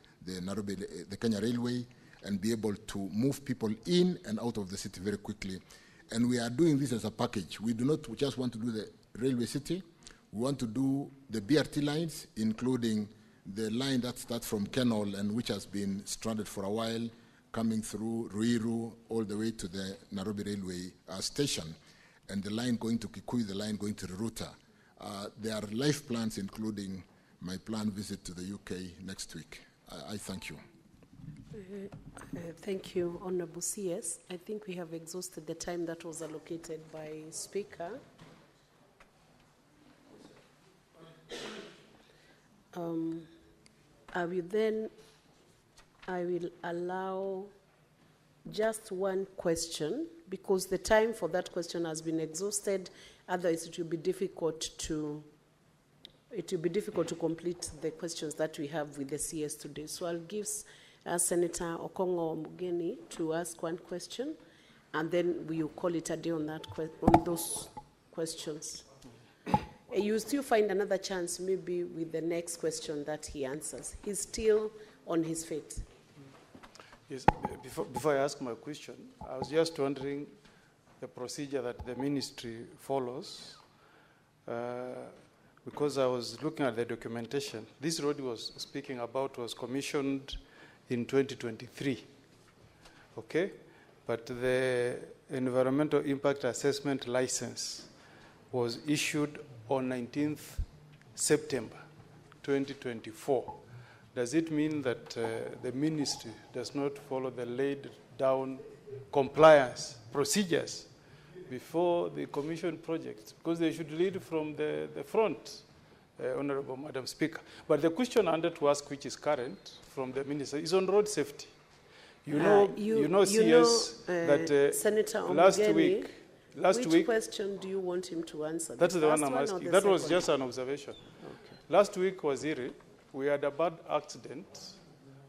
Speaker 18: Nairobi, the Kenya Railway, and be able to move people in and out of the city very quickly. And we are doing this as a package. We do not just want to do the railway city. We want to do the BRT lines, including the line that starts from Kenol and which has been stranded for a while, coming through Ruiru all the way to the Nairobi Railway station, and the line going to Kikuyu, the line going to Ruruta. There are life plans, including my planned visit to the UK next week. I thank you.
Speaker 21: Thank you, Honorable CS. I think we have exhausted the time that was allocated by Speaker. I will allow just one question, because the time for that question has been exhausted. Otherwise, it will be difficult to complete the questions that we have with the CS today. So I'll give Senator Okongo Mugeni to ask one question, and then we will call it a day on those questions. You still find another chance maybe with the next question that he answers. He's still on his feet.
Speaker 1: Yes, before I ask my question, I was just wondering the procedure that the ministry follows, because I was looking at the documentation. This road he was speaking about was commissioned in 2023, okay? But the environmental impact assessment license was issued on 19th September 2024. Does it mean that the ministry does not follow the laid down compliance procedures before the commission projects? Because they should lead from the front, Honorable Madam Speaker. But the question I wanted to ask, which is current from the minister, is on road safety. CS, that
Speaker 21: Senator
Speaker 1: last week,
Speaker 21: question do you want him to answer?
Speaker 1: That's the one I'm asking. That was just an observation. Okay. Last week, Waziri, we had a bad accident,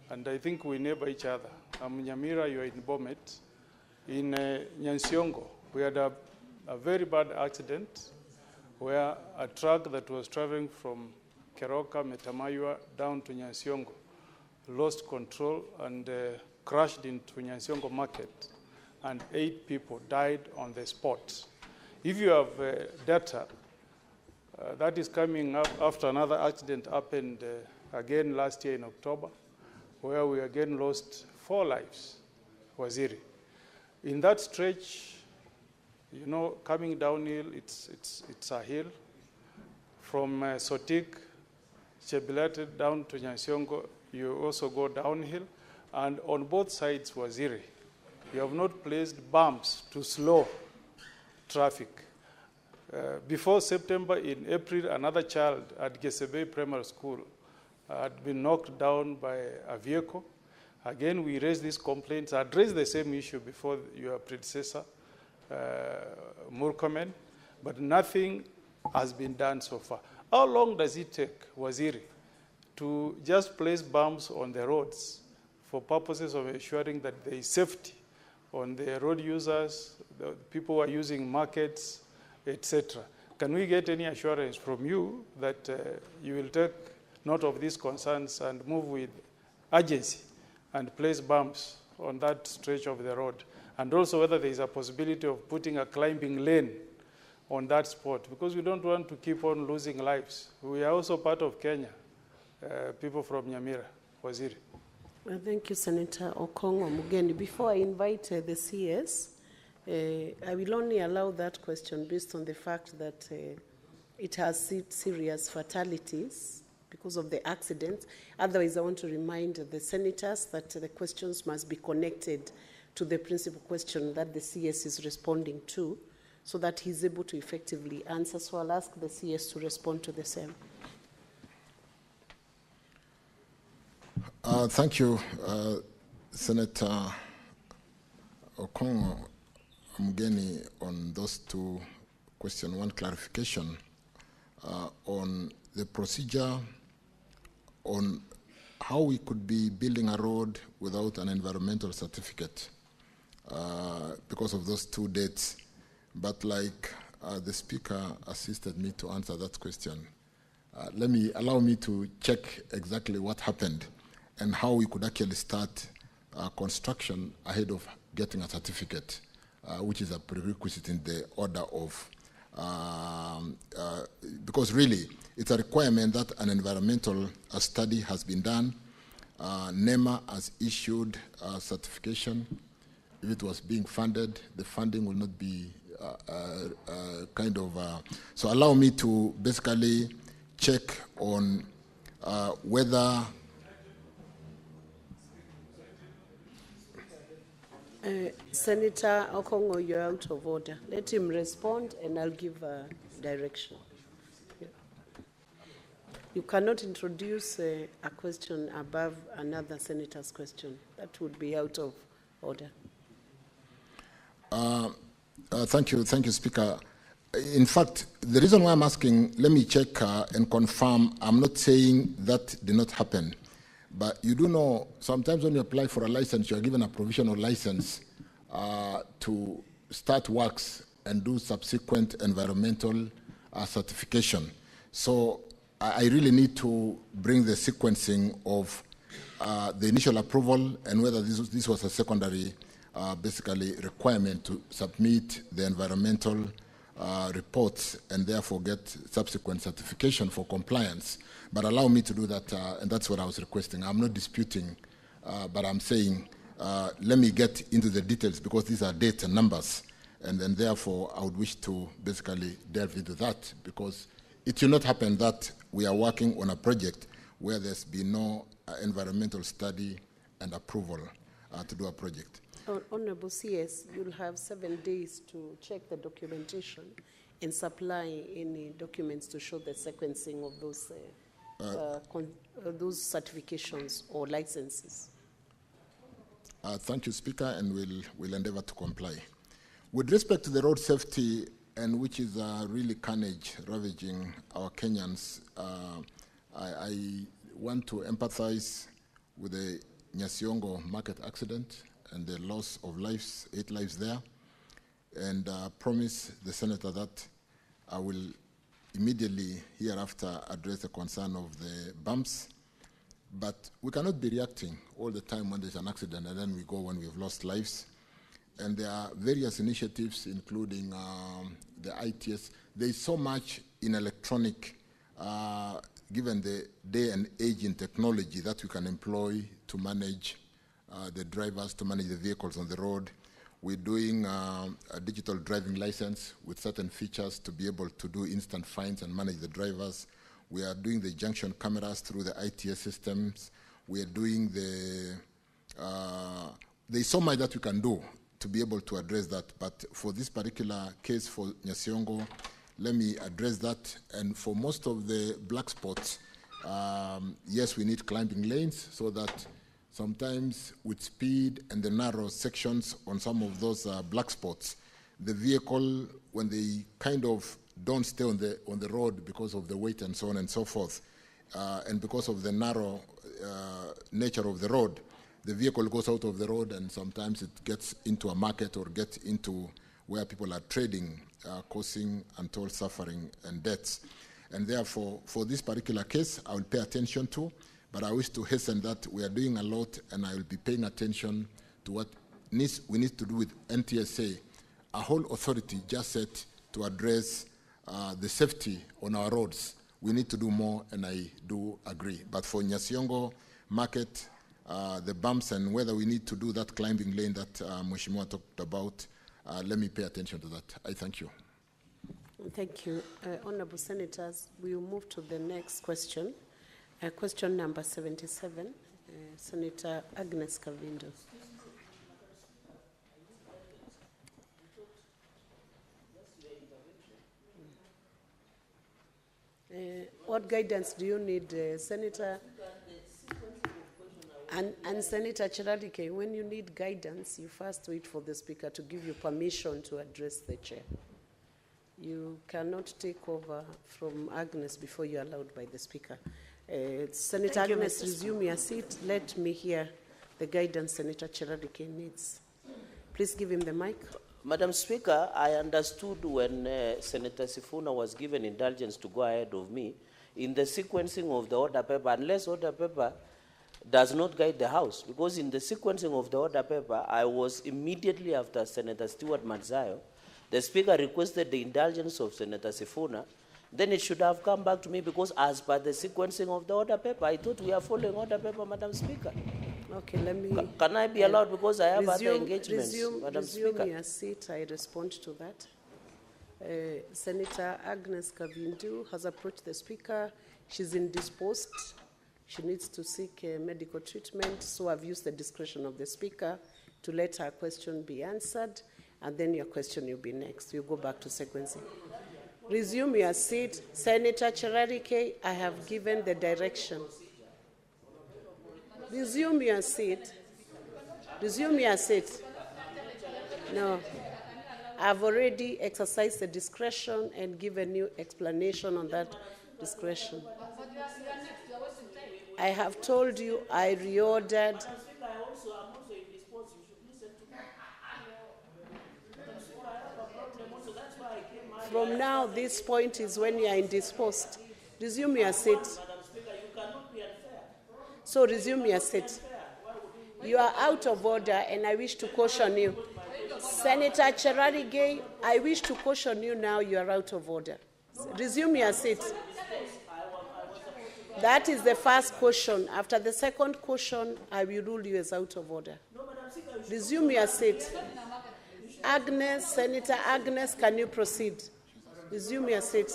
Speaker 1: and I think we neighbor each other. I'm Nyamira, you are in Bomet. In Nyansiongo, we had a very bad accident where a truck that was traveling from Keroka, Metamayua, down to Nyansiongo lost control and crashed into Nyansiongo market, and 8 people died on the spot. If you have data, that is coming up after another accident happened again last year in October, where we again lost 4 lives, Waziri. In that stretch, you know, coming downhill, it's a hill. From Sotik, Chebilate down to Nyansiongo, you also go downhill. And on both sides, Waziri, you have not placed bumps to slow traffic. Before September, in April, another child at Gesebe Primary School had been knocked down by a vehicle. Again, we raised these complaints. I addressed the same issue before your predecessor, Murkomen, but nothing has been done so far. How long does it take, Waziri, to just place bumps on the roads for purposes of ensuring that there is safety on the road users, the people who are using markets, etc.? Can we get any assurance from you that you will take note of these concerns and move with urgency and place bumps on that stretch of the road? And also whether there is a possibility of putting a climbing lane on that spot, because we don't want to keep on losing lives. We are also part of Kenya, people from Nyamira. Waziri.
Speaker 21: Well, thank you, Senator Okongo Mugeni. Before I invite the CS, I will only allow that question based on the fact that it has serious fatalities because of the accident. Otherwise, I want to remind the senators that the questions must be connected to the principal question that the CS is responding to, so that he's able to effectively answer. So I'll ask the CS to respond to the same.
Speaker 18: Thank you, Senator Okongo Mugeni, on those 2 questions. One clarification on the procedure on how we could be building a road without an environmental certificate because of those 2 dates. But like the speaker assisted me to answer that question, allow me to check exactly what happened and how we could actually start construction ahead of getting a certificate, which is a prerequisite in the order of, because really it's a requirement that an environmental study has been done. NEMA has issued a certification. If it was being funded, the funding will not be so allow me to basically check on whether
Speaker 21: Senator Okongo, you're out of order. Let him respond and I'll give a direction. You cannot introduce a question above another senator's question. That would be out of order.
Speaker 18: Thank you, Speaker. In fact, the reason why I'm asking, let me check and confirm, I'm not saying that did not happen. But you do know, sometimes when you apply for a license, you are given a provisional license to start works and do subsequent environmental certification. So I really need to bring the sequencing of the initial approval and whether this was a secondary basically requirement to submit the environmental reports and therefore get subsequent certification for compliance. But allow me to do that, and that's what I was requesting. I'm not disputing, but I'm saying let me get into the details because these are dates and numbers, and then therefore I would wish to basically delve into that because it should not happen that we are working on a project where there's been no environmental study and approval to do a project.
Speaker 21: Honorable CS, you'll have 7 days to check the documentation and supply any documents to show the sequencing of those certifications or licenses.
Speaker 18: Thank you, Speaker, and we'll endeavor to comply. With respect to the road safety, and which is really carnage ravaging our Kenyans, I want to empathize with the Nyasiongo market accident and the loss of lives, 8 lives there, and promise the Senator that I will immediately hereafter address the concern of the bumps. But we cannot be reacting all the time when there's an accident and then we go when we've lost lives. And there are various initiatives, including the ITS. There is so much in electronic, given the day and age in technology that we can employ to manage the drivers, to manage the vehicles on the road. We're doing a digital driving license with certain features to be able to do instant fines and manage the drivers. We are doing the junction cameras through the ITS systems. We are doing there's so much that we can do to be able to address that. But for this particular case for Nyasiongo, let me address that. And for most of the black spots, yes, we need climbing lanes so that sometimes with speed and the narrow sections on some of those black spots, the vehicle, when they kind of don't stay on the road because of the weight and so on and so forth, and because of the narrow nature of the road, the vehicle goes out of the road and sometimes it gets into a market or gets into where people are trading, causing untold suffering and deaths. And therefore, for this particular case, I will pay attention to, but I wish to hasten that we are doing a lot and I will be paying attention to what we need to do with NTSA, a whole authority just set to address the safety on our roads. We need to do more, and I do agree. But for Nyasiongo market, the bumps and whether we need to do that climbing lane that Mheshimiwa talked about, let me pay attention to that. I thank you.
Speaker 21: Thank you. Honorable Senators, we will move to the next question. Question number 77, Senator Agnes Kavindo. What guidance do you need, Senator? And Senator Chiradike, when you need guidance, you first wait for the Speaker to give you permission to address the Chair. You cannot take over from Agnes before you're allowed by the Speaker. Senator Agnes, resume your seat. Let me hear the guidance Senator Chiradike needs. Please give him the mic.
Speaker 12: Madam Speaker, I understood when Senator Sifuna was given indulgence to go ahead of me in the sequencing of the order paper, unless order paper does not guide the House, because in the sequencing of the order paper, I was immediately after Senator Stewart Madzayo, the Speaker requested the indulgence of Senator Sifuna, then it should have come back to me, because as per the sequencing of the order paper, I thought we are following order paper, Madam Speaker.
Speaker 21: Okay, let me...
Speaker 12: Can I be allowed, because I have other engagements, Madam Speaker?
Speaker 21: Resume your seat, I respond to that. Senator Agnes Kavindu has approached the Speaker. She's indisposed. She needs to seek medical treatment, so I've used the discretion of the Speaker to let her question be answered, and then your question will be next. We'll go back to sequencing. Resume your seat. Senator Cherarike, I have given the direction. Resume your seat. Resume your seat. No. I've already exercised the discretion and given you explanation on that discretion. I have told you I reordered. From now, this point is when you are indisposed. Resume your seat. So resume your seat. You are out of order, and I wish to caution you. Senator Cherarige, I wish to caution you now, you are out of order. Resume your seat. That is the first caution. After the second caution, I will rule you as out of order. Resume your seat. Agnes, Senator Agnes, can you proceed? Resume your seat.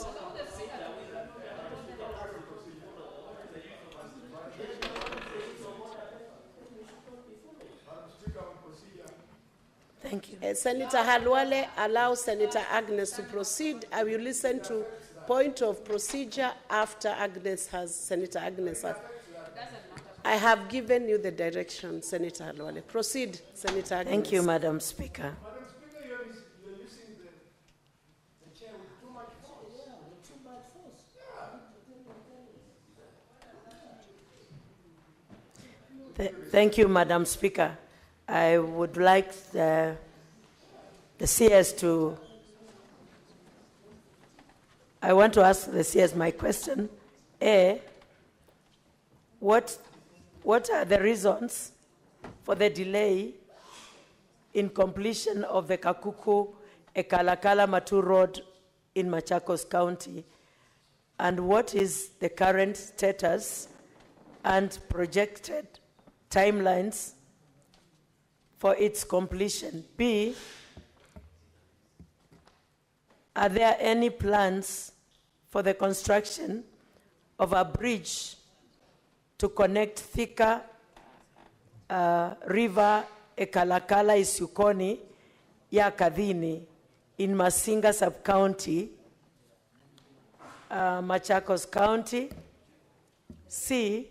Speaker 9: Thank you.
Speaker 21: Senator Halwale, allow Senator Agnes to proceed. I will listen to point of procedure after Senator Agnes has. I have given you the direction, Senator Halwale. Proceed, Senator Agnes.
Speaker 9: Thank you, Madam Speaker. Thank you, Madam Speaker. I would like the CS to, I want to ask the CS my question. What are the reasons for the delay in completion of the Kakuku-Ekalakala-Matu Road in Machakos County? And what is the current status and projected timelines for its completion? B, are there any plans for the construction of a bridge to connect Thika River Ekalakala Isukoni ya Kadhini in Masinga Sub-County, Machakos County? C,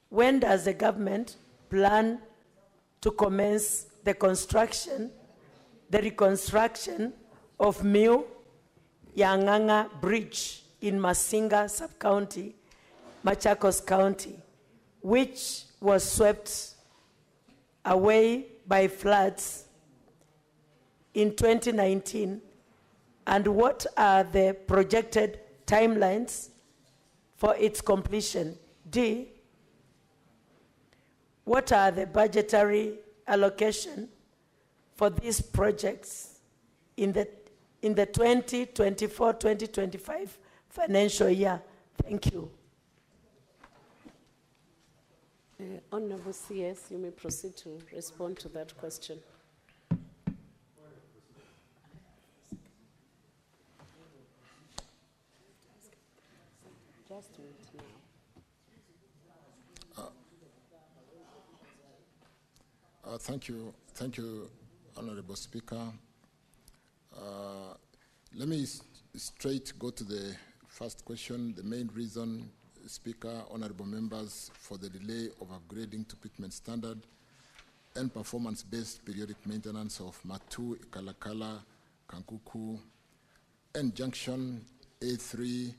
Speaker 9: when does the government plan to commence the reconstruction of Miu Yanganga Bridge in Masinga Sub-County, Machakos County, which was swept away by floods in 2019? And what are the projected timelines for its completion? D, what are the budgetary allocation for these projects in the 2024-2025 financial year? Thank you.
Speaker 21: Honorable CS, you may proceed to respond to that question. Just wait now.
Speaker 18: Thank you, Honorable Speaker. Let me straight go to the first question. The main reason, Speaker, honorable members, for the delay of upgrading to pitman standard and performance-based periodic maintenance of Matu, Ikalakala, Kankuku, and Junction A3,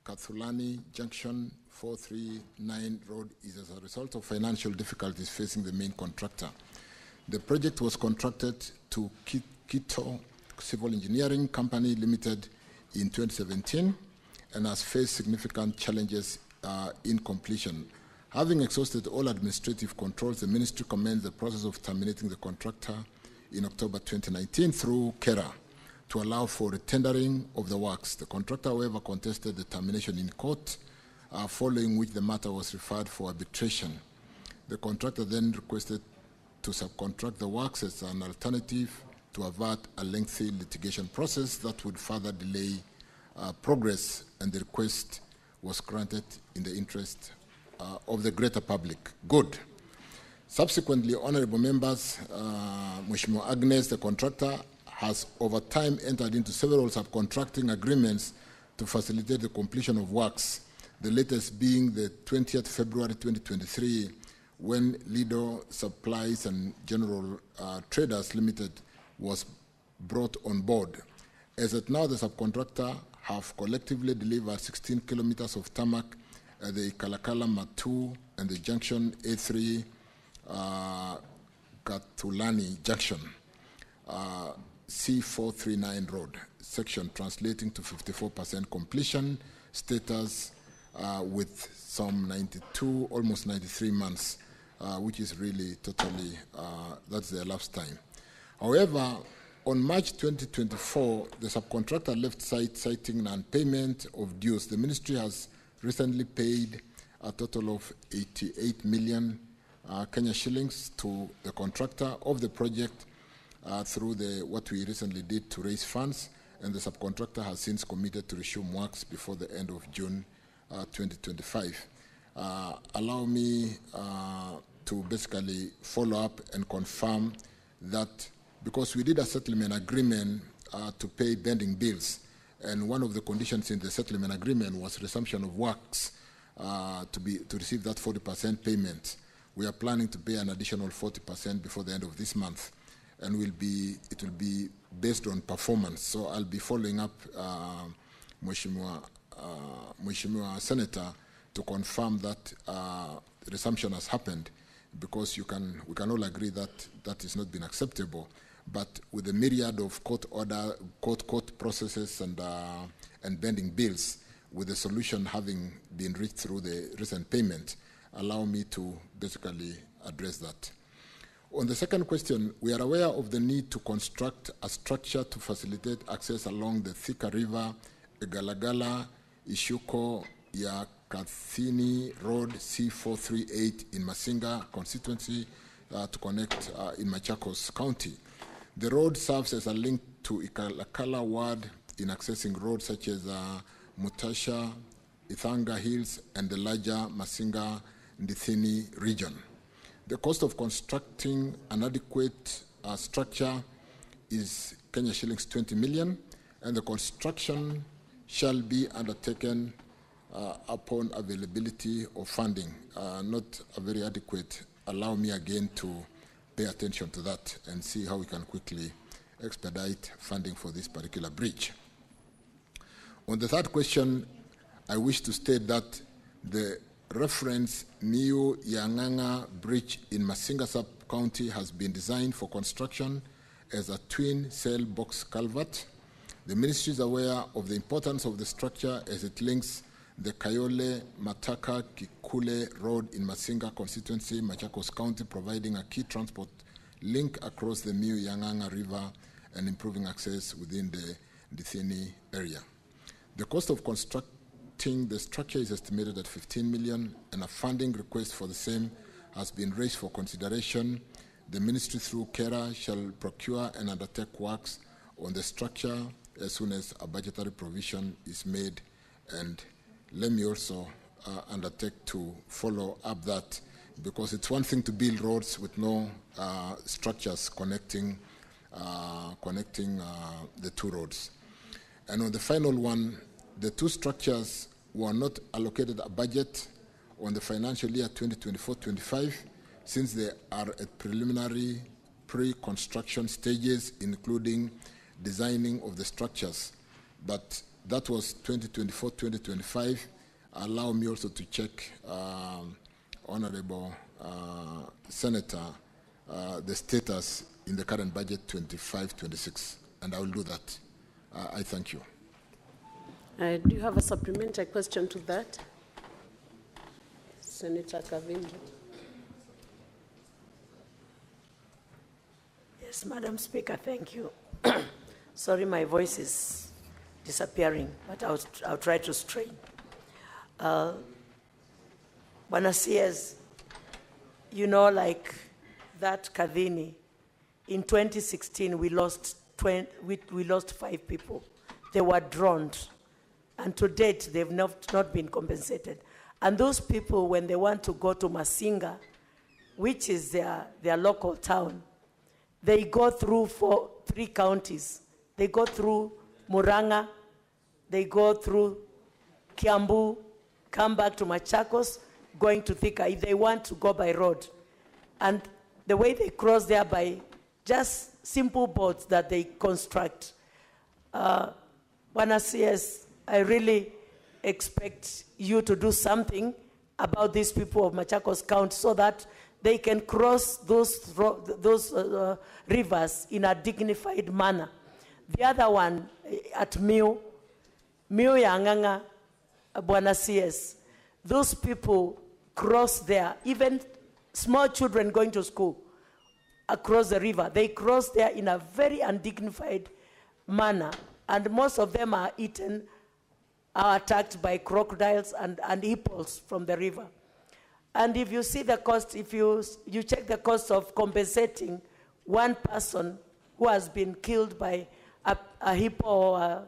Speaker 18: Kathulani, Junction 439 Road is as a result of financial difficulties facing the main contractor. The project was contracted to Kito Civil Engineering Company Limited in 2017 and has faced significant challenges in completion. Having exhausted all administrative controls, the ministry commenced the process of terminating the contractor in October 2019 through KERA to allow for retendering of the works. The contractor, however, contested the termination in court, following which the matter was referred for arbitration. The contractor then requested to subcontract the works as an alternative to avert a lengthy litigation process that would further delay progress, and the request was granted in the interest of the greater public good. Subsequently, honorable members, Mheshimiwa Agnes, the contractor, has over time entered into several subcontracting agreements to facilitate the completion of works, the latest being the 20th February 2023, when Lido Supplies and General Traders Limited was brought on board. As at now, the subcontractor have collectively delivered 16 kilometers of tarmac at the Kalakala Matu and the junction A3 Katulani Junction, C439 road, section translating to 54% completion status with some 92, almost 93 months, which is really totally, that's the elapsed time. However, on March 2024, the subcontractor left site citing non-payment of dues. The ministry has recently paid a total of 88 million Kenya shillings to the contractor of the project through what we recently did to raise funds, and the subcontractor has since committed to resume works before the end of June 2025. Allow me to basically follow up and confirm that, because we did a settlement agreement to pay pending bills, and one of the conditions in the settlement agreement was resumption of works to receive that 40% payment. We are planning to pay an additional 40% before the end of this month, and it will be based on performance. So I'll be following up, Mheshimiwa Senator, to confirm that resumption has happened, because we can all agree that that has not been acceptable. But with the myriad of court processes and pending bills, with the solution having been reached through the recent payment, allow me to basically address that. On the second question, we are aware of the need to construct a structure to facilitate access along the Thika River, Galagala, Ishuko, Yakathini Road, C438 in Masinga constituency to connect in Machakos County. The road serves as a link to Ikalakala ward in accessing roads such as Mutasha, Ithanga Hills, and the larger Masinga Ndithini region. The cost of constructing an adequate structure is Kenya shillings 20 million, and the construction shall be undertaken upon availability of funding. Not a very adequate. Allow me again to pay attention to that and see how we can quickly expedite funding for this particular bridge. On the third question, I wish to state that the reference New Yanganga Bridge in Masinga Sub-County has been designed for construction as a twin cell box culvert. The ministry is aware of the importance of the structure as it links the Kayole Mataka Kikule Road in Masinga constituency, Machakos County, providing a key transport link across the New Yanganga River and improving access within the Ndithini area. The cost of constructing the structure is estimated at 15 million, and a funding request for the same has been raised for consideration. The ministry through KERA shall procure and undertake works on the structure as soon as a budgetary provision is made, and let me also undertake to follow up that, because it's one thing to build roads with no structures connecting the two roads. And on the final one, the two structures were not allocated a budget on the financial year 2024-25, since they are at preliminary pre-construction stages, including designing of the structures. But that was 2024-2025. Allow me also to check, Honorable Senator, the status in the current budget 25-26, and I will do that. I thank you.
Speaker 21: Do you have a supplementary question to that? Senator Kavindu.
Speaker 9: Yes, Madam Speaker, thank you. Sorry, my voice is disappearing, but I'll try to strain. Bwana CS, you know, like that Kadhini, in 2016, we lost 5 people. They were drowned, and to date, they've not been compensated. And those people, when they want to go to Masinga, which is their local town, they go through 3 counties. They go through Muranga, they go through Kiambu, come back to Machakos, going to Thika, if they want to go by road. And the way they cross there by just simple boats that they construct. Bwana CS, I really expect you to do something about these people of Machakos County so that they can cross those rivers in a dignified manner. The other one at Miu Yanganga, Bwana CS, those people cross there, even small children going to school across the river, they cross there in a very undignified manner, and most of them are attacked by crocodiles and hippos from the river. And if you see the cost, if you check the cost of compensating one person who has been killed by a hippo or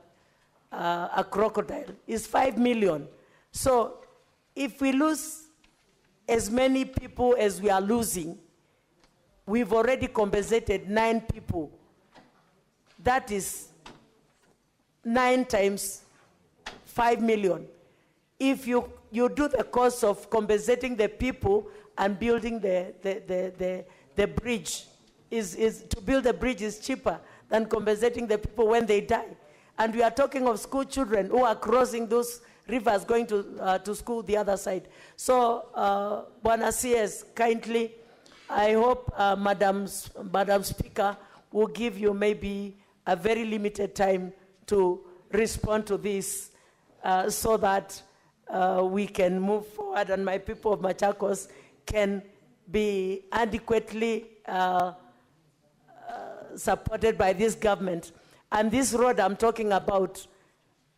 Speaker 9: a crocodile, is 5 million. So if we lose as many people as we are losing, we've already compensated 9 people. That is 9 times 5 million. If you do the cost of compensating the people and building the bridge, to build a bridge is cheaper than compensating the people when they die. And we are talking of school children who are crossing those rivers going to school the other side. So, Bwana CS, kindly, I hope Madam Speaker will give you maybe a very limited time to respond to this so that we can move forward and my people of Machakos can be adequately supported by this government. And this road I'm talking about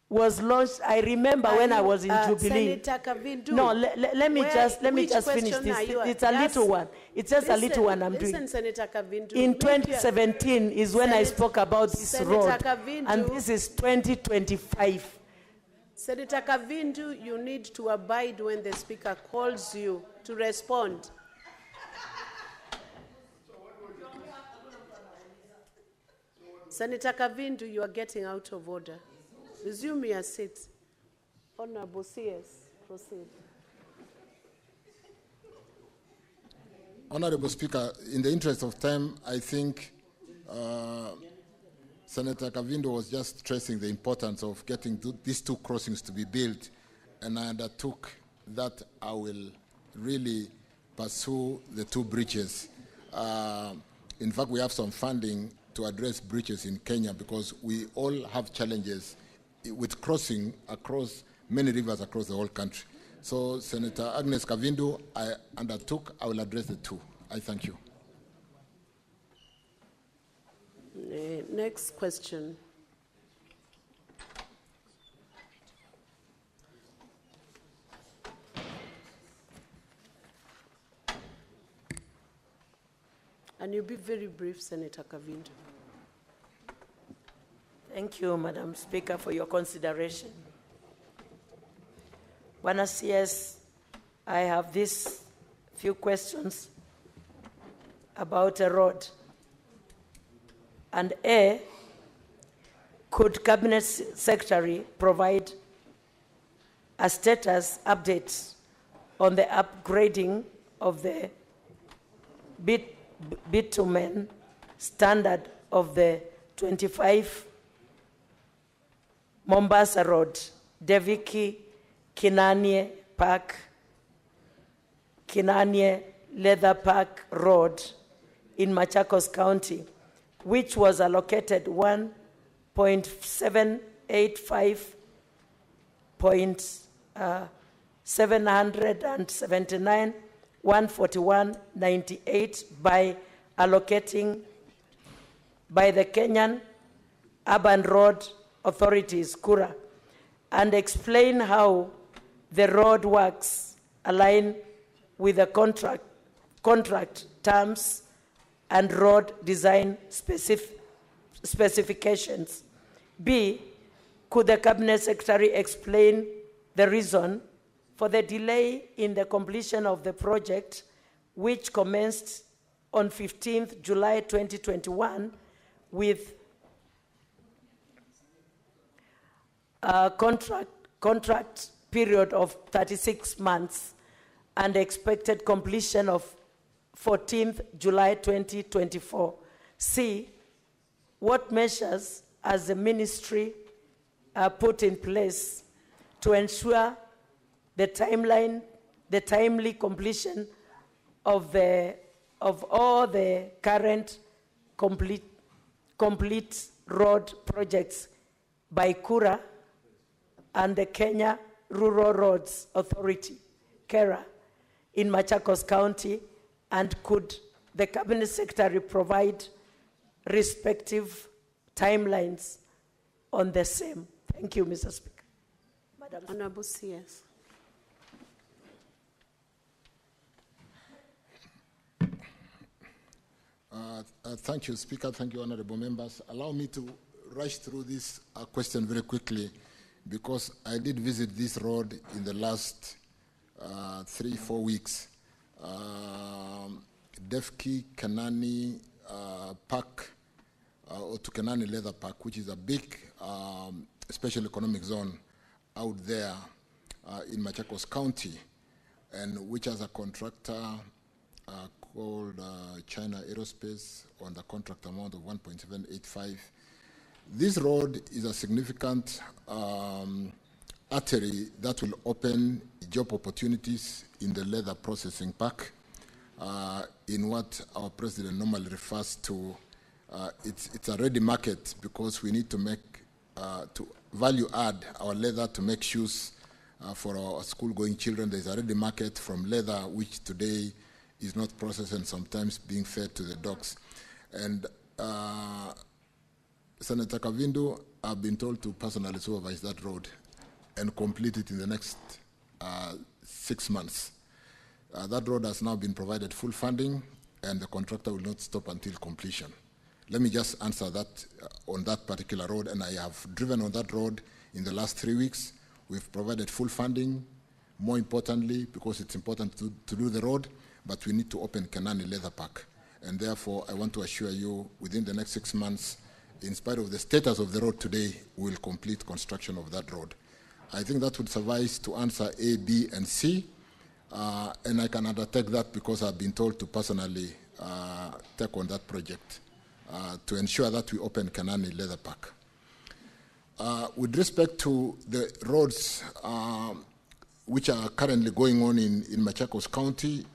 Speaker 9: was launched, I remember when I was in Jubilee.
Speaker 21: Senator Kavindu.
Speaker 9: No, let me just finish this. It's a little one. It's just a little one I'm doing.
Speaker 21: Listen, Senator Kavindu.
Speaker 9: In 2017 is when I spoke about this road.
Speaker 21: Kavindu,
Speaker 9: and this is 2025.
Speaker 21: Senator Kavindu, you need to abide when the Speaker calls you to respond. Senator Kavindu, you are getting out of order. Resume your seat. Honorable CS, proceed.
Speaker 18: Honorable Speaker, in the interest of time, I think Senator Kavindu was just stressing the importance of getting these 2 crossings to be built, and I undertook that I will really pursue the 2 bridges. In fact, we have some funding to address bridges in Kenya because we all have challenges with crossing across many rivers across the whole country. So, Senator Agnes Kavindu, I undertook, I will address the 2. I thank you.
Speaker 21: Next question. And you'll be very brief, Senator Kavindu.
Speaker 9: Thank you, Madam Speaker, for your consideration. Bwana CS, I have these few questions about a road. And A, could Cabinet Secretary provide a status update on the upgrading of the bitumen standard of the 25 Mombasa Road, Deviki, Kinanie Park, Kinanie Leather Park Road in Machakos County, which was allocated 1.785 779 141 98 by allocating by the Kenyan Urban Road Authorities, KURA, and explain how the road works align with the contract terms and road design specifications. B, could the Cabinet Secretary explain the reason for the delay in the completion of the project, which commenced on 15th July 2021 with a contract period of 36 months and expected completion of 14th July 2024. C, what measures has the ministry put in place to ensure the timely completion of all the current complete road projects by KURA and the Kenya Rural Roads Authority, KERA, in Machakos County, and could the Cabinet Secretary provide respective timelines on the same? Thank you, Mr. Speaker. Madam
Speaker 21: Honorable CS.
Speaker 18: Thank you, Speaker. Thank you, honorable members. Allow me to rush through this question very quickly, because I did visit this road in the last 3-4 weeks. Defki Kanani Park, or to Kanani Leather Park, which is a big special economic zone out there in Machakos County, and which has a contractor called China Aerospace on the contract amount of 1.785. This road is a significant artery that will open job opportunities in the leather processing park, in what our president normally refers to. It's a ready market, because we need to make, to value add our leather to make shoes for our school-going children. There's a ready market from leather, which today is not processed and sometimes being fed to the dogs. And Senator Kavindu, I've been told to personally supervise that road and complete it in the next 6 months. That road has now been provided full funding, and the contractor will not stop until completion. Let me just answer that on that particular road, and I have driven on that road in the last 3 weeks. We've provided full funding. More importantly, because it's important to do the road, but we need to open Kanani Leather Park. And therefore, I want to assure you, within the next 6 months, in spite of the status of the road today, we'll complete construction of that road. I think that would suffice to answer A, B, and C. And I can undertake that because I've been told to personally take on that project to ensure that we open Kanani Leather Park. With respect to the roads which are currently going on in Machakos County,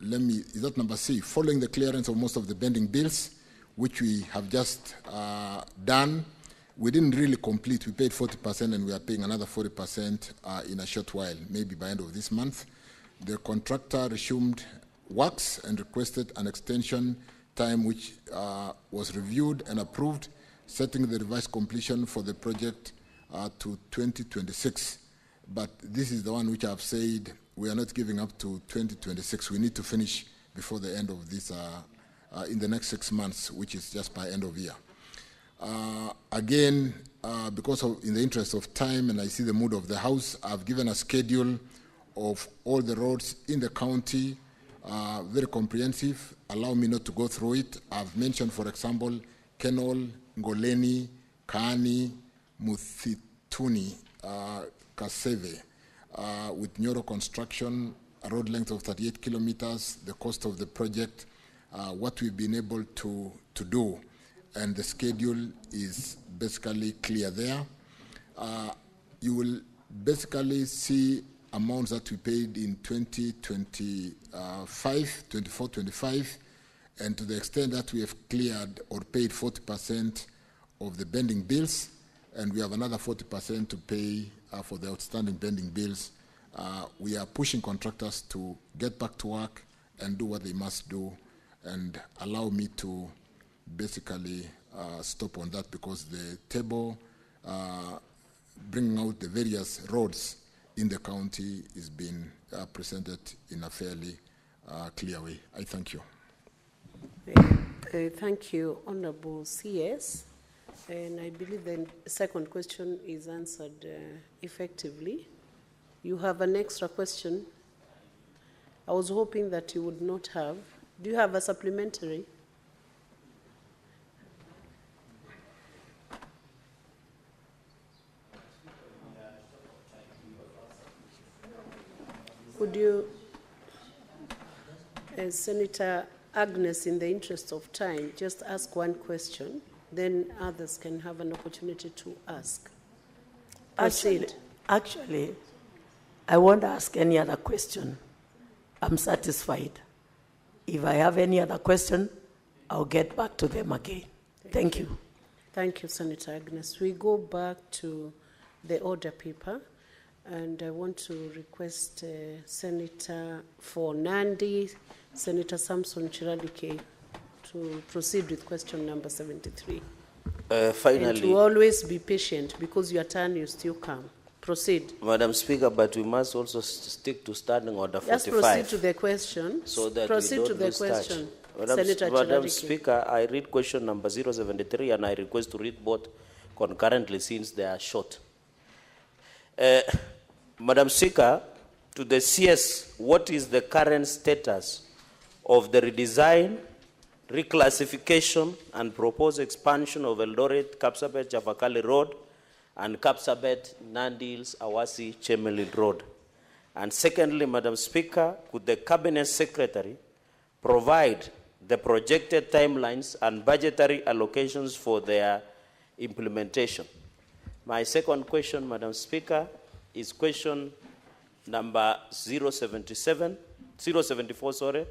Speaker 18: is that number C? Following the clearance of most of the pending bills, which we have just done, we didn't really complete. We paid 40%, and we are paying another 40% in a short while, maybe by end of this month. The contractor resumed works and requested an extension time, which was reviewed and approved, setting the revised completion for the project to 2026. But this is the one which I've said we are not giving up to 2026. We need to finish before the end of this, in the next 6 months, which is just by end of year. Again, because of, in the interest of time, and I see the mood of the House, I've given a schedule of all the roads in the county, very comprehensive. Allow me not to go through it. I've mentioned, for example, Kenol, Ngoleni, Kaani, Muthituni, Kaseve, with Nyoro construction, a road length of 38 kilometers, the cost of the project, what we've been able to do, and the schedule is basically clear there. You will basically see amounts that we paid in 24-25, and to the extent that we have cleared or paid 40% of the pending bills, and we have another 40% to pay for the outstanding pending bills. We are pushing contractors to get back to work and do what they must do, and allow me to basically stop on that, because the table bringing out the various roads in the county is being presented in a fairly clear way. I thank you.
Speaker 21: Thank you, Honorable CS. And I believe the second question is answered effectively. You have an extra question. I was hoping that you would not have. Do you have a supplementary? Would you, Senator Agnes, in the interest of time, just ask one question, then others can have an opportunity to ask. Proceed.
Speaker 9: Actually, I won't ask any other question. I'm satisfied. If I have any other question, I'll get back to them again. Thank you.
Speaker 21: Thank you, Senator Agnes. We go back to the order paper, and I want to request Senator for Nandi, Senator Samson Chiralike, to proceed with question number 73.
Speaker 12: Finally,
Speaker 21: and to always be patient, because your turn will still come. Proceed.
Speaker 12: Madam Speaker, but we must also stick to standing order 45.
Speaker 21: Just proceed to the question.
Speaker 12: So that
Speaker 21: proceed
Speaker 12: we don't
Speaker 21: to the
Speaker 12: lose
Speaker 21: question.
Speaker 12: Touch. Madam
Speaker 21: Chiralike.
Speaker 12: Speaker, I read question number 073, and I request to read both concurrently since they are short. Madam Speaker, to the CS, what is the current status of the redesign, reclassification, and proposed expansion of Eldoret, Kapsabet, Chavakali Road, and Kapsabet, Nandils, Awasi, Chemelil Road? And secondly, Madam Speaker, could the Cabinet Secretary provide the projected timelines and budgetary allocations for their implementation? My second question, Madam Speaker, is question number 074, sorry.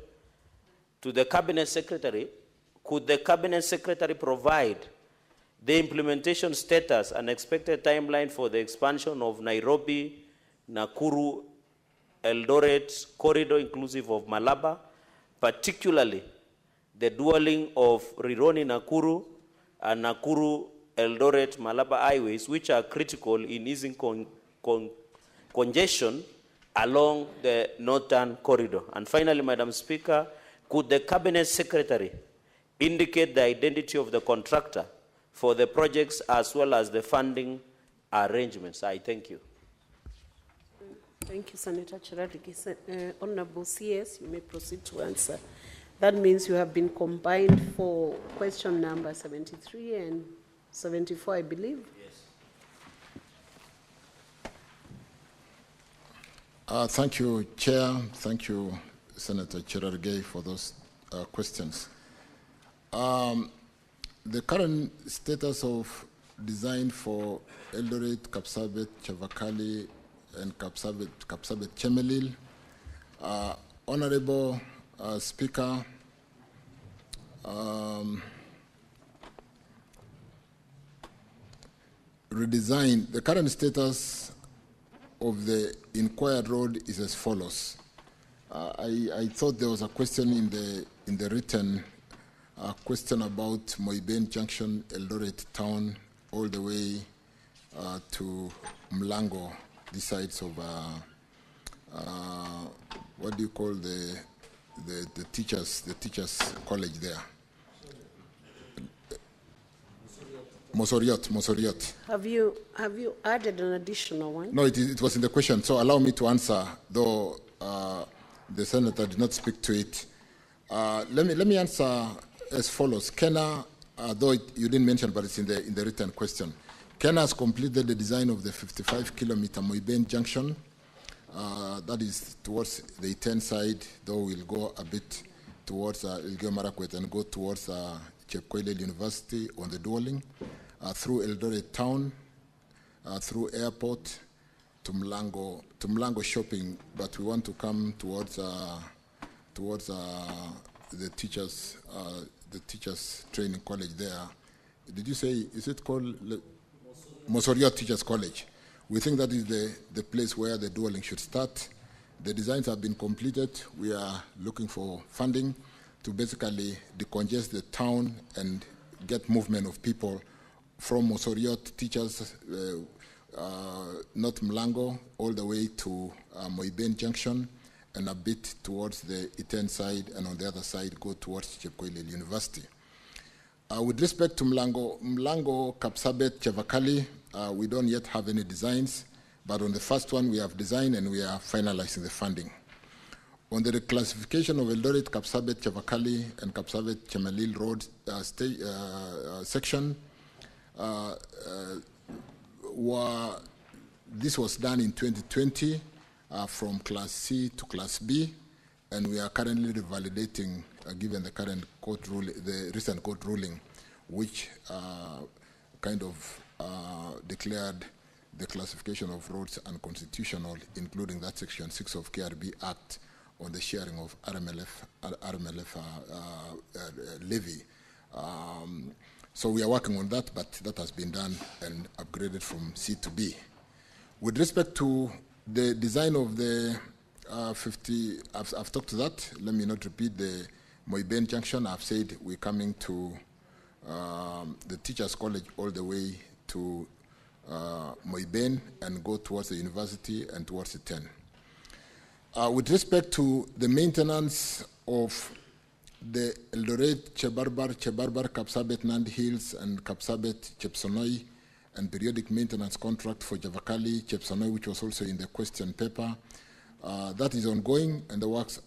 Speaker 12: To the Cabinet Secretary, could the Cabinet Secretary provide the implementation status and expected timeline for the expansion of Nairobi, Nakuru, Eldoret corridor inclusive of Malaba, particularly the dualling of Rironi Nakuru and Nakuru Eldoret Malaba highways, which are critical in easing congestion along the northern corridor? And finally, Madam Speaker, could the Cabinet Secretary indicate the identity of the contractor for the projects as well as the funding arrangements? I thank you.
Speaker 21: Thank you, Senator Chiralike. Honorable CS, you may proceed to answer. That means you have been combined for question number 73 and 74, I believe.
Speaker 18: Yes. Thank you, Chair. Thank you, Senator Chiralike, for those questions. The current status of design for Eldoret, Kapsabet, Chavakali, and Kapsabet Chemelil. Honorable Speaker, redesign, the current status of the inquired road is as follows. I thought there was a question in the written question about Moiben Junction, Eldoret Town, all the way to Mlango, the sides of what do you call the teachers college there? Mosoriot.
Speaker 21: Have you added an additional one?
Speaker 18: No, it was in the question, so allow me to answer, though the senator did not speak to it. Let me answer as follows. Kenya, though you didn't mention, but it's in the written question. Kenya has completed the design of the 55-kilometer Moiben Junction. That is towards the Iten side, though we'll go a bit towards Elgeyo Marakwet and go towards Chepkoilel University on the dualling, through Eldoret Town, through airport to Mlango shopping, but we want to come towards the teachers training college there. Did you say, is it called Mosoriot Teachers College. We think that is the place where the dualing should start. The designs have been completed. We are looking for funding to basically decongest the town and get movement of people from Mosoriot Teachers, North Mlango, all the way to Moiben Junction, and a bit towards the Iten side, and on the other side go towards Chepkoilel University. With respect to Mlango, Kapsabet, Chavakali, we don't yet have any designs, but on the first one we have designed and we are finalizing the funding. On the reclassification of Eldoret, Kapsabet, Chavakali, and Kapsabet, Chemelil Road section, this was done in 2020 from Class C to Class B, and we are currently revalidating, given the current court ruling, the recent court ruling, which kind of declared the classification of roads unconstitutional, including that Section 6 of KRB Act on the sharing of RMLF levy. So we are working on that, but that has been done and upgraded from C to B. With respect to the design of the 50, I've talked to that. Let me not repeat the Moiben Junction. I've said we're coming to the Teachers College all the way to Moiben and go towards the university and towards the 10. With respect to the maintenance of the Eldoret, Chebarbar, Kapsabet, Nandi Hills, and Kapsabet, Chepsonoi, and periodic maintenance contract for Javakali, Chepsonoi, which was also in the question paper, that is ongoing, and the works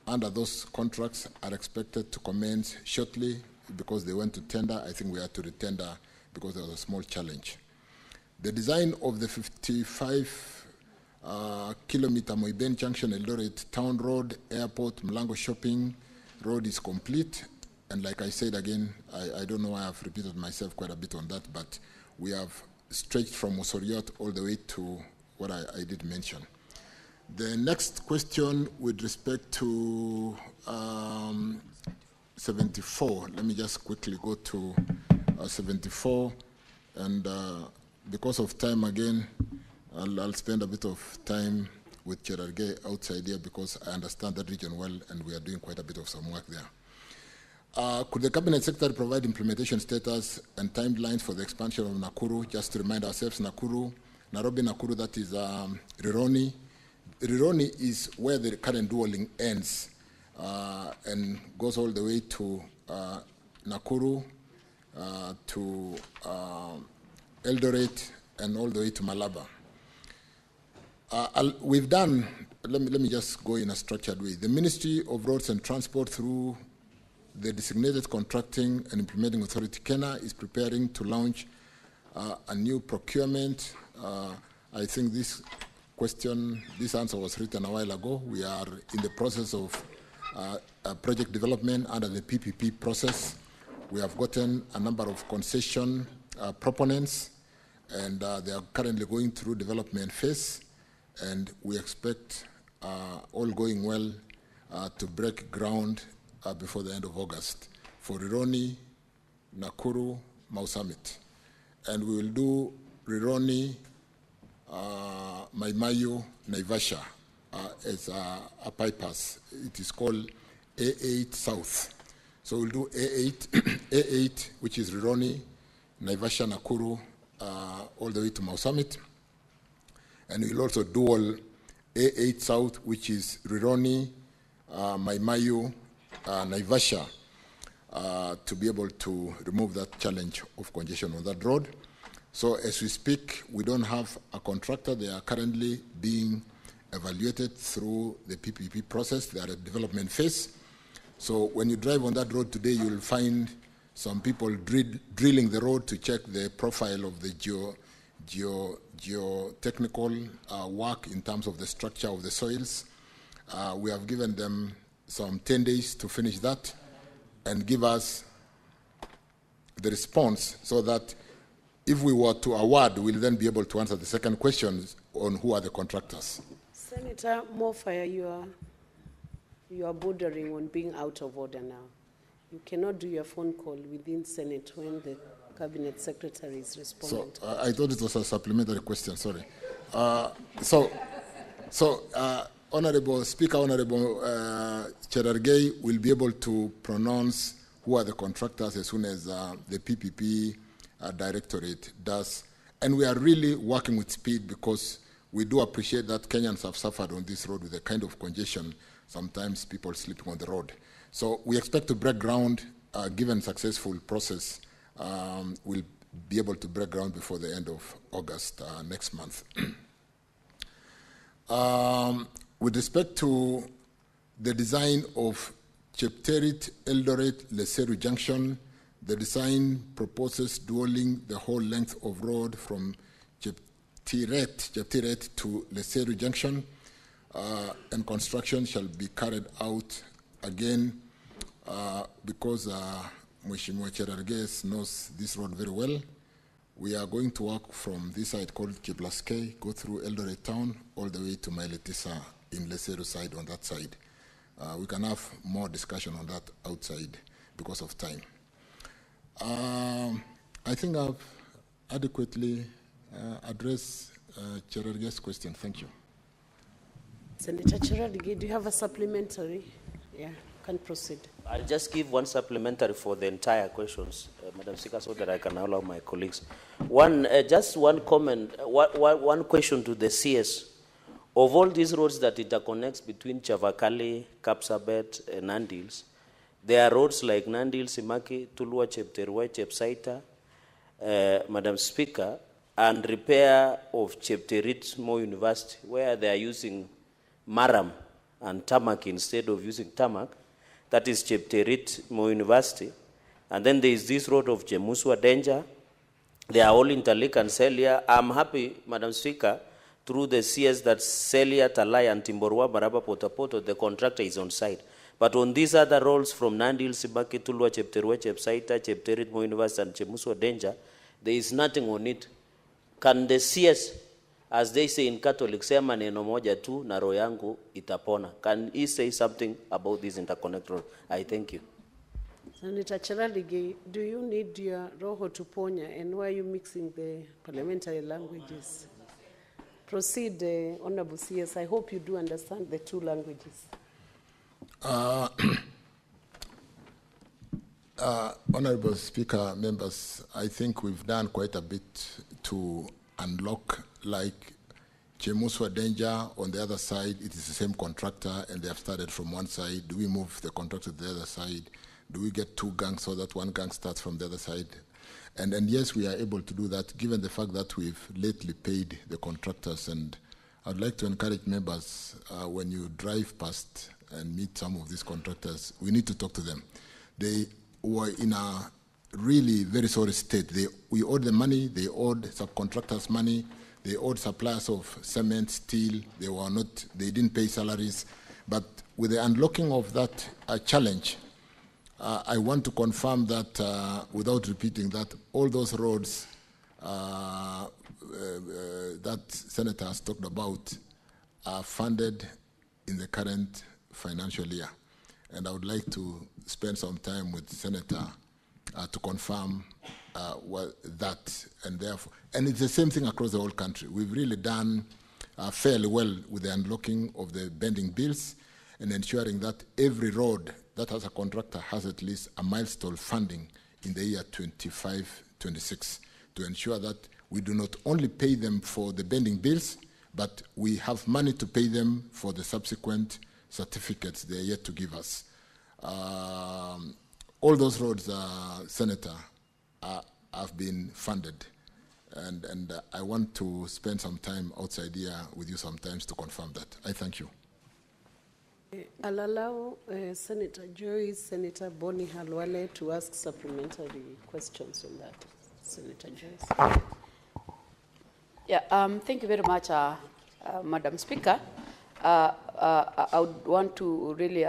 Speaker 18: under those contracts are expected to commence shortly because they went to tender. I think we had to retender because there was a small challenge. The design of the 55-kilometer Moiben Junction, Eldoret Town Road, Airport, Mlango Shopping Road is complete. And like I said again, I don't know why I've repeated myself quite a bit on that, but we have stretched from Mosoriot all the way to what I did mention. The next question with respect to 74, let me just quickly go to 74, and because of time again, I'll spend a bit of time with Cherargei outside here because I understand that region well and we are doing quite a bit of some work there. Could the Cabinet Secretary provide implementation status and timelines for the expansion of Nakuru? Just to remind ourselves, Nairobi, Nakuru, that is Rironi. Rironi is where the current dualing ends and goes all the way to Nakuru, to Eldoret, and all the way to Malaba. We've done, let me just go in a structured way. The Ministry of Roads and Transport, through the designated contracting and implementing authority, Kenya, is preparing to launch a new procurement. I think this answer was written a while ago. We are in the process of project development under the PPP process. We have gotten a number of concession proponents, and they are currently going through development phase, and we expect, all going well, to break ground before the end of August for Rironi, Nakuru, Mau Summit. And we will do Rironi, Maimayu, Naivasha as a bypass. It is called A8 South. So we'll do A8, which is Rironi, Naivasha, Nakuru, all the way to Mau Summit. And we'll also dual A8 South, which is Rironi, Maimayu, Naivasha, to be able to remove that challenge of congestion on that road. So as we speak, we don't have a contractor. They are currently being evaluated through the PPP process. They are at development phase. So when you drive on that road today, you'll find some people drilling the road to check the profile of the geotechnical work in terms of the structure of the soils. We have given them some 10 days to finish that and give us the response so that if we were to award, we'll then be able to answer the second question on who are the contractors.
Speaker 21: Senator Mofaya, you are bordering on being out of order now. You cannot do your phone call within Senate when the Cabinet Secretary is responding to.
Speaker 18: I thought it was a supplementary question, sorry. Honorable Speaker, Honorable Cherargei will be able to pronounce who are the contractors as soon as the PPP Directorate does. And we are really working with speed because we do appreciate that Kenyans have suffered on this road with the kind of congestion, sometimes people sleeping on the road. So we expect to break ground, given successful process, we'll be able to break ground before the end of August next month. With respect to the design of Chepterit, Eldoret, Leseru Junction, the design proposes dualing the whole length of road from Cheptiret to Leseru Junction, and construction shall be carried out again because Mheshimiwa Cherargei knows this road very well. We are going to work from this side called Kiblaskei, go through Eldoret town, all the way to Mailetisa in Leseru side on that side. We can have more discussion on that outside because of time. I think I've adequately addressed Cherargei's question. Thank you.
Speaker 21: Senator Cherargei, do you have a supplementary? Yeah, can proceed.
Speaker 12: I'll just give one supplementary for the entire questions, Madam Speaker, so that I can allow my colleagues. Just one comment, one question to the CS. Of all these roads that interconnects between Chavakali, Kapsabet, and Nandils, there are roads like Nandil, Simaki, Tulua, Chepterua, Chepsaita, Madam Speaker, and repair of Chepterit Mo University, where they are using Maram and Tamak instead of using Tamak. That is Chepterit Mo University. And then there is this road of Jemuswa Danger. They are all interlinked and Celia. I'm happy, Madam Speaker, through the CS that Celia, Talai, and Timborwa, Maraba, Potapoto, the contractor is on site. But on these other roads from Nandil, Sibaki, Tulua, Chepterua, Chepsaita, Chepterit Mo University, and Chemuswa Danger, there is nothing on it. Can the CS, as they say in Catholic, sema neno moja tu na roho yangu itapona? Can he say something about this interconnect road? I thank you.
Speaker 21: Senator Cherargei, do you need your roho to ponya, and why are you mixing the parliamentary languages? Proceed, Honorable CS. I hope you do understand the two languages.
Speaker 18: Honorable Speaker, members, I think we've done quite a bit to unlock, like Chemuswa Danger on the other side, it is the same contractor and they have started from one side. Do we move the contractor to the other side? Do we get two gangs so that one gang starts from the other side? And yes, we are able to do that given the fact that we've lately paid the contractors. And I'd like to encourage members, when you drive past and meet some of these contractors, we need to talk to them. They were in a really very sorry state. We owed them money, they owed subcontractors money, they owed suppliers of cement, steel, they didn't pay salaries. But with the unlocking of that challenge, I want to confirm that, without repeating that, all those roads that Senator has talked about are funded in the current financial year. And I would like to spend some time with the Senator to confirm that. And it's the same thing across the whole country. We've really done fairly well with the unlocking of the bending bills and ensuring that every road that has a contractor has at least a milestone funding in the year 25-26 to ensure that we do not only pay them for the bending bills, but we have money to pay them for the subsequent certificates they are yet to give us. All those roads, Senator, have been funded. And I want to spend some time outside here with you sometimes to confirm that. I thank you.
Speaker 21: I'll allow Senator Joyce, Senator Boni Halwale to ask supplementary questions on that. Senator Joyce.
Speaker 3: Yeah, thank you very much, Madam Speaker. I would want to really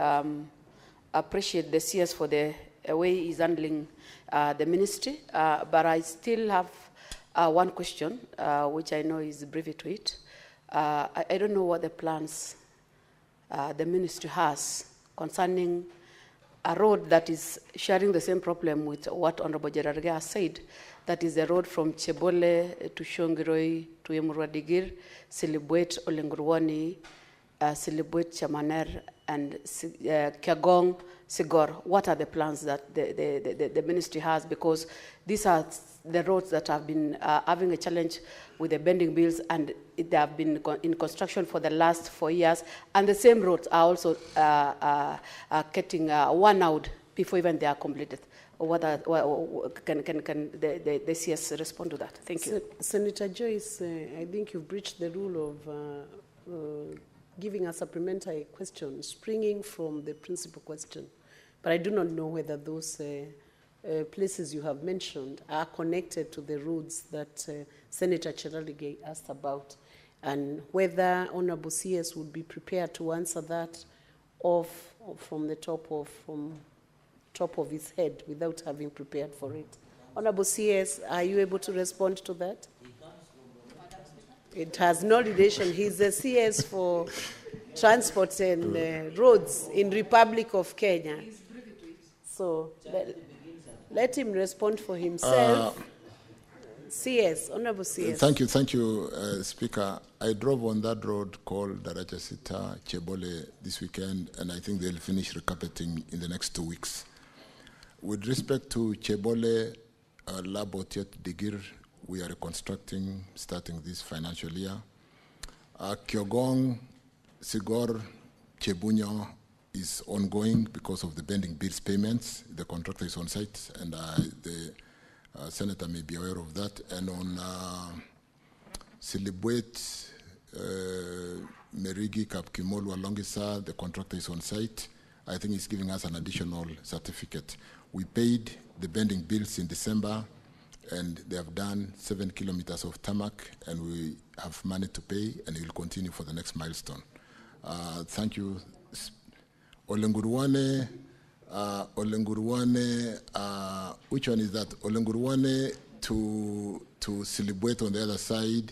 Speaker 3: appreciate the CS for the way he's handling the ministry, but I still have one question, which I know is brief to it. I don't know what the plans the ministry has concerning a road that is sharing the same problem with what Honorable Cherargei has said, That is the road from Chebole to Shongiroi to Emurwadigir, Silibwet, Olengurwani, Silibwet, Chamaner, and Kiagong, Sigor. What are the plans that the ministry has? Because these are the roads that have been having a challenge with the bending bills, and they have been in construction for the last 4 years. And the same roads are also getting worn out before even they are completed. Can the CS respond to that? Thank you.
Speaker 21: Senator Joyce, I think you've breached the rule of giving a supplementary question springing from the principal question. But I do not know whether those places you have mentioned are connected to the roads that Senator Cherargei asked about, and whether Honorable CS would be prepared to answer that from the top of his head without having prepared for it. Honorable CS, are you able to respond to that? It has no relation. He's the CS for transport and roads in Republic of Kenya. So let him respond for himself. CS, Honorable CS.
Speaker 18: Thank you, Speaker. I drove on that road called Darajasita Chebole this weekend, and I think they'll finish recarpeting in the next 2 weeks. With respect to Chebole, Labotiet Digir, we are reconstructing starting this financial year. Kiogong, Sigor, Chebunyo is ongoing because of the bending bills payments. The contractor is on site, and the Senator may be aware of that. And on Silibwet, Merigi, Kapkimolu, Longisa, the contractor is on site. I think he's giving us an additional certificate. We paid the bending bills in December, and they have done 7 kilometers of tarmac, and we have money to pay, and it will continue for the next milestone. Thank you. Olengurwane, which one is that? Olengurwane to Silibwet on the other side.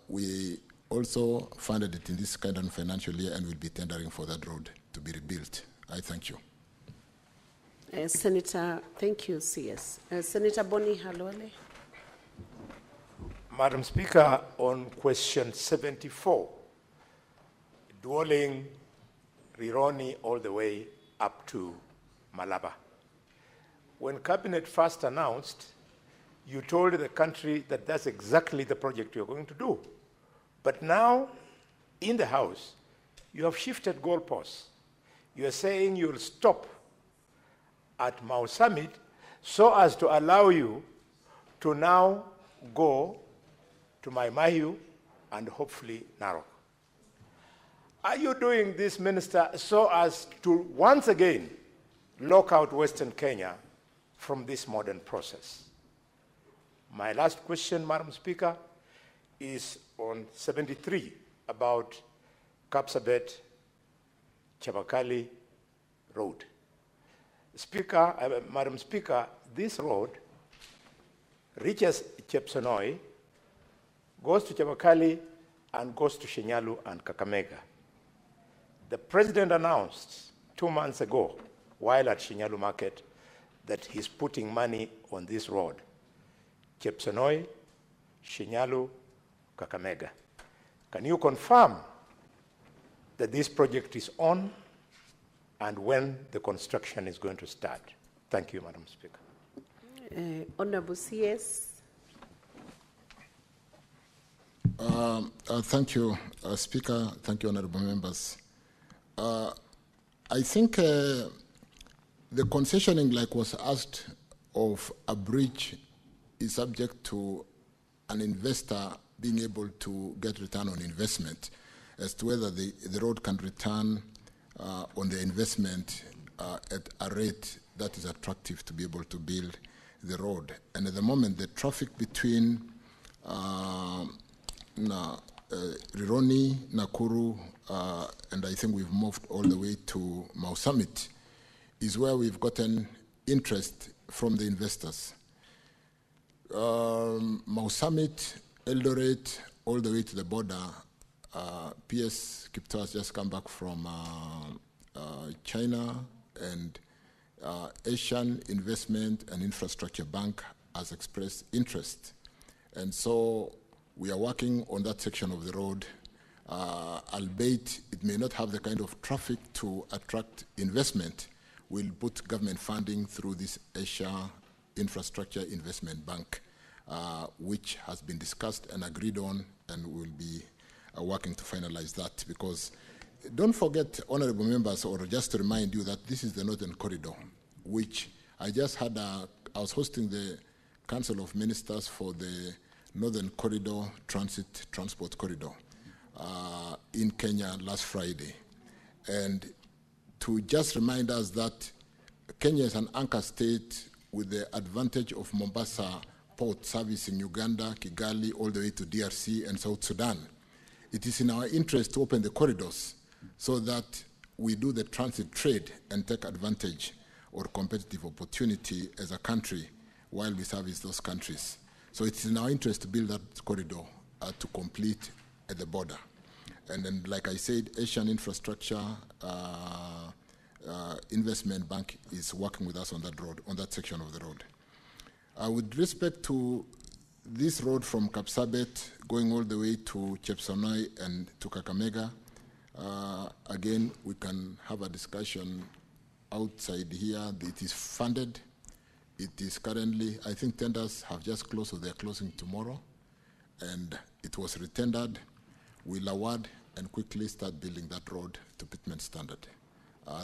Speaker 18: We also funded it in this kind of financial year, and we'll be tendering for that road to be rebuilt. I thank you.
Speaker 21: Senator, thank you, CS. Senator Boni Halwale.
Speaker 7: Madam Speaker, on question 74, dwelling Rironi all the way up to Malaba. When Cabinet first announced, you told the country that that's exactly the project you're going to do. But now, in the House, you have shifted goalposts. You are saying you'll stop at Mau Summit so as to allow you to now go to Mai Mahiu and hopefully Narok. Are you doing this, Minister, so as to once again lock out Western Kenya from this modern process? My last question, Madam Speaker, is on 73 about Kapsabet Chabakali Road. Madam Speaker, this road reaches Chepsonoi, goes to Chabakali, and goes to Shinyalu and Kakamega. The President announced 2 months ago, while at Shinyalu Market, that he's putting money on this road. Chepsonoi, Shinyalu, Kakamega. Can you confirm that this project is on and when the construction is going to start? Thank you, Madam Speaker.
Speaker 21: Honorable CS.
Speaker 18: Thank you, Speaker. Thank you, honorable members. I think the concessioning, like was asked, of a bridge is subject to an investor being able to get return on investment as to whether the road can return on the investment at a rate that is attractive to be able to build the road. And at the moment, the traffic between Rironi, Nakuru, and I think we've moved all the way to Mau Summit, is where we've gotten interest from the investors. Mau Summit, Eldoret, all the way to the border. PS Kipto has just come back from China, and Asian Investment and Infrastructure Bank has expressed interest. And so we are working on that section of the road, albeit it may not have the kind of traffic to attract investment. We'll put government funding through this Asia Infrastructure Investment Bank, which has been discussed and agreed on, and we'll be working to finalize that. Because don't forget, honorable members, or just to remind you that this is the Northern Corridor, which I just had I was hosting the Council of Ministers for the Northern Corridor Transport Corridor in Kenya last Friday. And to just remind us that Kenya is an anchor state with the advantage of Mombasa port service in Uganda, Kigali, all the way to DRC and South Sudan. It is in our interest to open the corridors so that we do the transit trade and take advantage or competitive opportunity as a country while we service those countries. So it's in our interest to build that corridor to complete at the border. And then, like I said, Asian Infrastructure Investment Bank is working with us on that road, on that section of the road. With respect to this road from Kapsabet going all the way to Chepsonoi and to Kakamega, again, we can have a discussion outside here. It is funded. It is currently, I think tenders have just closed, so they're closing tomorrow. And it was retendered. We'll award and quickly start building that road to pitman standard.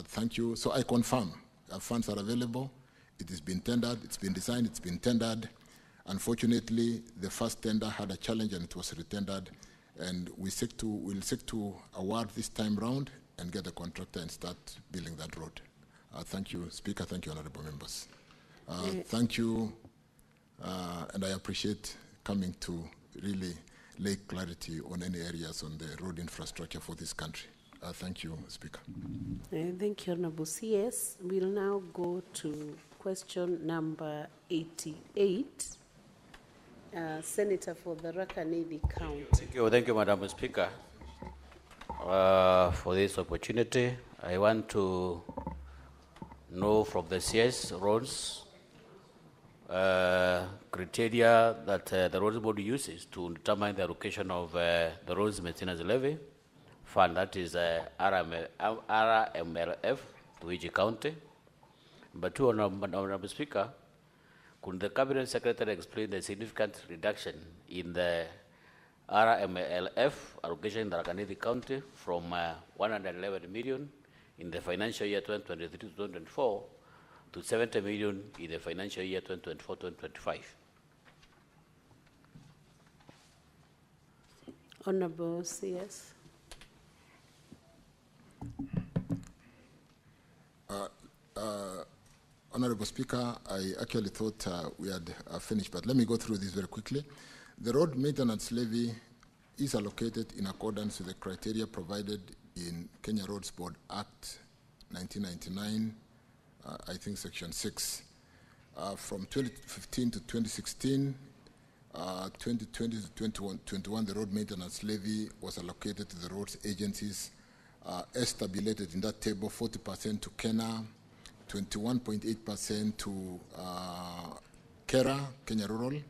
Speaker 18: Thank you. So I confirm funds are available. It has been tendered, it's been designed, it's been tendered. Unfortunately, the first tender had a challenge and it was retendered. And we'll seek to award this time round and get the contractor and start building that road. Thank you, Speaker. Thank you, honorable members. Thank you, and I appreciate coming to really lay clarity on any areas on the road infrastructure for this country. Thank you, Speaker.
Speaker 21: Thank you, Honorable CS. We'll now go to question number 88. Senator for the Rakanidi County.
Speaker 8: Thank you, Madam Speaker, for this opportunity. I want to know from the CS roads criteria that the roads board uses to determine the allocation of the roads maintenance levy fund, that is RMLF to each county. But two, Honorable Speaker, could the Cabinet Secretary explain the significant reduction in the RMLF allocation in the Rakanidi County from 111 million in the financial year 2023-2024 to 70 million in the financial year 2024-2025?
Speaker 21: Honorable CS.
Speaker 18: Honorable Speaker, I actually thought we had finished, but let me go through this very quickly. The road maintenance levy is allocated in accordance with the criteria provided in Kenya Roads Board Act 1999, I think Section 6. From 2015 to 2016, 2020 to 2021, the road maintenance levy was allocated to the roads agencies as tabulated in that table, 40% to Kenya, 21.8% to Kenya Rural,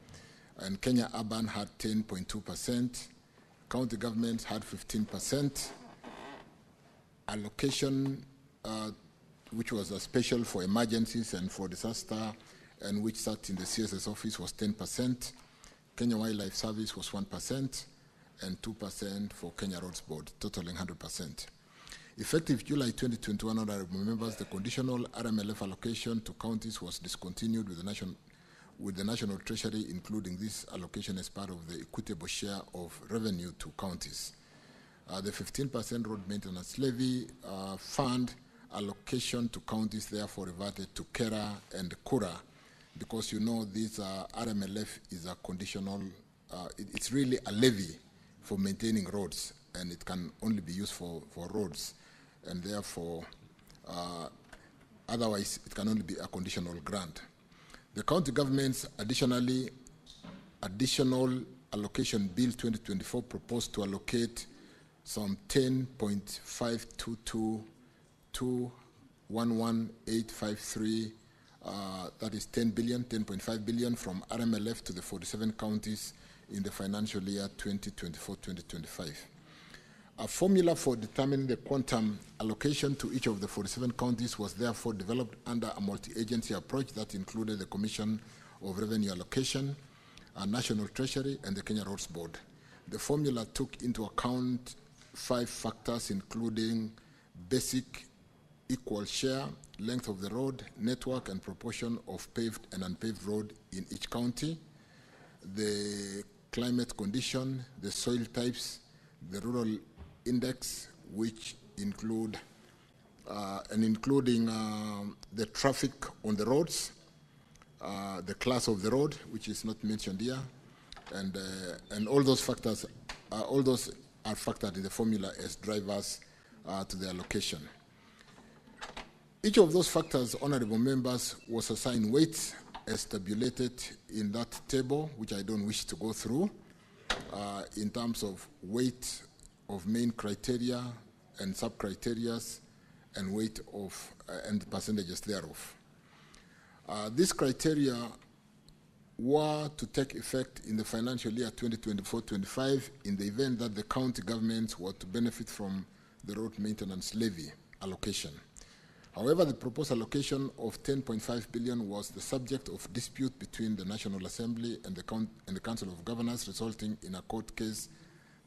Speaker 18: and Kenya Urban had 10.2%. County governments had 15%. Allocation, which was a special for emergencies and for disaster, and which sat in the CSS office, was 10%. Kenya Wildlife Service was 1%, and 2% for Kenya Roads Board, totaling 100%. Effective July 2021, honorable members, the conditional RMLF allocation to counties was discontinued with the National Treasury, including this allocation as part of the equitable share of revenue to counties. The 15% road maintenance levy fund allocation to counties therefore reverted to Kera and Kura, because you know this RMLF is a conditional, it's really a levy for maintaining roads, and it can only be used for roads, and therefore otherwise it can only be a conditional grant. The county governments additional allocation bill 2024 proposed to allocate some 10.522 to 11853 that is 10 billion, 10.5 billion from RMLF to the 47 counties in the financial year 2024-2025. A formula for determining the quantum allocation to each of the 47 counties was therefore developed under a multi-agency approach that included the Commission of Revenue Allocation, National Treasury, and the Kenya Roads Board. The formula took into account 5 factors, including basic equal share, length of the road, network, and proportion of paved and unpaved road in each county, the climate condition, the soil types, the rural index, which include including the traffic on the roads, the class of the road, which is not mentioned here, and all those factors, all those are factored in the formula as drivers to the allocation. Each of those factors, honorable members, was assigned weights as tabulated in that table, which I don't wish to go through, in terms of weight of main criteria and sub-criteria and weight of and percentages thereof. These criteria were to take effect in the financial year 2024-25 in the event that the county governments were to benefit from the road maintenance levy allocation. However, the proposed allocation of 10.5 billion was the subject of dispute between the National Assembly and the Council of Governors, resulting in a court case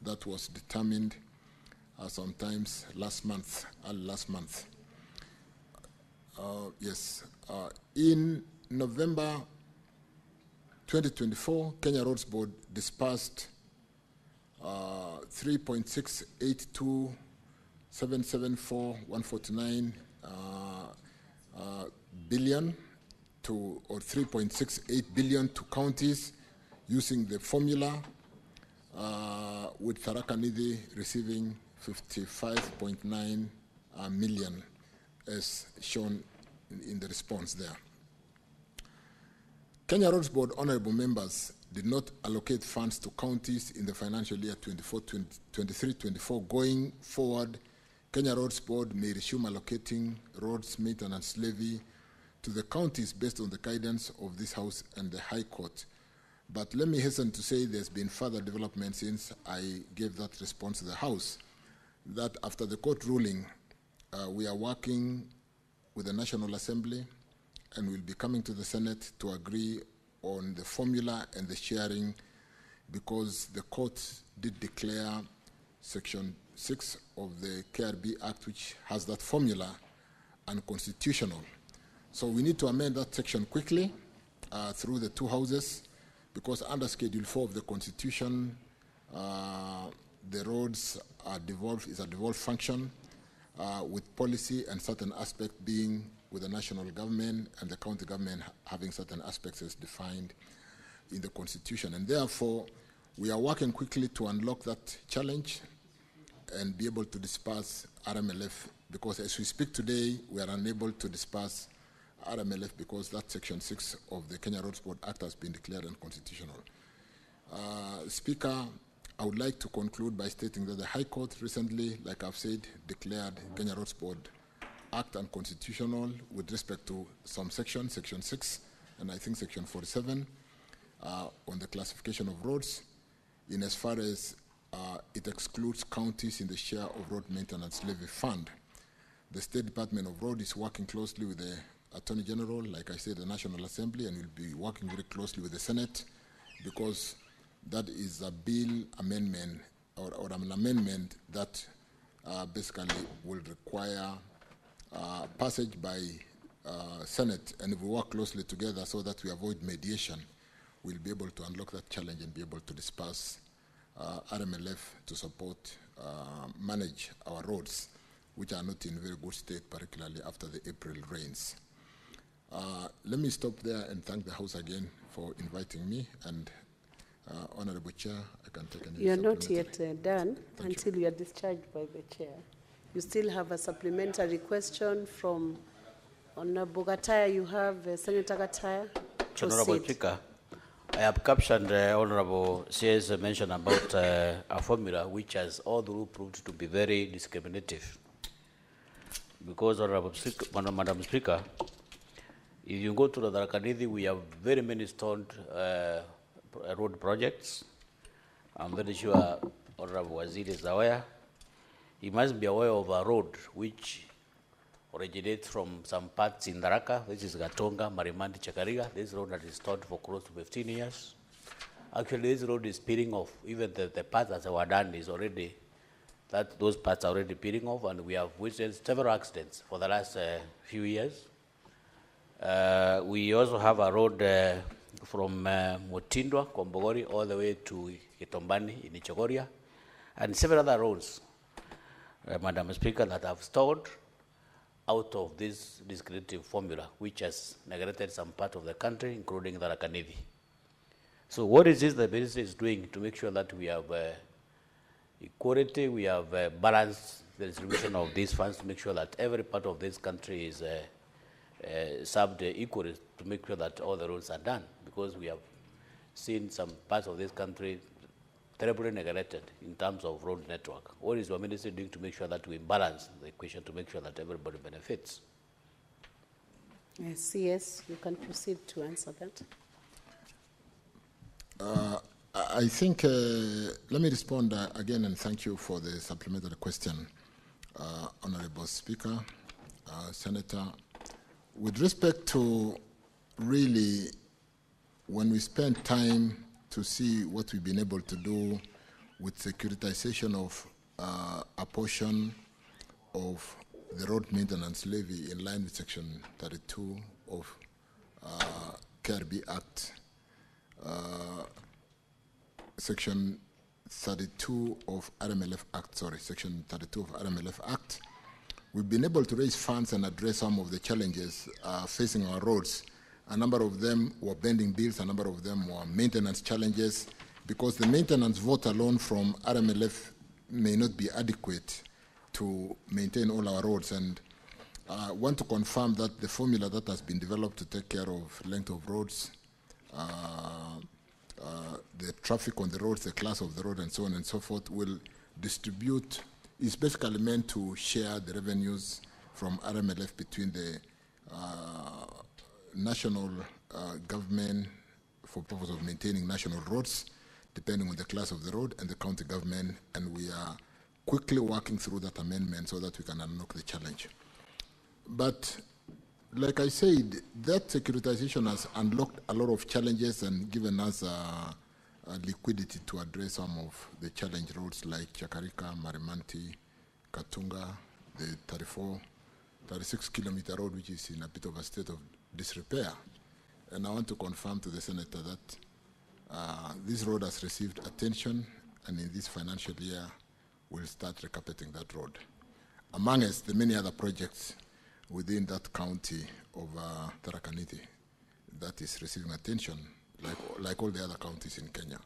Speaker 18: that was determined sometimes last month, in November 2024, Kenya Roads Board dispersed 3.682,774,149 billion to, or 3.68 billion to counties using the formula, with Tharaka Nithi receiving 55.9 million as shown in the response there. Kenya Roads Board honorable members did not allocate funds to counties in the financial year 23-24. Going forward, Kenya Roads Board may resume allocating roads maintenance levy to the counties based on the guidance of this House and the High Court. But let me hasten to say there's been further development since I gave that response to the House, that after the court ruling, we are working with the National Assembly and will be coming to the Senate to agree on the formula and the sharing, because the court did declare Section 6 of the KRB Act, which has that formula, unconstitutional. So we need to amend that section quickly through the 2 houses, because under Schedule 4 of the Constitution, the roads are devolved, is a devolved function, with policy and certain aspect being with the national government and the county government having certain aspects as defined in the Constitution. And therefore, we are working quickly to unlock that challenge and be able to disperse RMLF, because as we speak today, we are unable to disperse RMLF because that Section 6 of the Kenya Roads Board Act has been declared unconstitutional. Speaker, I would like to conclude by stating that the High Court recently, like I've said, declared Kenya Roads Board Act unconstitutional with respect to some sections, Section 6, and I think Section 47, on the classification of roads, in as far as it excludes counties in the share of road maintenance levy fund. The State Department of Road is working closely with the Attorney General, like I said, the National Assembly, and will be working very closely with the Senate, because that is a bill amendment or an amendment that basically will require passage by Senate, and if we work closely together so that we avoid mediation, we'll be able to unlock that challenge and be able to disperse RMLF to support, manage our roads, which are not in very good state, particularly after the April rains. Let me stop there and thank the House again for inviting me, and Honorable Chair, I can take any.
Speaker 21: You are not yet done until you are discharged by the Chair. You still have a supplementary question from Honorable Gataya. You have Senator Gataya.
Speaker 8: Honorable Speaker, I have captioned Honorable CS mention about a formula which has all through proved to be very discriminative. Because, Honorable Speaker, Madam Speaker, If you go to the Tharaka-Nithi, we have very many stoned road projects. I'm very sure Honorable Waziri is aware. He must be aware of a road which originates from some parts in Tharaka. This is Gatonga, Marimandi, Chakariga. This road that is stalled for close to 15 years. Actually, this road is peeling off. Even the parts that were done is already, those parts are already peeling off, and we have witnessed several accidents for the last few years. We also have a road from Mutindwa, Kombogori, all the way to Itombani in Ichogoria, and several other roads, Madam Speaker, that have stalled out of this discretive formula, which has neglected some part of the country, including the Tharaka-Nithi. So what is this the minister is doing to make sure that we have equality, we have balanced the distribution of these funds to make sure that every part of this country is served equally, to make sure that all the roads are done, because we have seen some parts of this country terribly neglected in terms of road network. What is your ministry doing to make sure that we balance the equation, to make sure that everybody benefits?
Speaker 21: CS, you can proceed to answer that.
Speaker 18: I think, let me respond again, and thank you for the supplementary question, Honorable Speaker, Senator. With respect to really, when we spend time to see what we've been able to do with securitization of a portion of the road maintenance levy in line with Section 32 of KRB Act, Section 32 of RMLF Act, Section 32 of RMLF Act, we've been able to raise funds and address some of the challenges facing our roads. A number of them were bending bills, a number of them were maintenance challenges, because the maintenance vote alone from RMLF may not be adequate to maintain all our roads. And I want to confirm that the formula that has been developed to take care of length of roads, the traffic on the roads, the class of the road, and so on and so forth, will distribute, is basically meant to share the revenues from RMLF between the national government for purpose of maintaining national roads, depending on the class of the road, and the county government, and we are quickly working through that amendment so that we can unlock the challenge. But like I said, that securitization has unlocked a lot of challenges and given us a liquidity to address some of the challenge roads like Chakarika, Marimanti, Katunga, the 36-kilometer road, which is in a bit of a state of disrepair. And I want to confirm to the Senator that this road has received attention, and in this financial year, we'll start recarpeting that road. Among us, the many other projects within that county of Tharaka-Nithi that is receiving attention, like all the other counties in Kenya.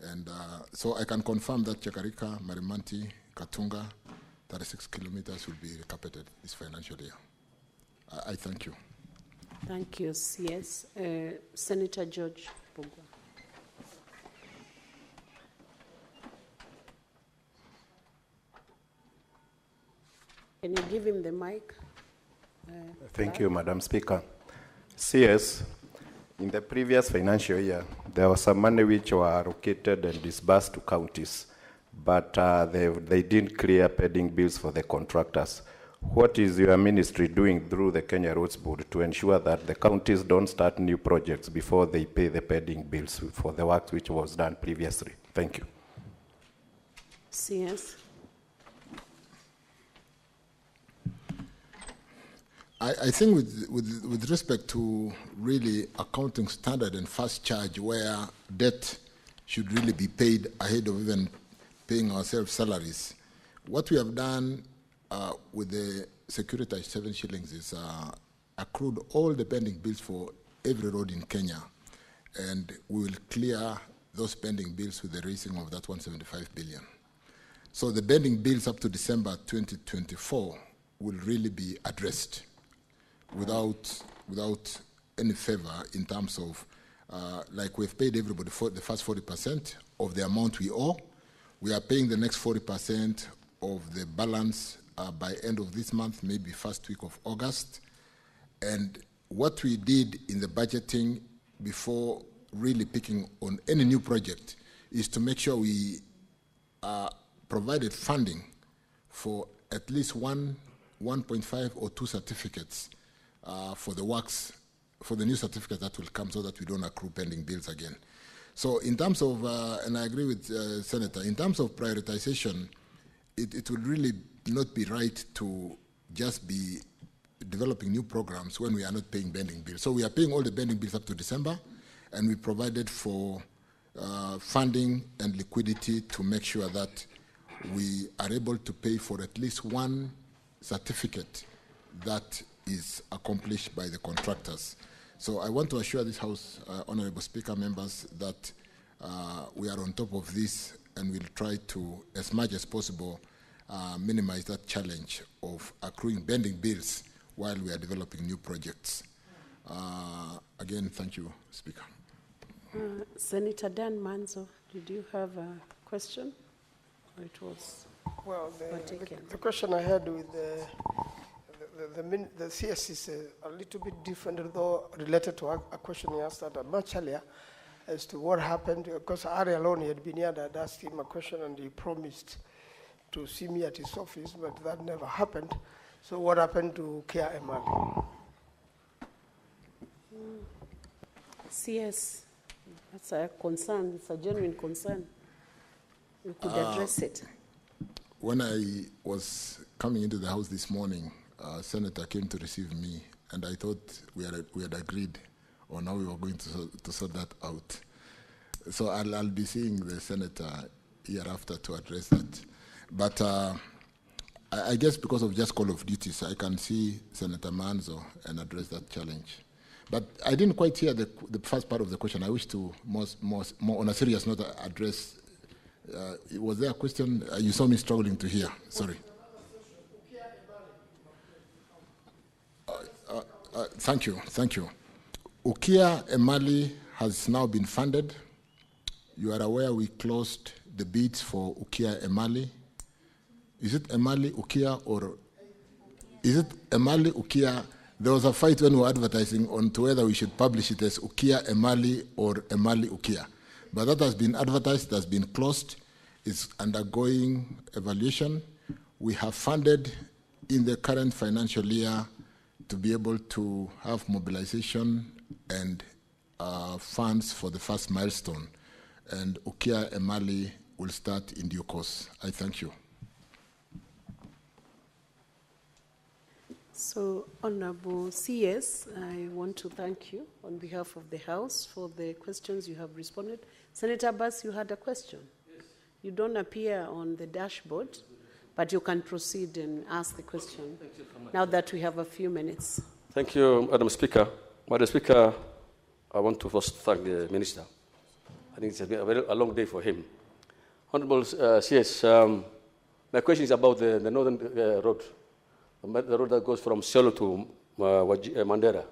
Speaker 18: And so I can confirm that Chakarika, Marimanti, Katunga, 36 kilometers will be recarpeted this financial year. I thank you.
Speaker 21: Thank you, CS. Senator George Bugwa. Can you give him the mic?
Speaker 4: Thank you, Madam Speaker. CS, in the previous financial year, there was some money which were allocated and disbursed to counties, but they didn't clear pending bills for the contractors. What is your ministry doing through the Kenya Roads Board to ensure that the counties don't start new projects before they pay the pending bills for the work which was done previously? Thank you.
Speaker 21: CS.
Speaker 18: I think with respect to really accounting standard and fast charge, where debt should really be paid ahead of even paying ourselves salaries, what we have done with the securitized 7 shillings is accrued all the pending bills for every road in Kenya, and we will clear those pending bills with the raising of that 175 billion. So the pending bills up to December 2024 will really be addressed without any favor in terms of, like we've paid everybody for the first 40% of the amount we owe. We are paying the next 40% of the balance by end of this month, maybe first week of August. And what we did in the budgeting before really picking on any new project is to make sure we provided funding for at least 1.5 or 2 certificates for the works, for the new certificates that will come, so that we don't accrue pending bills again. So in terms of, and I agree with Senator, in terms of prioritization, it would really not be right to just be developing new programs when we are not paying pending bills. So we are paying all the pending bills up to December, and we provided for funding and liquidity to make sure that we are able to pay for at least 1 certificate that is accomplished by the contractors. So I want to assure this House, Honorable Speaker, members, that we are on top of this, and we'll try to, as much as possible, minimize that challenge of accruing pending bills while we are developing new projects. Again, thank you, Speaker.
Speaker 21: Senator Dan Manzo, did you have a question? Or it was
Speaker 16: well, the question I had with the CS is a little bit different, although related to a question he asked much earlier as to what happened, because Ari alone had been here and I'd asked him a question and he promised to see me at his office, but that never happened. So what happened to Kia Emali?
Speaker 21: CS, that's a concern, it's a genuine concern. You could address it.
Speaker 18: When I was coming into the House this morning, Senator came to receive me, and I thought we had agreed on how we were going to sort that out. So I'll be seeing the Senator hereafter to address that. But I guess because of just call of duties, I can see Senator Manzo and address that challenge. But I didn't quite hear the first part of the question. I wish to more on a serious note address. Was there a question? You saw me struggling to hear. Sorry. Thank you. Ukia Emali has now been funded. You are aware we closed the bids for Ukia Emali. Is it Emali Ukia or is it Emali Ukia? There was a fight when we were advertising on to whether we should publish it as Ukia Emali or Emali Ukia. But that has been advertised, it has been closed, it's undergoing evaluation. We have funded in the current financial year to be able to have mobilization and funds for the first milestone. And Ukia Emali will start in due course. I thank you.
Speaker 21: So, Honorable CS, I want to thank you on behalf of the House for the questions you have responded. Senator Abbas, you had a question? Yes. You don't appear on the dashboard, but you can proceed and ask the question now that we have a few minutes.
Speaker 10: Thank you, Madam Speaker. Madam Speaker, I want to first thank the Minister. I think it's been a long day for him. Honorable CS, my question is about the northern road. The road that goes from Selo to Mandera.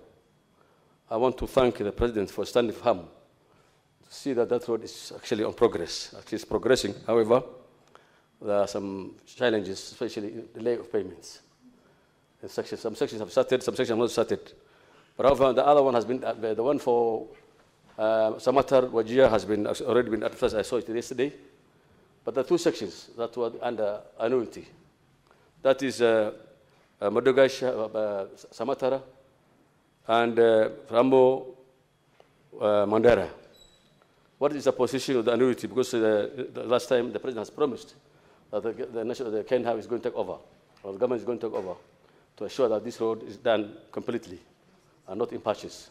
Speaker 10: I want to thank the President for standing firm to see that that road is actually on progress. Actually, it's progressing. However, there are some challenges, especially delay of payments. Some sections have started, some sections have not started. But however, the other one has been, the one for Samatar Wajir has been already been advertised. I saw it yesterday. But the 2 sections that were under annuity, that is Madogash, Samatara, and Rambo Mandera. What is the position of the annuity? Because the last time the President has promised that the Kenya is going to take over, or the government is going to take over, to ensure that this road is done completely and not in patches.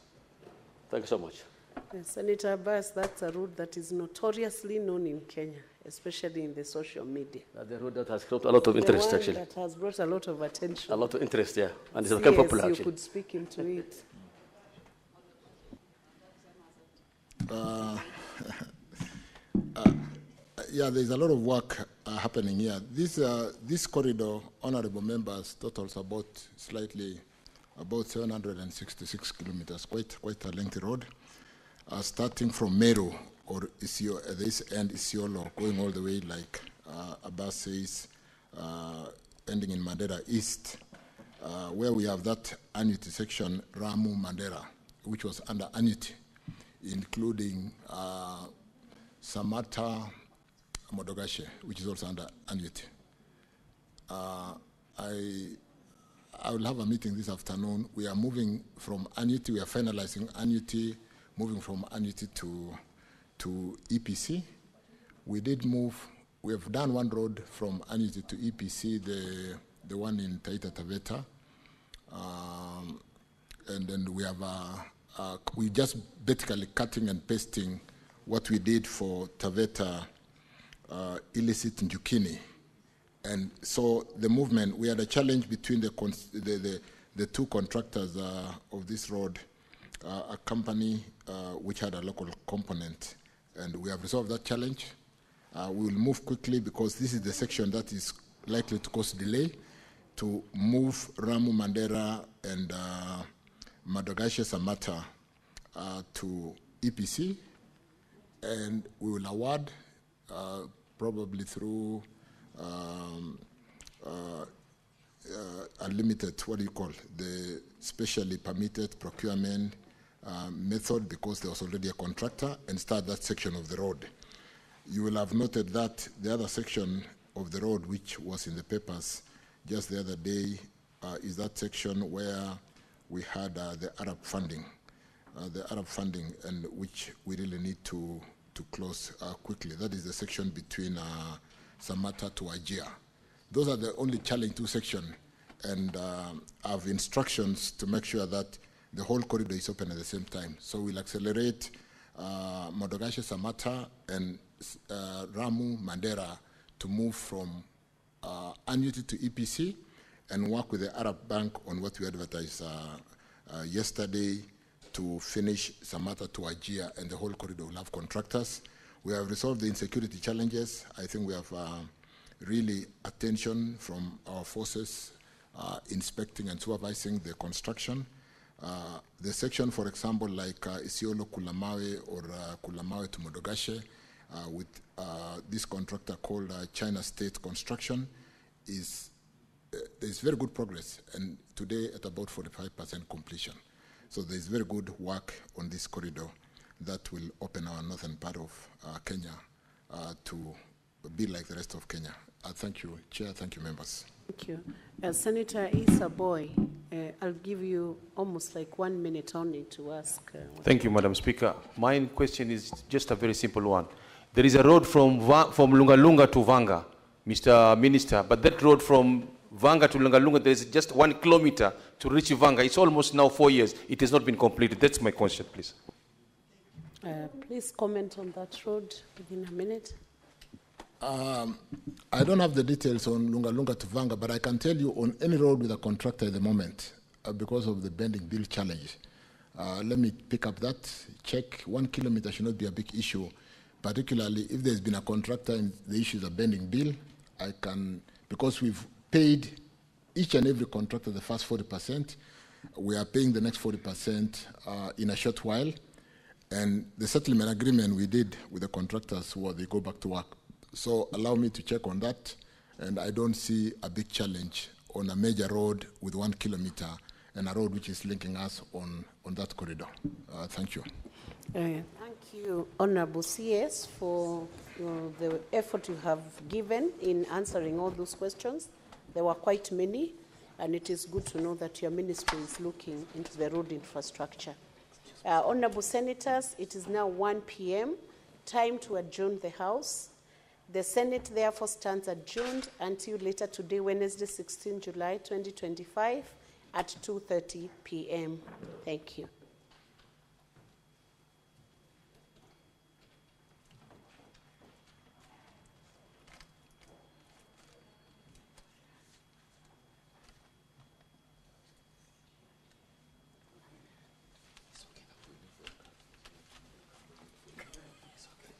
Speaker 10: Thank you so much.
Speaker 21: Senator Abbas, that's a road that is notoriously known in Kenya, especially in the social media.
Speaker 10: The road that has brought a lot of interest, actually.
Speaker 21: That has brought a lot of attention.
Speaker 10: A lot of interest, yeah. And it's become popular, actually.
Speaker 21: You could speak into it.
Speaker 18: Yeah, there's a lot of work happening here. This corridor, honorable members, totals about 766 kilometers, quite a lengthy road. Starting from Meru, or this end Isiolo, going all the way, like Abbas says, ending in Mandera East. where we have that annuity section, Ramu Mandera, which was under annuity, including Samata Modogashe, which is also under annuity. I will have a meeting this afternoon. We are moving from annuity, we are finalizing annuity, moving from annuity to EPC. We have done one road from annuity to EPC, the one in Taita Taveta. And then we have, we just basically cutting and pasting what we did for Taveta illicit Njukini. And so the movement, we had a challenge between the two contractors of this road, a company which had a local component, and we have resolved that challenge. We will move quickly because this is the section that is likely to cause delay to move Ramu Mandera and Modogashe Samata to EPC, and we will award probably through unlimited, what do you call, the specially permitted procurement method, because there was already a contractor, and start that section of the road. You will have noted that the other section of the road, which was in the papers just the other day, is that section where we had the Arab funding, and which we really need to close quickly. That is the section between Samata to Ajia. Those are the only challenge two sections, and I have instructions to make sure that the whole corridor is open at the same time. So we'll accelerate Modogashe Samata and Ramu Mandera to move from annuity to EPC and work with the Arab Bank on what we advertised yesterday to finish Samata to Ajia, and the whole corridor will have contractors. We have resolved the insecurity challenges. I think we have really attention from our forces inspecting and supervising the construction. The section, for example, like Isiolo Kulamawe or Kulamawe to Modogashe, with this contractor called China State Construction, there's very good progress, and today at about 45% completion. So there's very good work on this corridor that will open our northern part of Kenya to be like the rest of Kenya. Thank you, Chair. Thank you, members.
Speaker 21: Thank you. Senator Issa Boy, I'll give you almost like 1 minute only to ask.
Speaker 11: Thank you, Madam Speaker. My question is just a very simple one. There is a road from Lunga Lunga to Vanga, Mr. Minister, but that road from Vanga to Lunga Lunga, there is just 1 kilometer to reach Vanga. It's almost now 4 years. It has not been completed. That's my question, please.
Speaker 21: Please comment on that road within a minute.
Speaker 18: I don't have the details on Lunga Lunga to Vanga, but I can tell you on any road with a contractor at the moment, because of the bending bill challenge. Let me pick up that, check. 1 kilometer should not be a big issue, particularly if there's been a contractor and the issue is a bending bill. I can, because we've paid each and every contractor the first 40%, we are paying the next 40% in a short while. And the settlement agreement we did with the contractors where they go back to work. So allow me to check on that, and I don't see a big challenge on a major road with 1 kilometer and a road which is linking us on that corridor. Thank you.
Speaker 21: Thank you, Honorable CS, for the effort you have given in answering all those questions. There were quite many, and it is good to know that your ministry is looking into the road infrastructure. Honorable Senators, it is now 1 p.m., time to adjourn the House. The Senate therefore stands adjourned until later today, Wednesday, 16 July 2025 at 2:30 p.m. Thank you.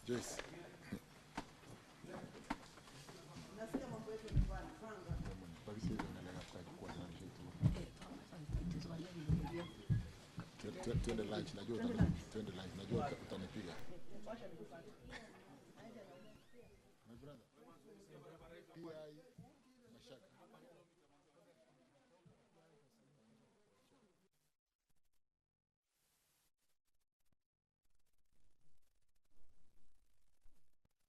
Speaker 18: Joyce. Twende lunch, najua utanipiga. My brother.